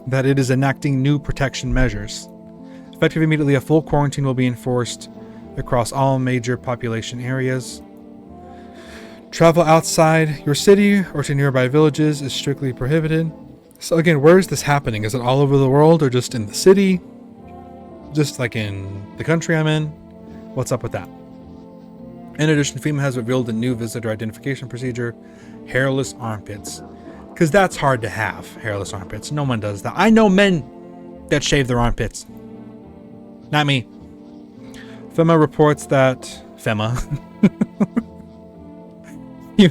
that it is enacting new protection measures. Effective immediately, a full quarantine will be enforced across all major population areas. Travel outside your city or to nearby villages is strictly prohibited. So again, where is this happening? Is it all over the world or just in the city? Just like in the country I'm in? What's up with that? In addition, FEMA has revealed a new visitor identification procedure, hairless armpits. Because that's hard to have, hairless armpits. No one does that. I know men that shave their armpits. Not me. FEMA reports that... FEMA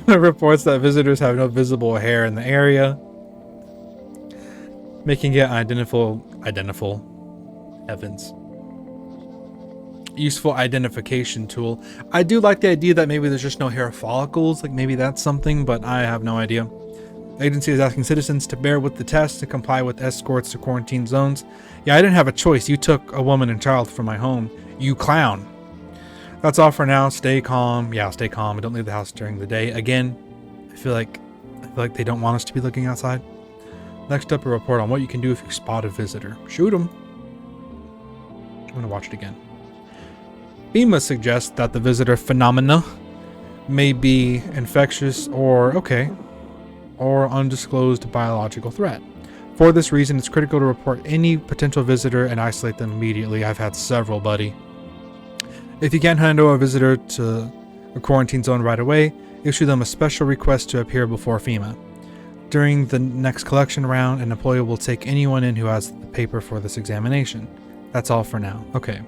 reports that visitors have no visible hair in the area, making it identifiable Evans. Useful identification tool. I do like the idea that maybe there's just no hair follicles, like maybe that's something, but I have no idea. The agency is asking citizens to bear with the test to comply with escorts to quarantine zones. Yeah, I didn't have a choice. You took a woman and child from my home. You clown. That's all for now. Stay calm. Yeah, stay calm. Don't leave the house during the day. Again, I feel like they don't want us to be looking outside. Next up, a report on what you can do if you spot a visitor. Shoot them. I'm gonna watch it again. FEMA suggests that the visitor phenomena may be infectious or undisclosed biological threat. For this reason, it's critical to report any potential visitor and isolate them immediately. I've had several, buddy. If you can't handle a visitor to a quarantine zone right away, issue them a special request to appear before FEMA. During the next collection round, an employee will take anyone in who has the paper for this examination. That's all for now. Okay.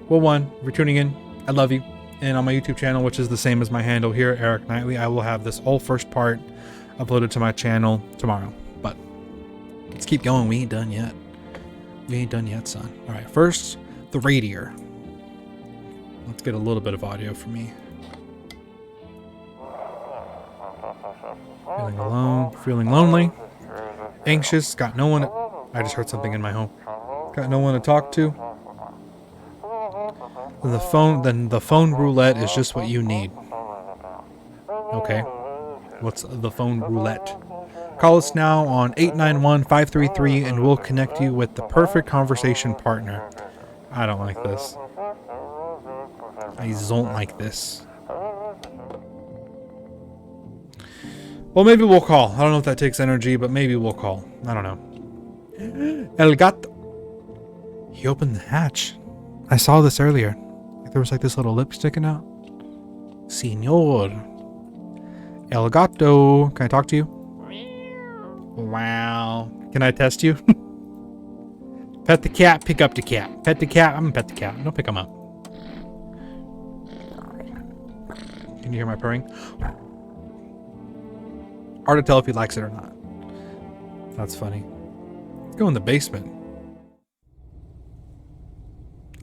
Well, one, if you're tuning in, I love you. And on my YouTube channel, which is the same as my handle here, Eric Knightley, I will have this whole first part uploaded to my channel tomorrow. But let's keep going. We ain't done yet. We ain't done yet, son. All right. First, the radiator. Let's get a little bit of audio from me. Feeling alone, feeling lonely, anxious, got no one. I just heard something in my home. Got no one to talk to. Then the phone roulette is just what you need. Okay. What's the phone roulette? Call us now on 891-533 and we'll connect you with the perfect conversation partner. I don't like this. I don't like this. Well, maybe we'll call. I don't know if that takes energy, but maybe we'll call. I don't know. El gato. He opened the hatch. I saw this earlier. There was like this little lip sticking out. Señor. El gato. Can I talk to you? Wow. Can I test you? Pet the cat, pick up the cat. Pet the cat, I'm gonna pet the cat. Don't pick him up. Can you hear my purring? Hard to tell if he likes it or not. That's funny. Let's go in the basement.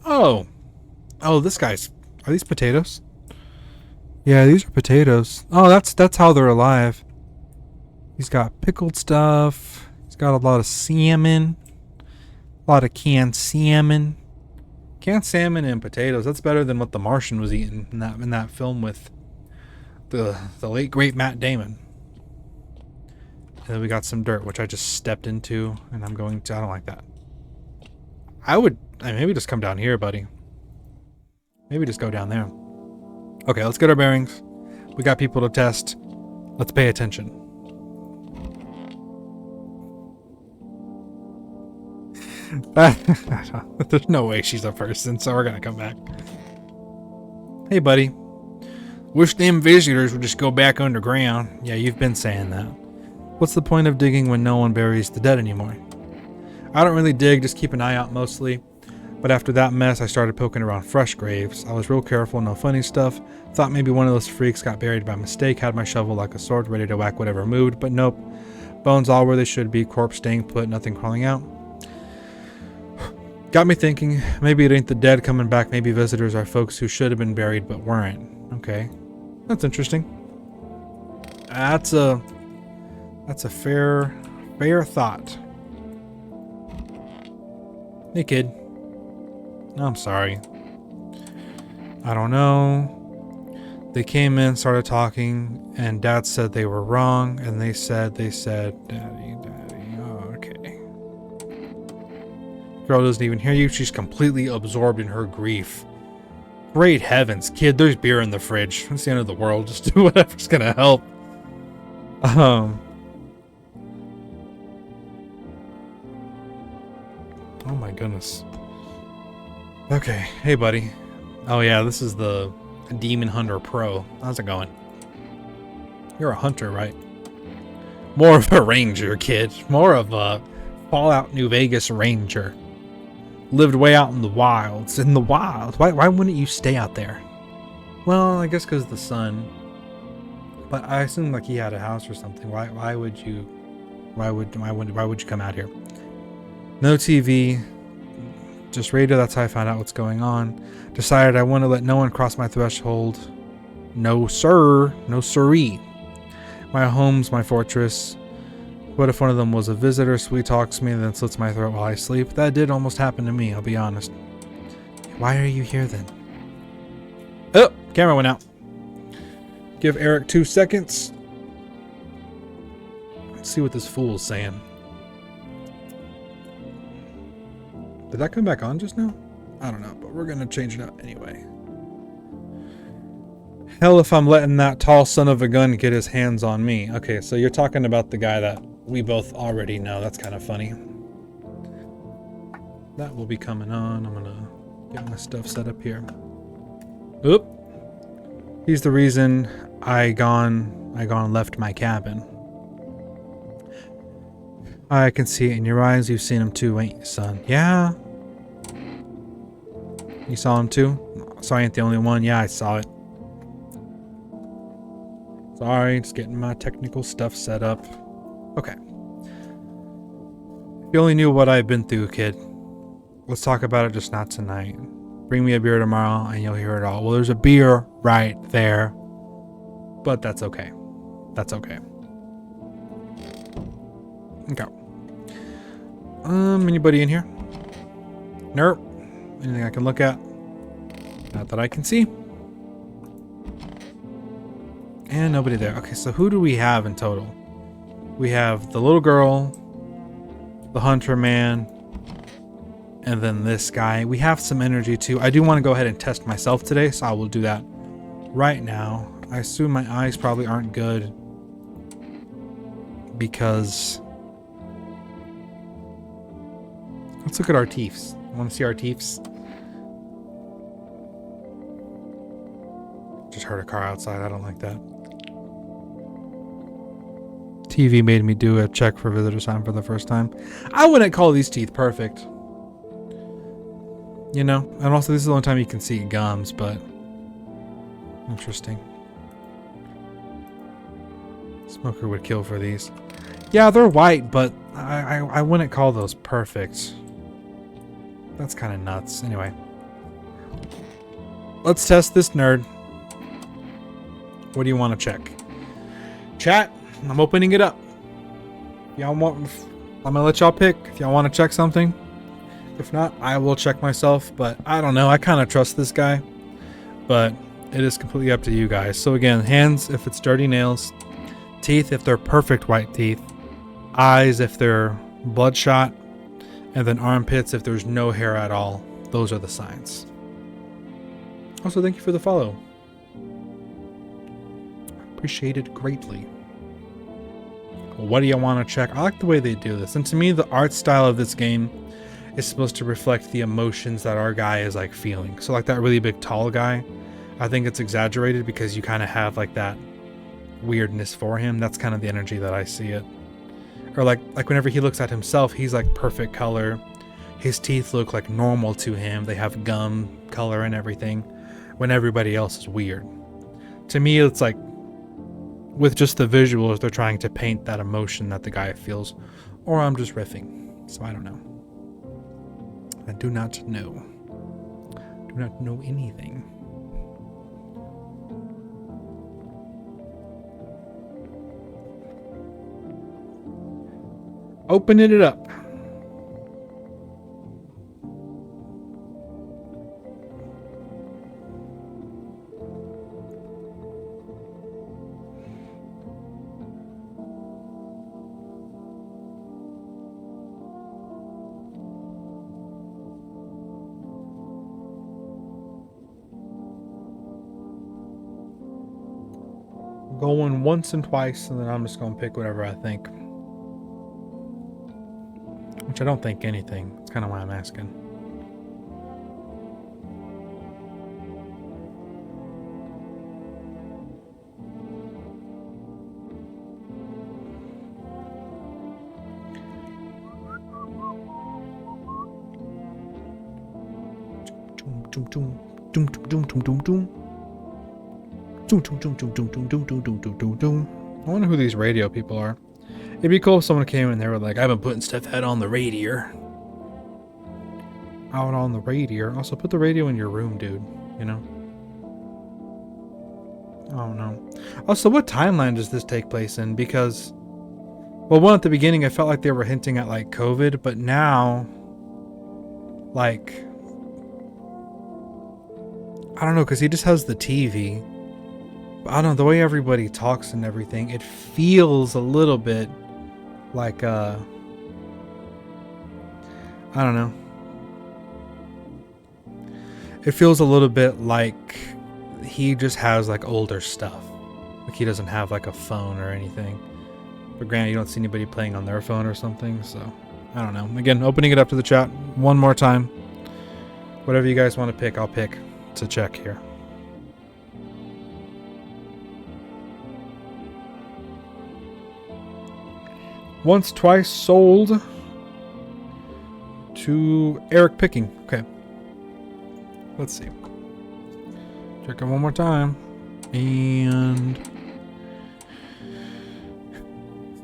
Oh, this guy's. Are these potatoes? Yeah, these are potatoes. Oh, that's how they're alive. He's got pickled stuff. He's got a lot of salmon. A lot of canned salmon. Canned salmon and potatoes. That's better than what the Martian was eating in that film with the late great Matt Damon. And then we got some dirt, which I just stepped into, and I don't like that. Maybe just come down here, buddy. Maybe just go down there. Okay, let's get our bearings. We got people to test. Let's pay attention. There's no way she's a person, so we're gonna come back. Hey, buddy. Wish them visitors would just go back underground. Yeah, you've been saying that. What's the point of digging when no one buries the dead anymore? I don't really dig, just keep an eye out mostly. But after that mess, I started poking around fresh graves. I was real careful, no funny stuff. Thought maybe one of those freaks got buried by mistake, had my shovel like a sword ready to whack whatever moved, but nope. Bones all where they should be, corpse staying put, nothing crawling out. Got me thinking, maybe it ain't the dead coming back, maybe visitors are folks who should have been buried but weren't. Okay. That's interesting. That's a fair thought. Hey, kid. I'm sorry. I don't know. They came in, started talking, and Dad said they were wrong, and they said, Daddy, oh, okay. Girl doesn't even hear you. She's completely absorbed in her grief. Great heavens, kid, there's beer in the fridge. It's the end of the world. Just do whatever's gonna help. Oh my goodness. Okay, hey buddy. Oh yeah, this is the Demon Hunter Pro. How's it going? You're a hunter, right? More of a ranger, kid. More of a Fallout New Vegas ranger. Lived way out in the wilds. In the wild. Why wouldn't you stay out there? Well, I guess because of the sun. But I assume like he had a house or something. Why would you come out here? No TV. Just radio, that's how I found out what's going on. Decided I want to let no one cross my threshold. No sir. No siree. My home's my fortress. What if one of them was a visitor, sweet talks me, and then slits my throat while I sleep? That did almost happen to me, I'll be honest. Why are you here then? Oh, camera went out. Give Eric 2 seconds. Let's see what this fool's saying. Did that come back on just now? I don't know, but we're gonna change it up anyway. Hell if I'm letting that tall son of a gun get his hands on me. Okay, so you're talking about the guy that we both already know. That's kind of funny. That will be coming on. I'm gonna get my stuff set up here. Oop. He's the reason I gone left my cabin. I can see it in your eyes. You've seen him too, ain't you, son? Yeah. You saw him too? So I ain't the only one. Yeah, I saw it. Sorry, just getting my technical stuff set up. Okay. If you only knew what I've been through, kid. Let's talk about it, just not tonight. Bring me a beer tomorrow and you'll hear it all. Well, there's a beer right there. But that's okay. That's okay. Okay. Anybody in here? Nope. Anything I can look at? Not that I can see. And nobody there. Okay, so who do we have in total? We have the little girl, the hunter man, and then this guy. We have some energy too. I do want to go ahead and test myself today, so I will do that right now. I assume my eyes probably aren't good because... Let's look at our teeths. I want to see our teeths. Just heard a car outside. I don't like that. TV made me do a check for visitor sign for the first time. I wouldn't call these teeth perfect. You know? And also this is the only time you can see gums, but... Interesting. Smoker would kill for these. Yeah, they're white, but I wouldn't call those perfect. That's kind of nuts. Anyway. Let's test this nerd. What do you want to check? Chat, I'm opening it up. Y'all want... I'm gonna let y'all pick if y'all want to check something. If not, I will check myself, but I don't know. I kind of trust this guy, but it is completely up to you guys. So again, hands if it's dirty nails, teeth if they're perfect white teeth, eyes if they're bloodshot, and then armpits if there's no hair at all. Those are the signs. Also, thank you for the follow. Appreciate it greatly. What do you want to check? I like the way they do this. And to me, the art style of this game is supposed to reflect the emotions that our guy is like feeling. So like that really big tall guy, I think it's exaggerated because you kind of have like that weirdness for him. That's kind of the energy that I see it. Or like whenever he looks at himself, he's like perfect color. His teeth look like normal to him. They have gum color and everything, when everybody else is weird. To me, it's like with just the visuals, they're trying to paint that emotion that the guy feels. Or I'm just riffing. So I don't know. I do not know. Do not know anything. Opening it up. Going once and twice, and then I'm just going to pick whatever I think. Which I don't think anything. That's kind of why I'm asking. I wonder who these radio people are. It'd be cool if someone came and they were like, I've been putting stuff out on the radio. Out on the radio. Also, put the radio in your room, dude. You know? Oh, no. Also, what timeline does this take place in? Because, well, one at the beginning, I felt like they were hinting at, like, COVID. But now, like, I don't know, because he just has the TV. But I don't know, the way everybody talks and everything, it feels a little bit like, I don't know. It feels a little bit like he just has like older stuff. Like he doesn't have like a phone or anything. But granted, you don't see anybody playing on their phone or something, so I don't know. Again, opening it up to the chat one more time. Whatever you guys want to pick, I'll pick to check here. Once, twice, sold to Eric Picking. Okay. Let's see. Check it one more time. And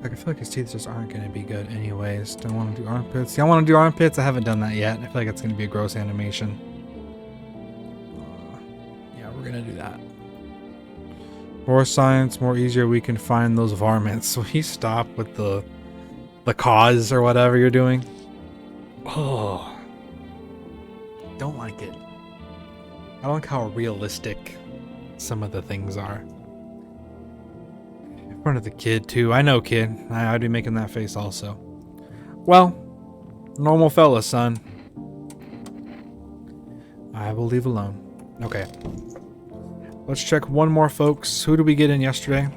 I feel like his teeth just aren't going to be good anyways. Don't want to do armpits. Yeah, I want to do armpits. I haven't done that yet. I feel like it's going to be a gross animation. Yeah, we're going to do that. More science, more easier we can find those varmints. So he stopped with the cause or whatever you're doing. Oh. Don't like it. I don't like how realistic some of the things are. In front of the kid, too. I know, kid. I'd be making that face also. Well, normal fella, son. I will leave alone. Okay. Let's check one more, folks. Who did we get in yesterday?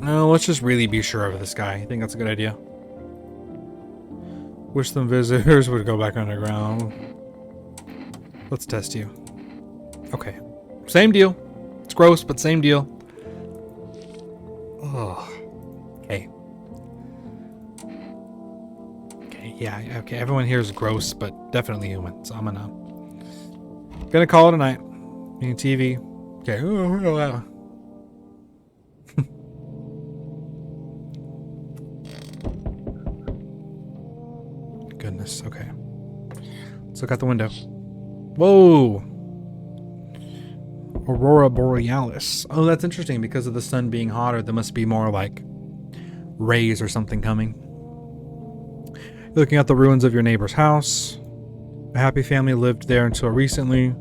No, let's just really be sure of this guy. I think that's a good idea. Wish them visitors would go back underground. Let's test you. Okay. Same deal. It's gross, but same deal. Oh. Okay. Okay, yeah, okay. Everyone here is gross, but definitely human. So I'm gonna call it a night. Me and TV. Okay. Goodness. Okay. Let's look out the window. Whoa. Aurora Borealis. Oh, that's interesting. Because of the sun being hotter, there must be more like rays or something coming. Looking at the ruins of your neighbor's house. A happy family lived there until recently.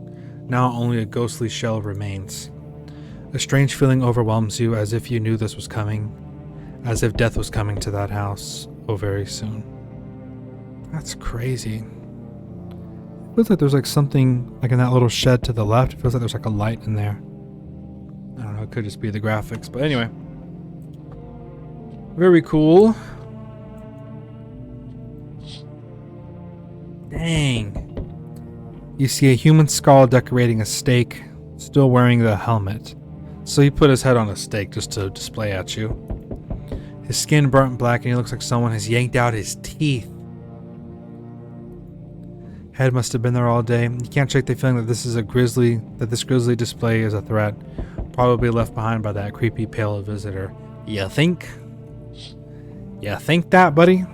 Now only a ghostly shell remains. A strange feeling overwhelms you, as if you knew this was coming. As if death was coming to that house. Oh, very soon. That's crazy. It feels like there's like something like in that little shed to the left. It feels like there's like a light in there. I don't know, it could just be the graphics, but anyway. Very cool. Dang. You see a human skull decorating a stake, still wearing the helmet. So he put his head on a stake just to display at you. His skin burnt black and he looks like someone has yanked out his teeth. Head must have been there all day. You can't shake the feeling that this grisly display is a threat, probably left behind by that creepy pale visitor. You think? You think that, buddy?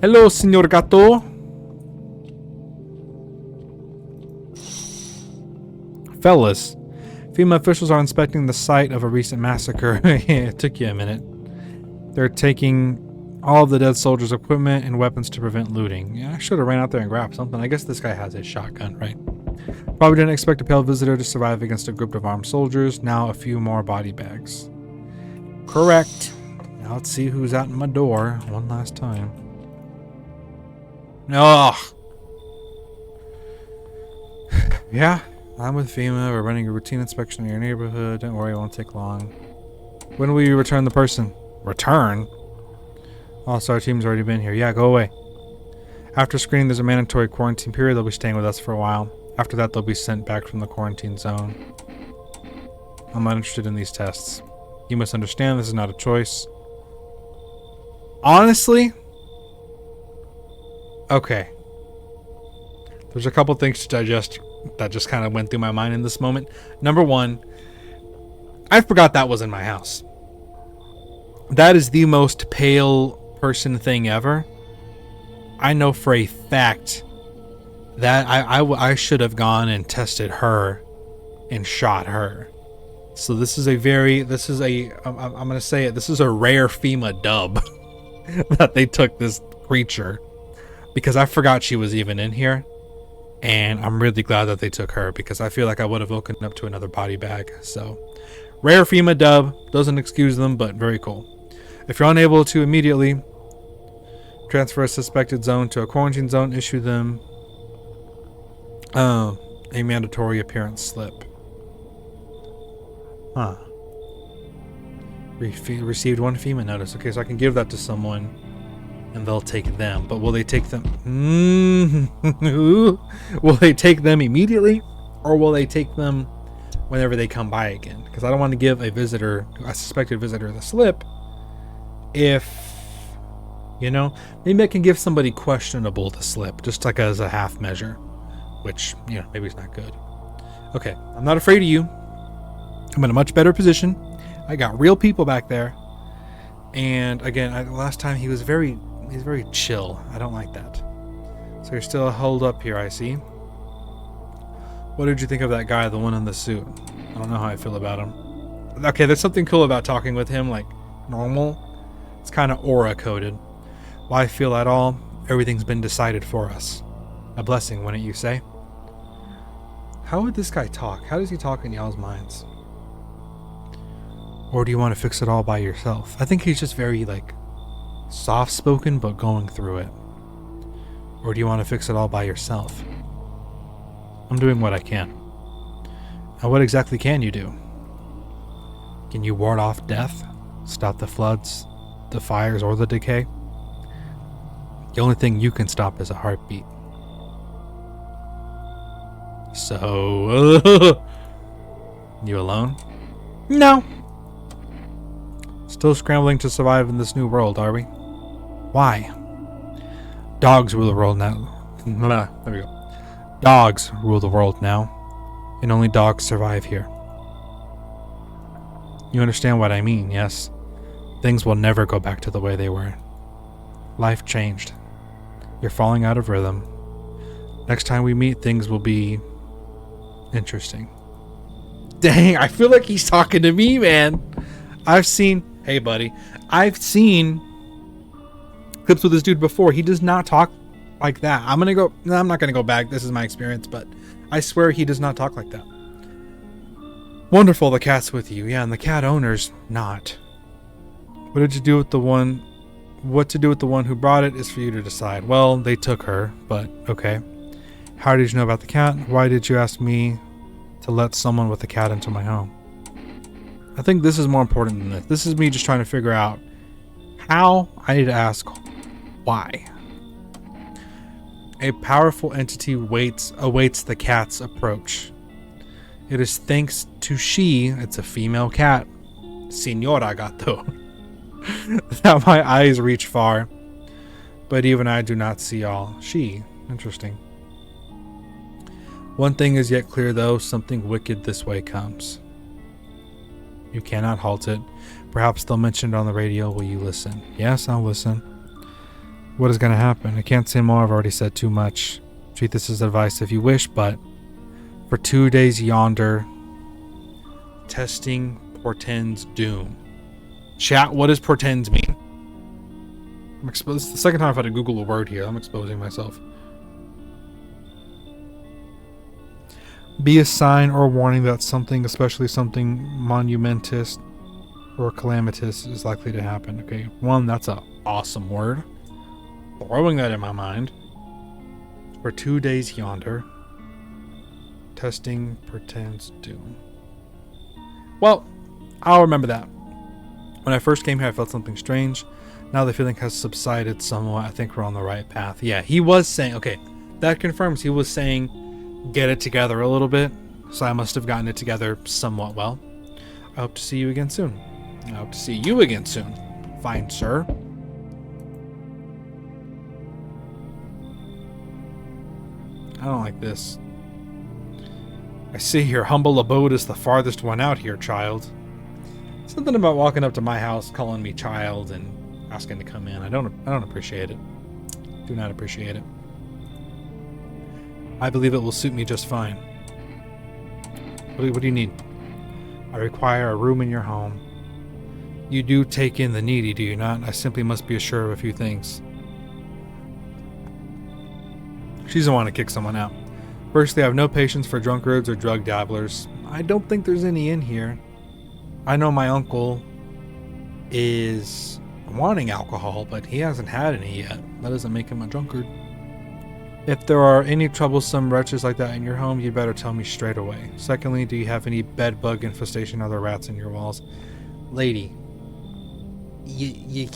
Hello, Senor Gato. Fellas, FEMA officials are inspecting the site of a recent massacre. It took you a minute. They're taking all of the dead soldiers' equipment and weapons to prevent looting. Yeah, I should have ran out there and grabbed something. I guess this guy has a shotgun, right? Probably didn't expect a pale visitor to survive against a group of armed soldiers. Now a few more body bags. Correct. Now let's see who's out my door one last time. Ugh. Yeah, I'm with FEMA. We're running a routine inspection of your neighborhood. Don't worry, it won't take long. When will you return the person? Return? All-star team's already been here. Yeah, go away. After screening, there's a mandatory quarantine period. They'll be staying with us for a while. After that, they'll be sent back from the quarantine zone. I'm not interested in these tests. You must understand this is not a choice. Honestly? Okay. There's a couple things to digest that just kind of went through my mind in this moment. Number one, I forgot that was in my house. That is the most pale person thing ever. I know for a fact that I should have gone and tested her and shot her. So this is a I'm going to say it, this is a rare FEMA dub that they took this creature, because I forgot she was even in here. And I'm really glad that they took her, because I feel like I would have woken up to another body bag. So rare FEMA dub, doesn't excuse them, but very cool. If you're unable to immediately transfer a suspected zone to a quarantine zone, issue them A mandatory appearance slip. Huh. Received one FEMA notice. Okay, so I can give that to someone and they'll take them. But will they take them? Will they take them immediately? Or will they take them whenever they come by again? Because I don't want to give a suspected visitor, the slip if, maybe I can give somebody questionable the slip, just like as a half measure, which, maybe it's not good. Okay, I'm not afraid of you. I'm in a much better position. I got real people back there. And again, last time he's very chill. I don't like that. So you're still holed up here, I see. What did you think of that guy, the one in the suit? I don't know how I feel about him. Okay, there's something cool about talking with him, like normal. It's kind of aura coded. Why feel at all? Everything's been decided for us. A blessing, wouldn't you say? How would this guy talk? How does he talk in y'all's minds? Or do you want to fix it all by yourself? I think he's just very, soft-spoken, but going through it. Or do you want to fix it all by yourself? I'm doing what I can. Now, what exactly can you do? Can you ward off death? Stop the floods, the fires, or the decay? The only thing you can stop is a heartbeat. So, you alone? No. Still scrambling to survive in this new world, are we? Why? Dogs rule the world now. There we go. Dogs rule the world now, and only dogs survive here. You understand what I mean, yes? Things will never go back to the way they were. Life changed. You're falling out of rhythm. Next time we meet, things will be interesting. Dang, I feel like he's talking to me, man. Hey buddy, I've seen clips with this dude before. He does not talk like that. I'm not gonna go back. This is my experience, but I swear he does not talk like that. Wonderful, the cat's with you. Yeah, and the cat owner's not. What to do with the one who brought it is for you to decide. Well, they took her, but okay. How did you know about the cat? Why did you ask me to let someone with a cat into my home? I think this is more important than this. This is me just trying to figure out how. I need to ask why. A powerful entity awaits the cat's approach. It is thanks to it's a female cat, Señora Gato, that my eyes reach far. But even I do not see all. Interesting. One thing is yet clear though, something wicked this way comes. You cannot halt it. Perhaps they'll mention it on the radio. Will you listen? Yes, I'll listen. What is going to happen? I can't say more. I've already said too much. Treat this as advice if you wish, but for 2 days yonder, testing portends doom. Chat, what does portends mean? This is the second time I've had to Google a word here. I'm exposing myself. Be a sign or warning that something, especially something monumentous or calamitous, is likely to happen. Okay, one, that's an awesome word. Throwing that in my mind. For 2 days yonder, testing portends doom. Well, I'll remember that. When I first came here, I felt something strange. Now the feeling has subsided somewhat. I think we're on the right path. Yeah, he was saying, okay, that confirms he was saying get it together a little bit. So I must have gotten it together somewhat well. I hope to see you again soon. I hope to see you again soon. Fine, sir. I don't like this. I see your humble abode is the farthest one out here, child. Something about walking up to my house, calling me child, and asking to come in. I don't appreciate it. Do not appreciate it. I believe it will suit me just fine. What do you need? I require a room in your home. You do take in the needy, do you not? I simply must be assured of a few things. She doesn't want to kick someone out. Firstly, I have no patience for drunkards or drug dabblers. I don't think there's any in here. I know my uncle is wanting alcohol, but he hasn't had any yet. That doesn't make him a drunkard. If there are any troublesome wretches like that in your home, you'd better tell me straight away. Secondly, do you have any bed bug infestation or other rats in your walls? Lady, you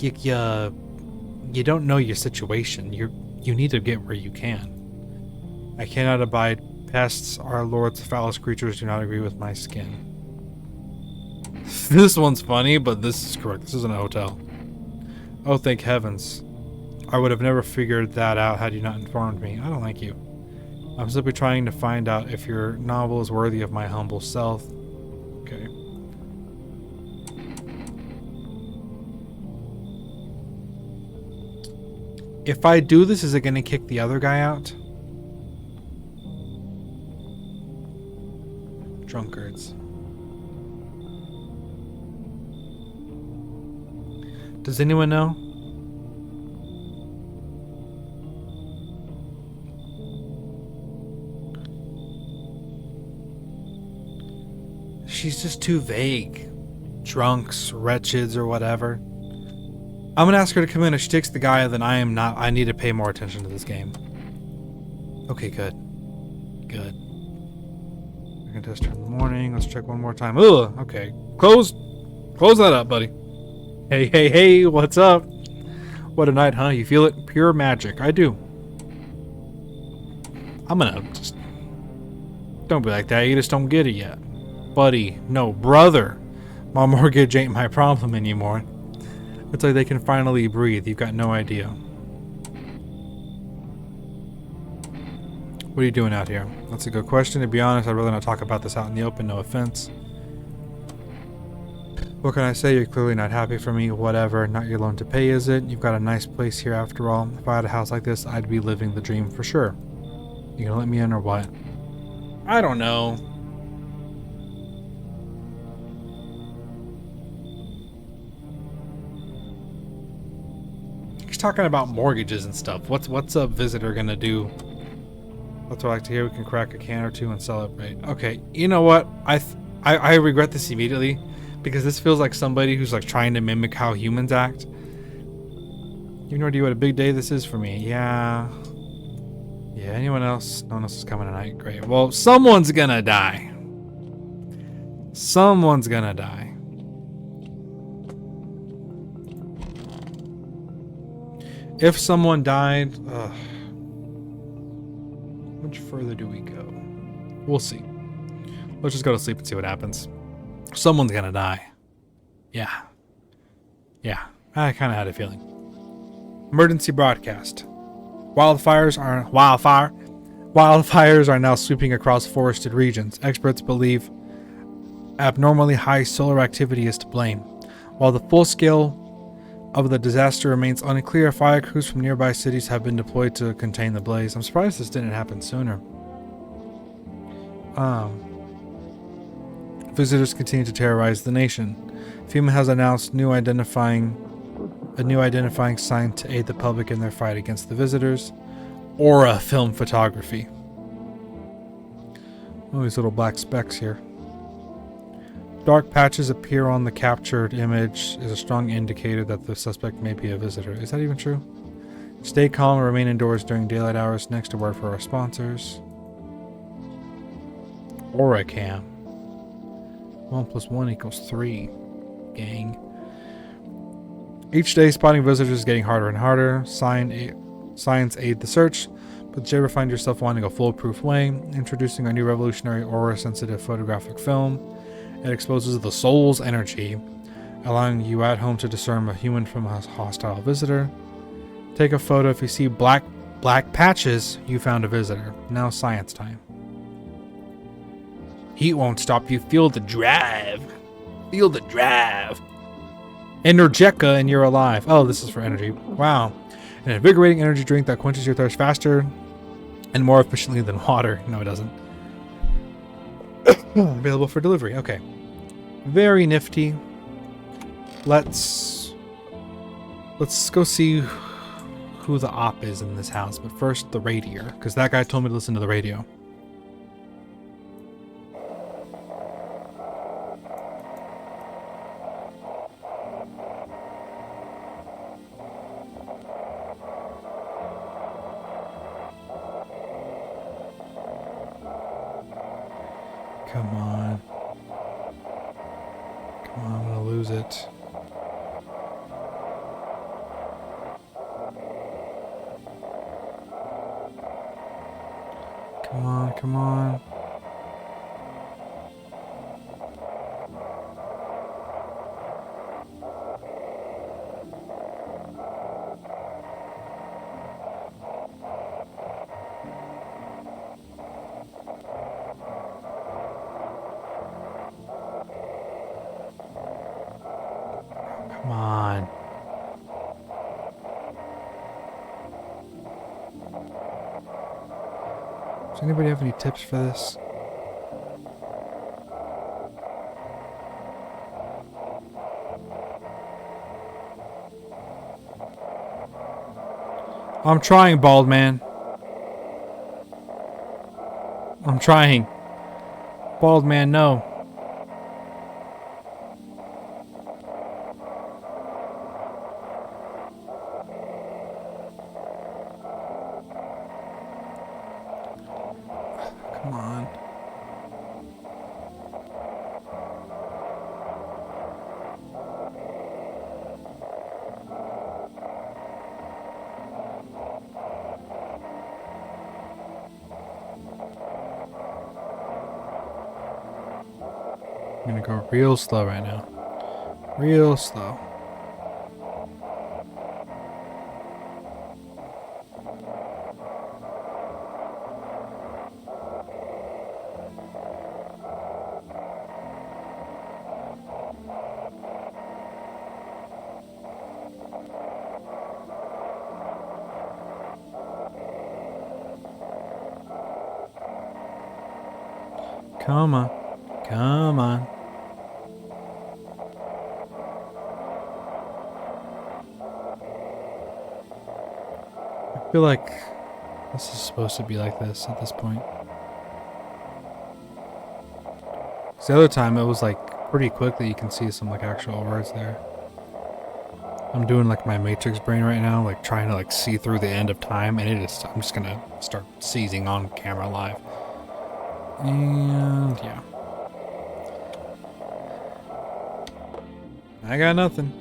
don't know your situation. You need to get where you can. I cannot abide pests. Our Lord's foulest creatures do not agree with my skin. This one's funny, but this is correct. This isn't a hotel. Oh, thank heavens. I would have never figured that out had you not informed me. I don't like you. I'm simply trying to find out if your novel is worthy of my humble self. Okay. If I do this, is it going to kick the other guy out? Drunkards. Does anyone know? She's just too vague. Drunks, wretches, or whatever. I'm gonna ask her to come in. If she takes the guy, then I am not. I need to pay more attention to this game. Okay, good. Good. I can test her in the morning. Let's check one more time. Ugh, okay. Close that up, buddy. Hey, what's up? What a night, huh? You feel it? Pure magic. I do. I'm gonna just... Don't be like that. You just don't get it yet. Buddy. No, brother. My mortgage ain't my problem anymore. It's like they can finally breathe. You've got no idea. What are you doing out here? That's a good question. To be honest, I'd rather not talk about this out in the open. No offense. What can I say? You're clearly not happy for me. Whatever. Not your loan to pay, is it? You've got a nice place here after all. If I had a house like this, I'd be living the dream for sure. You gonna let me in or what? I don't know. He's talking about mortgages and stuff. What's a visitor gonna do? That's what I like to hear. We can crack a can or two and celebrate. Okay, you know what? I regret this immediately. Because this feels like somebody who's like trying to mimic how humans act. You have no idea what a big day this is for me. Yeah. Yeah, anyone else? No one else is coming tonight. Great. Well, someone's gonna die. Someone's gonna die. If someone died, how much further do we go? We'll see. Let's just go to sleep and see what happens. Someone's gonna die. Yeah. I kind of had a feeling. Emergency broadcast. Wildfires are now sweeping across forested regions. Experts believe abnormally high solar activity is to blame. While the full scale of the disaster remains unclear, fire crews from nearby cities have been deployed to contain the blaze. I'm surprised this didn't happen sooner. Visitors continue to terrorize the nation. FEMA has announced a new identifying sign to aid the public in their fight against the visitors. Aura film photography. Oh, these little black specks here. Dark patches appear on the captured image is a strong indicator that the suspect may be a visitor. Is that even true? Stay calm and remain indoors during daylight hours. Next, a word for our sponsors. AuraCam. 1 + 1 = 3. Gang. Each day, spotting visitors is getting harder and harder. Science aid the search, but did you ever find yourself wanting a foolproof way? Introducing our new revolutionary aura-sensitive photographic film. It exposes the soul's energy, allowing you at home to discern a human from a hostile visitor. Take a photo. If you see black patches, you found a visitor. Now science time. Heat won't stop you. Feel the drive. Feel the drive. Energetica and you're alive. Oh, this is for energy. Wow. An invigorating energy drink that quenches your thirst faster and more efficiently than water. No, it doesn't. Available for delivery. Okay. Very nifty. Let's go see who the op is in this house. But first, the radio. Because that guy told me to listen to the radio. Come on. Come on, I'm gonna lose it. Come on, come on. Come on. Does anybody have any tips for this? I'm trying, bald man. I'm trying. Bald man, no. Come on. I'm gonna go real slow right now. Real slow. Come on. Come on. I feel like this is supposed to be like this at this point. 'Cause the other time it was like pretty quick that you can see some like actual words there. I'm doing like my Matrix brain right now, like trying to like see through the end of time, and I'm just gonna start seizing on camera live. And yeah. I got nothing.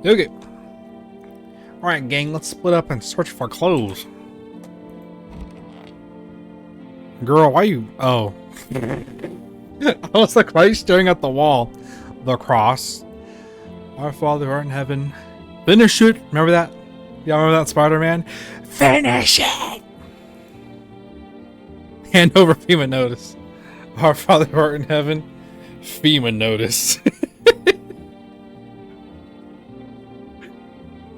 Okay. Alright, gang, let's split up and search for clothes. Girl, why you... Oh. I was like, why are you staring at the wall? The cross. Our Father who art in heaven. Finish it! Remember that? Y'all remember that Spider-Man? Finish it! Hand over FEMA notice. Our Father who art in heaven. FEMA notice.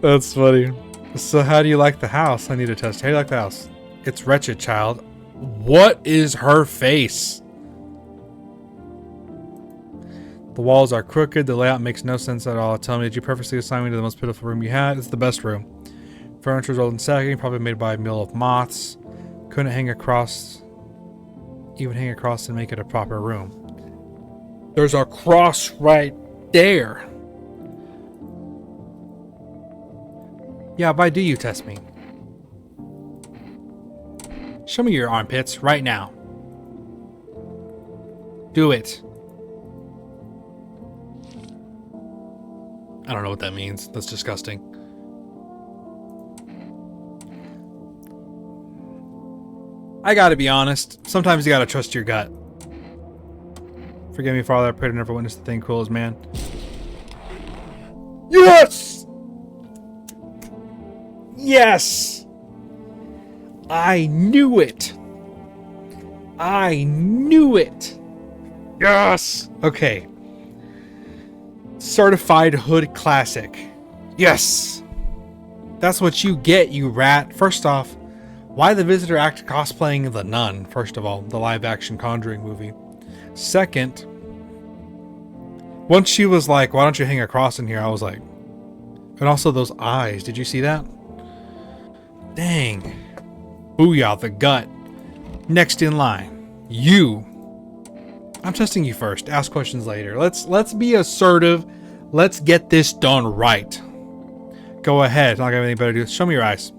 That's funny. So how do you like the house? I need a test. How do you like the house? It's wretched, child. What is her face? The walls are crooked. The layout makes no sense at all. Tell me, did you purposely assign me to the most pitiful room you had? It's the best room. Furniture's old and sagging, probably made by a mill of moths. Couldn't hang across, even hang across and make it a proper room. There's a cross right there. Yeah, why do you test me? Show me your armpits right now. Do it. I don't know what that means. That's disgusting. I gotta be honest. Sometimes you gotta trust your gut. Forgive me, Father. I pray to never witness the thing cruel as man. Yes! Yes! I knew it! I knew it! Yes! Okay. Certified Hood Classic. Yes! That's what you get, you rat. First off, why the visitor act cosplaying the nun? First of all, the live-action Conjuring movie. Second, once she was like, why don't you hang a cross in here? I was like... And also those eyes. Did you see that? Dang. Booyah, the gut. Next in line. You. I'm testing you first. Ask questions later. Let's be assertive. Let's get this done right. Go ahead. I don't have anything better to do. Show me your eyes.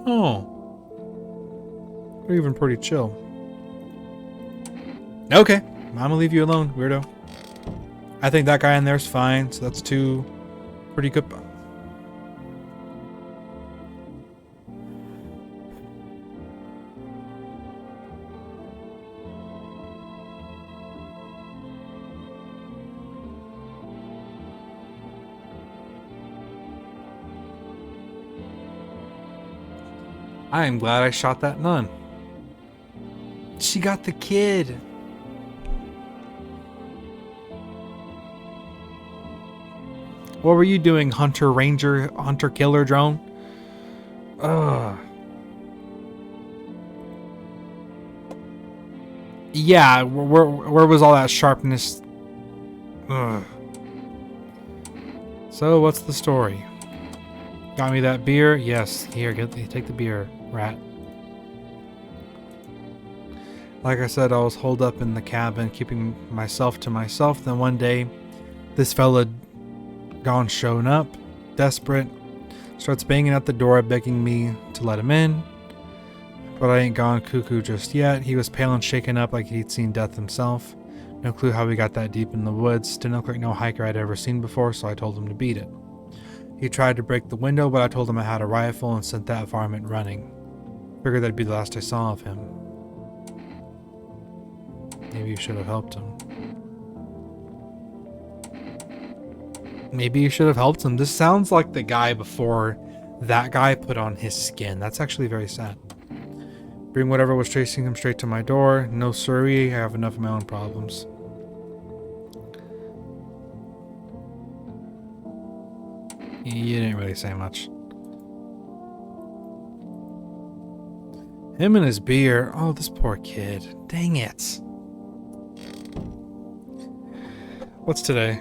Oh. You're even pretty chill. Okay. I'm gonna leave you alone, weirdo. I think that guy in there is fine, so that's two pretty good. I am glad I shot that nun. She got the kid. What were you doing, Hunter Ranger, Hunter Killer Drone? Ugh. Yeah, where was all that sharpness? Ugh. So, what's the story? Got me that beer? Yes. Here, take the beer, rat. Like I said, I was holed up in the cabin, keeping myself to myself. Then one day, this fella showing up, desperate, starts banging at the door, begging me to let him in. But I ain't gone cuckoo just yet. He was pale and shaken up like he'd seen death himself. No clue how we got that deep in the woods. Didn't look like no hiker I'd ever seen before, so I told him to beat it. He tried to break the window, but I told him I had a rifle and sent that varmint running. Figured that'd be the last I saw of him. Maybe you should have helped him. Maybe you should have helped him. This sounds like the guy before that guy put on his skin. That's actually very sad. Bring whatever was chasing him straight to my door. No siree, I have enough of my own problems. You didn't really say much. Him and his beer. Oh, this poor kid. Dang it. What's today?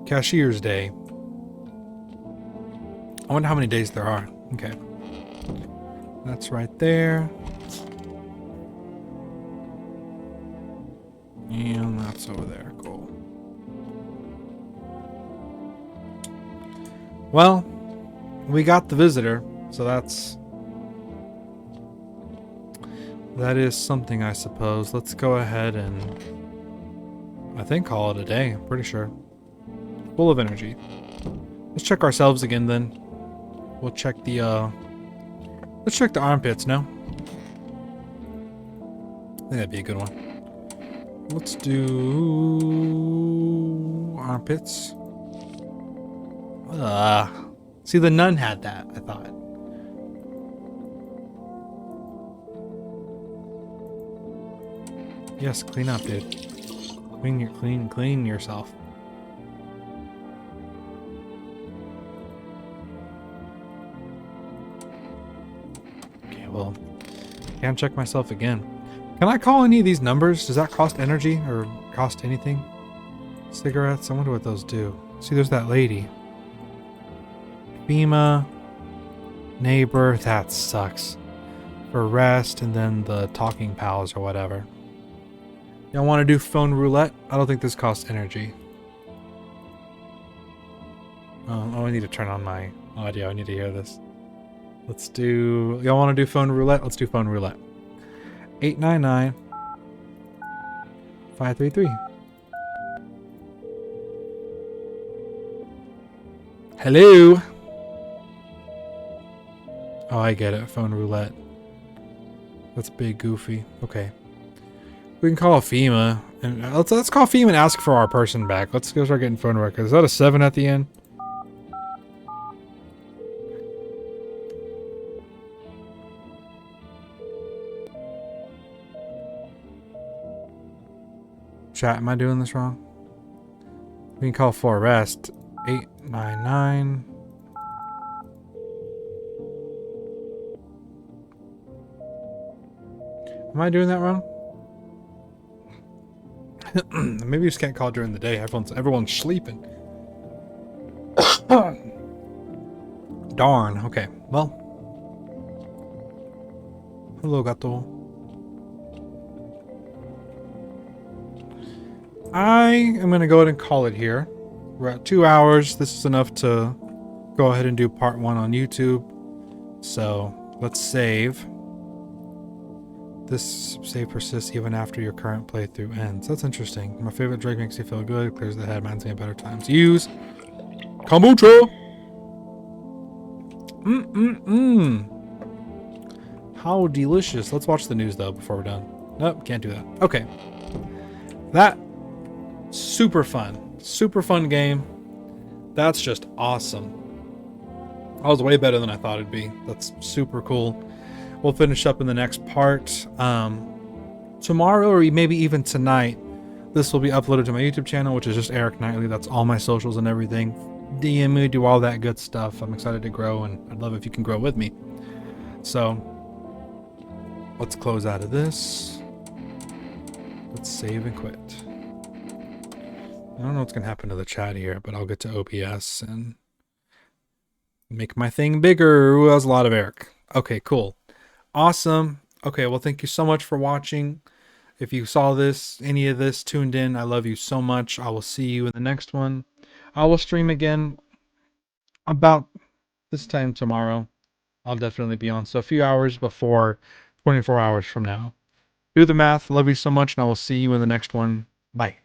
Cashier's Day. I wonder how many days there are. Okay. That's right there. And that's over there. Cool. Well, we got the visitor, so that is something, I suppose. Let's go ahead and I think call it a day. I'm pretty sure. Full of energy. Let's check ourselves again then. We'll check the let's check the armpits now. I think that'd be a good one. Let's do armpits. See, the nun had that, I thought. Yes, clean up, dude. Clean yourself. Okay, well, can't check myself again. Can I call any of these numbers? Does that cost energy or cost anything? Cigarettes? I wonder what those do. See, there's that lady. FEMA. Neighbor. That sucks. For rest, and then the talking pals or whatever. Y'all want to do phone roulette? I don't think this costs energy. Oh, I need to turn on my audio. I need to hear this. Let's do... Y'all want to do phone roulette? Let's do phone roulette. 899 533. Hello? Oh, I get it. Phone roulette. That's big goofy. Okay. We can call FEMA. And let's call FEMA and ask for our person back. Let's go start getting phone records. Is that a 7 at the end? Chat, am I doing this wrong? We can call for arrest. 899. Am I doing that wrong? Maybe you just can't call during the day. Everyone's sleeping. Darn. Okay. Well. Hello, gato. I am going to go ahead and call it here. We're at 2 hours. This is enough to go ahead and do part 1 on YouTube. So let's save. This save persists even after your current playthrough ends. That's interesting. My favorite drink makes you feel good, clears the head, reminds me of better times. Use kombucha. How delicious. Let's watch the news though before we're done. Nope, can't do that. Okay. That super fun game. That's just awesome. That was way better than I thought it'd be. That's super cool. We'll finish up in the next part tomorrow, or maybe even tonight. This will be uploaded to my YouTube channel, which is just Eric Knightley. That's all my socials and everything. DM me, do all that good stuff. I'm excited to grow, and I'd love if you can grow with me. So let's close out of this. Let's save and quit. I don't know what's gonna happen to the chat here, but I'll get to OBS and make my thing bigger. Ooh, that was a lot of Eric. Okay, cool. Awesome. Okay, well, thank you so much for watching. If you saw this, any of this, tuned in, I love you so much. I will see you in the next one. I will stream again about this time tomorrow. I'll definitely be on. So a few hours before 24 hours from now. Do the math. Love you so much, and I will see you in the next one. Bye.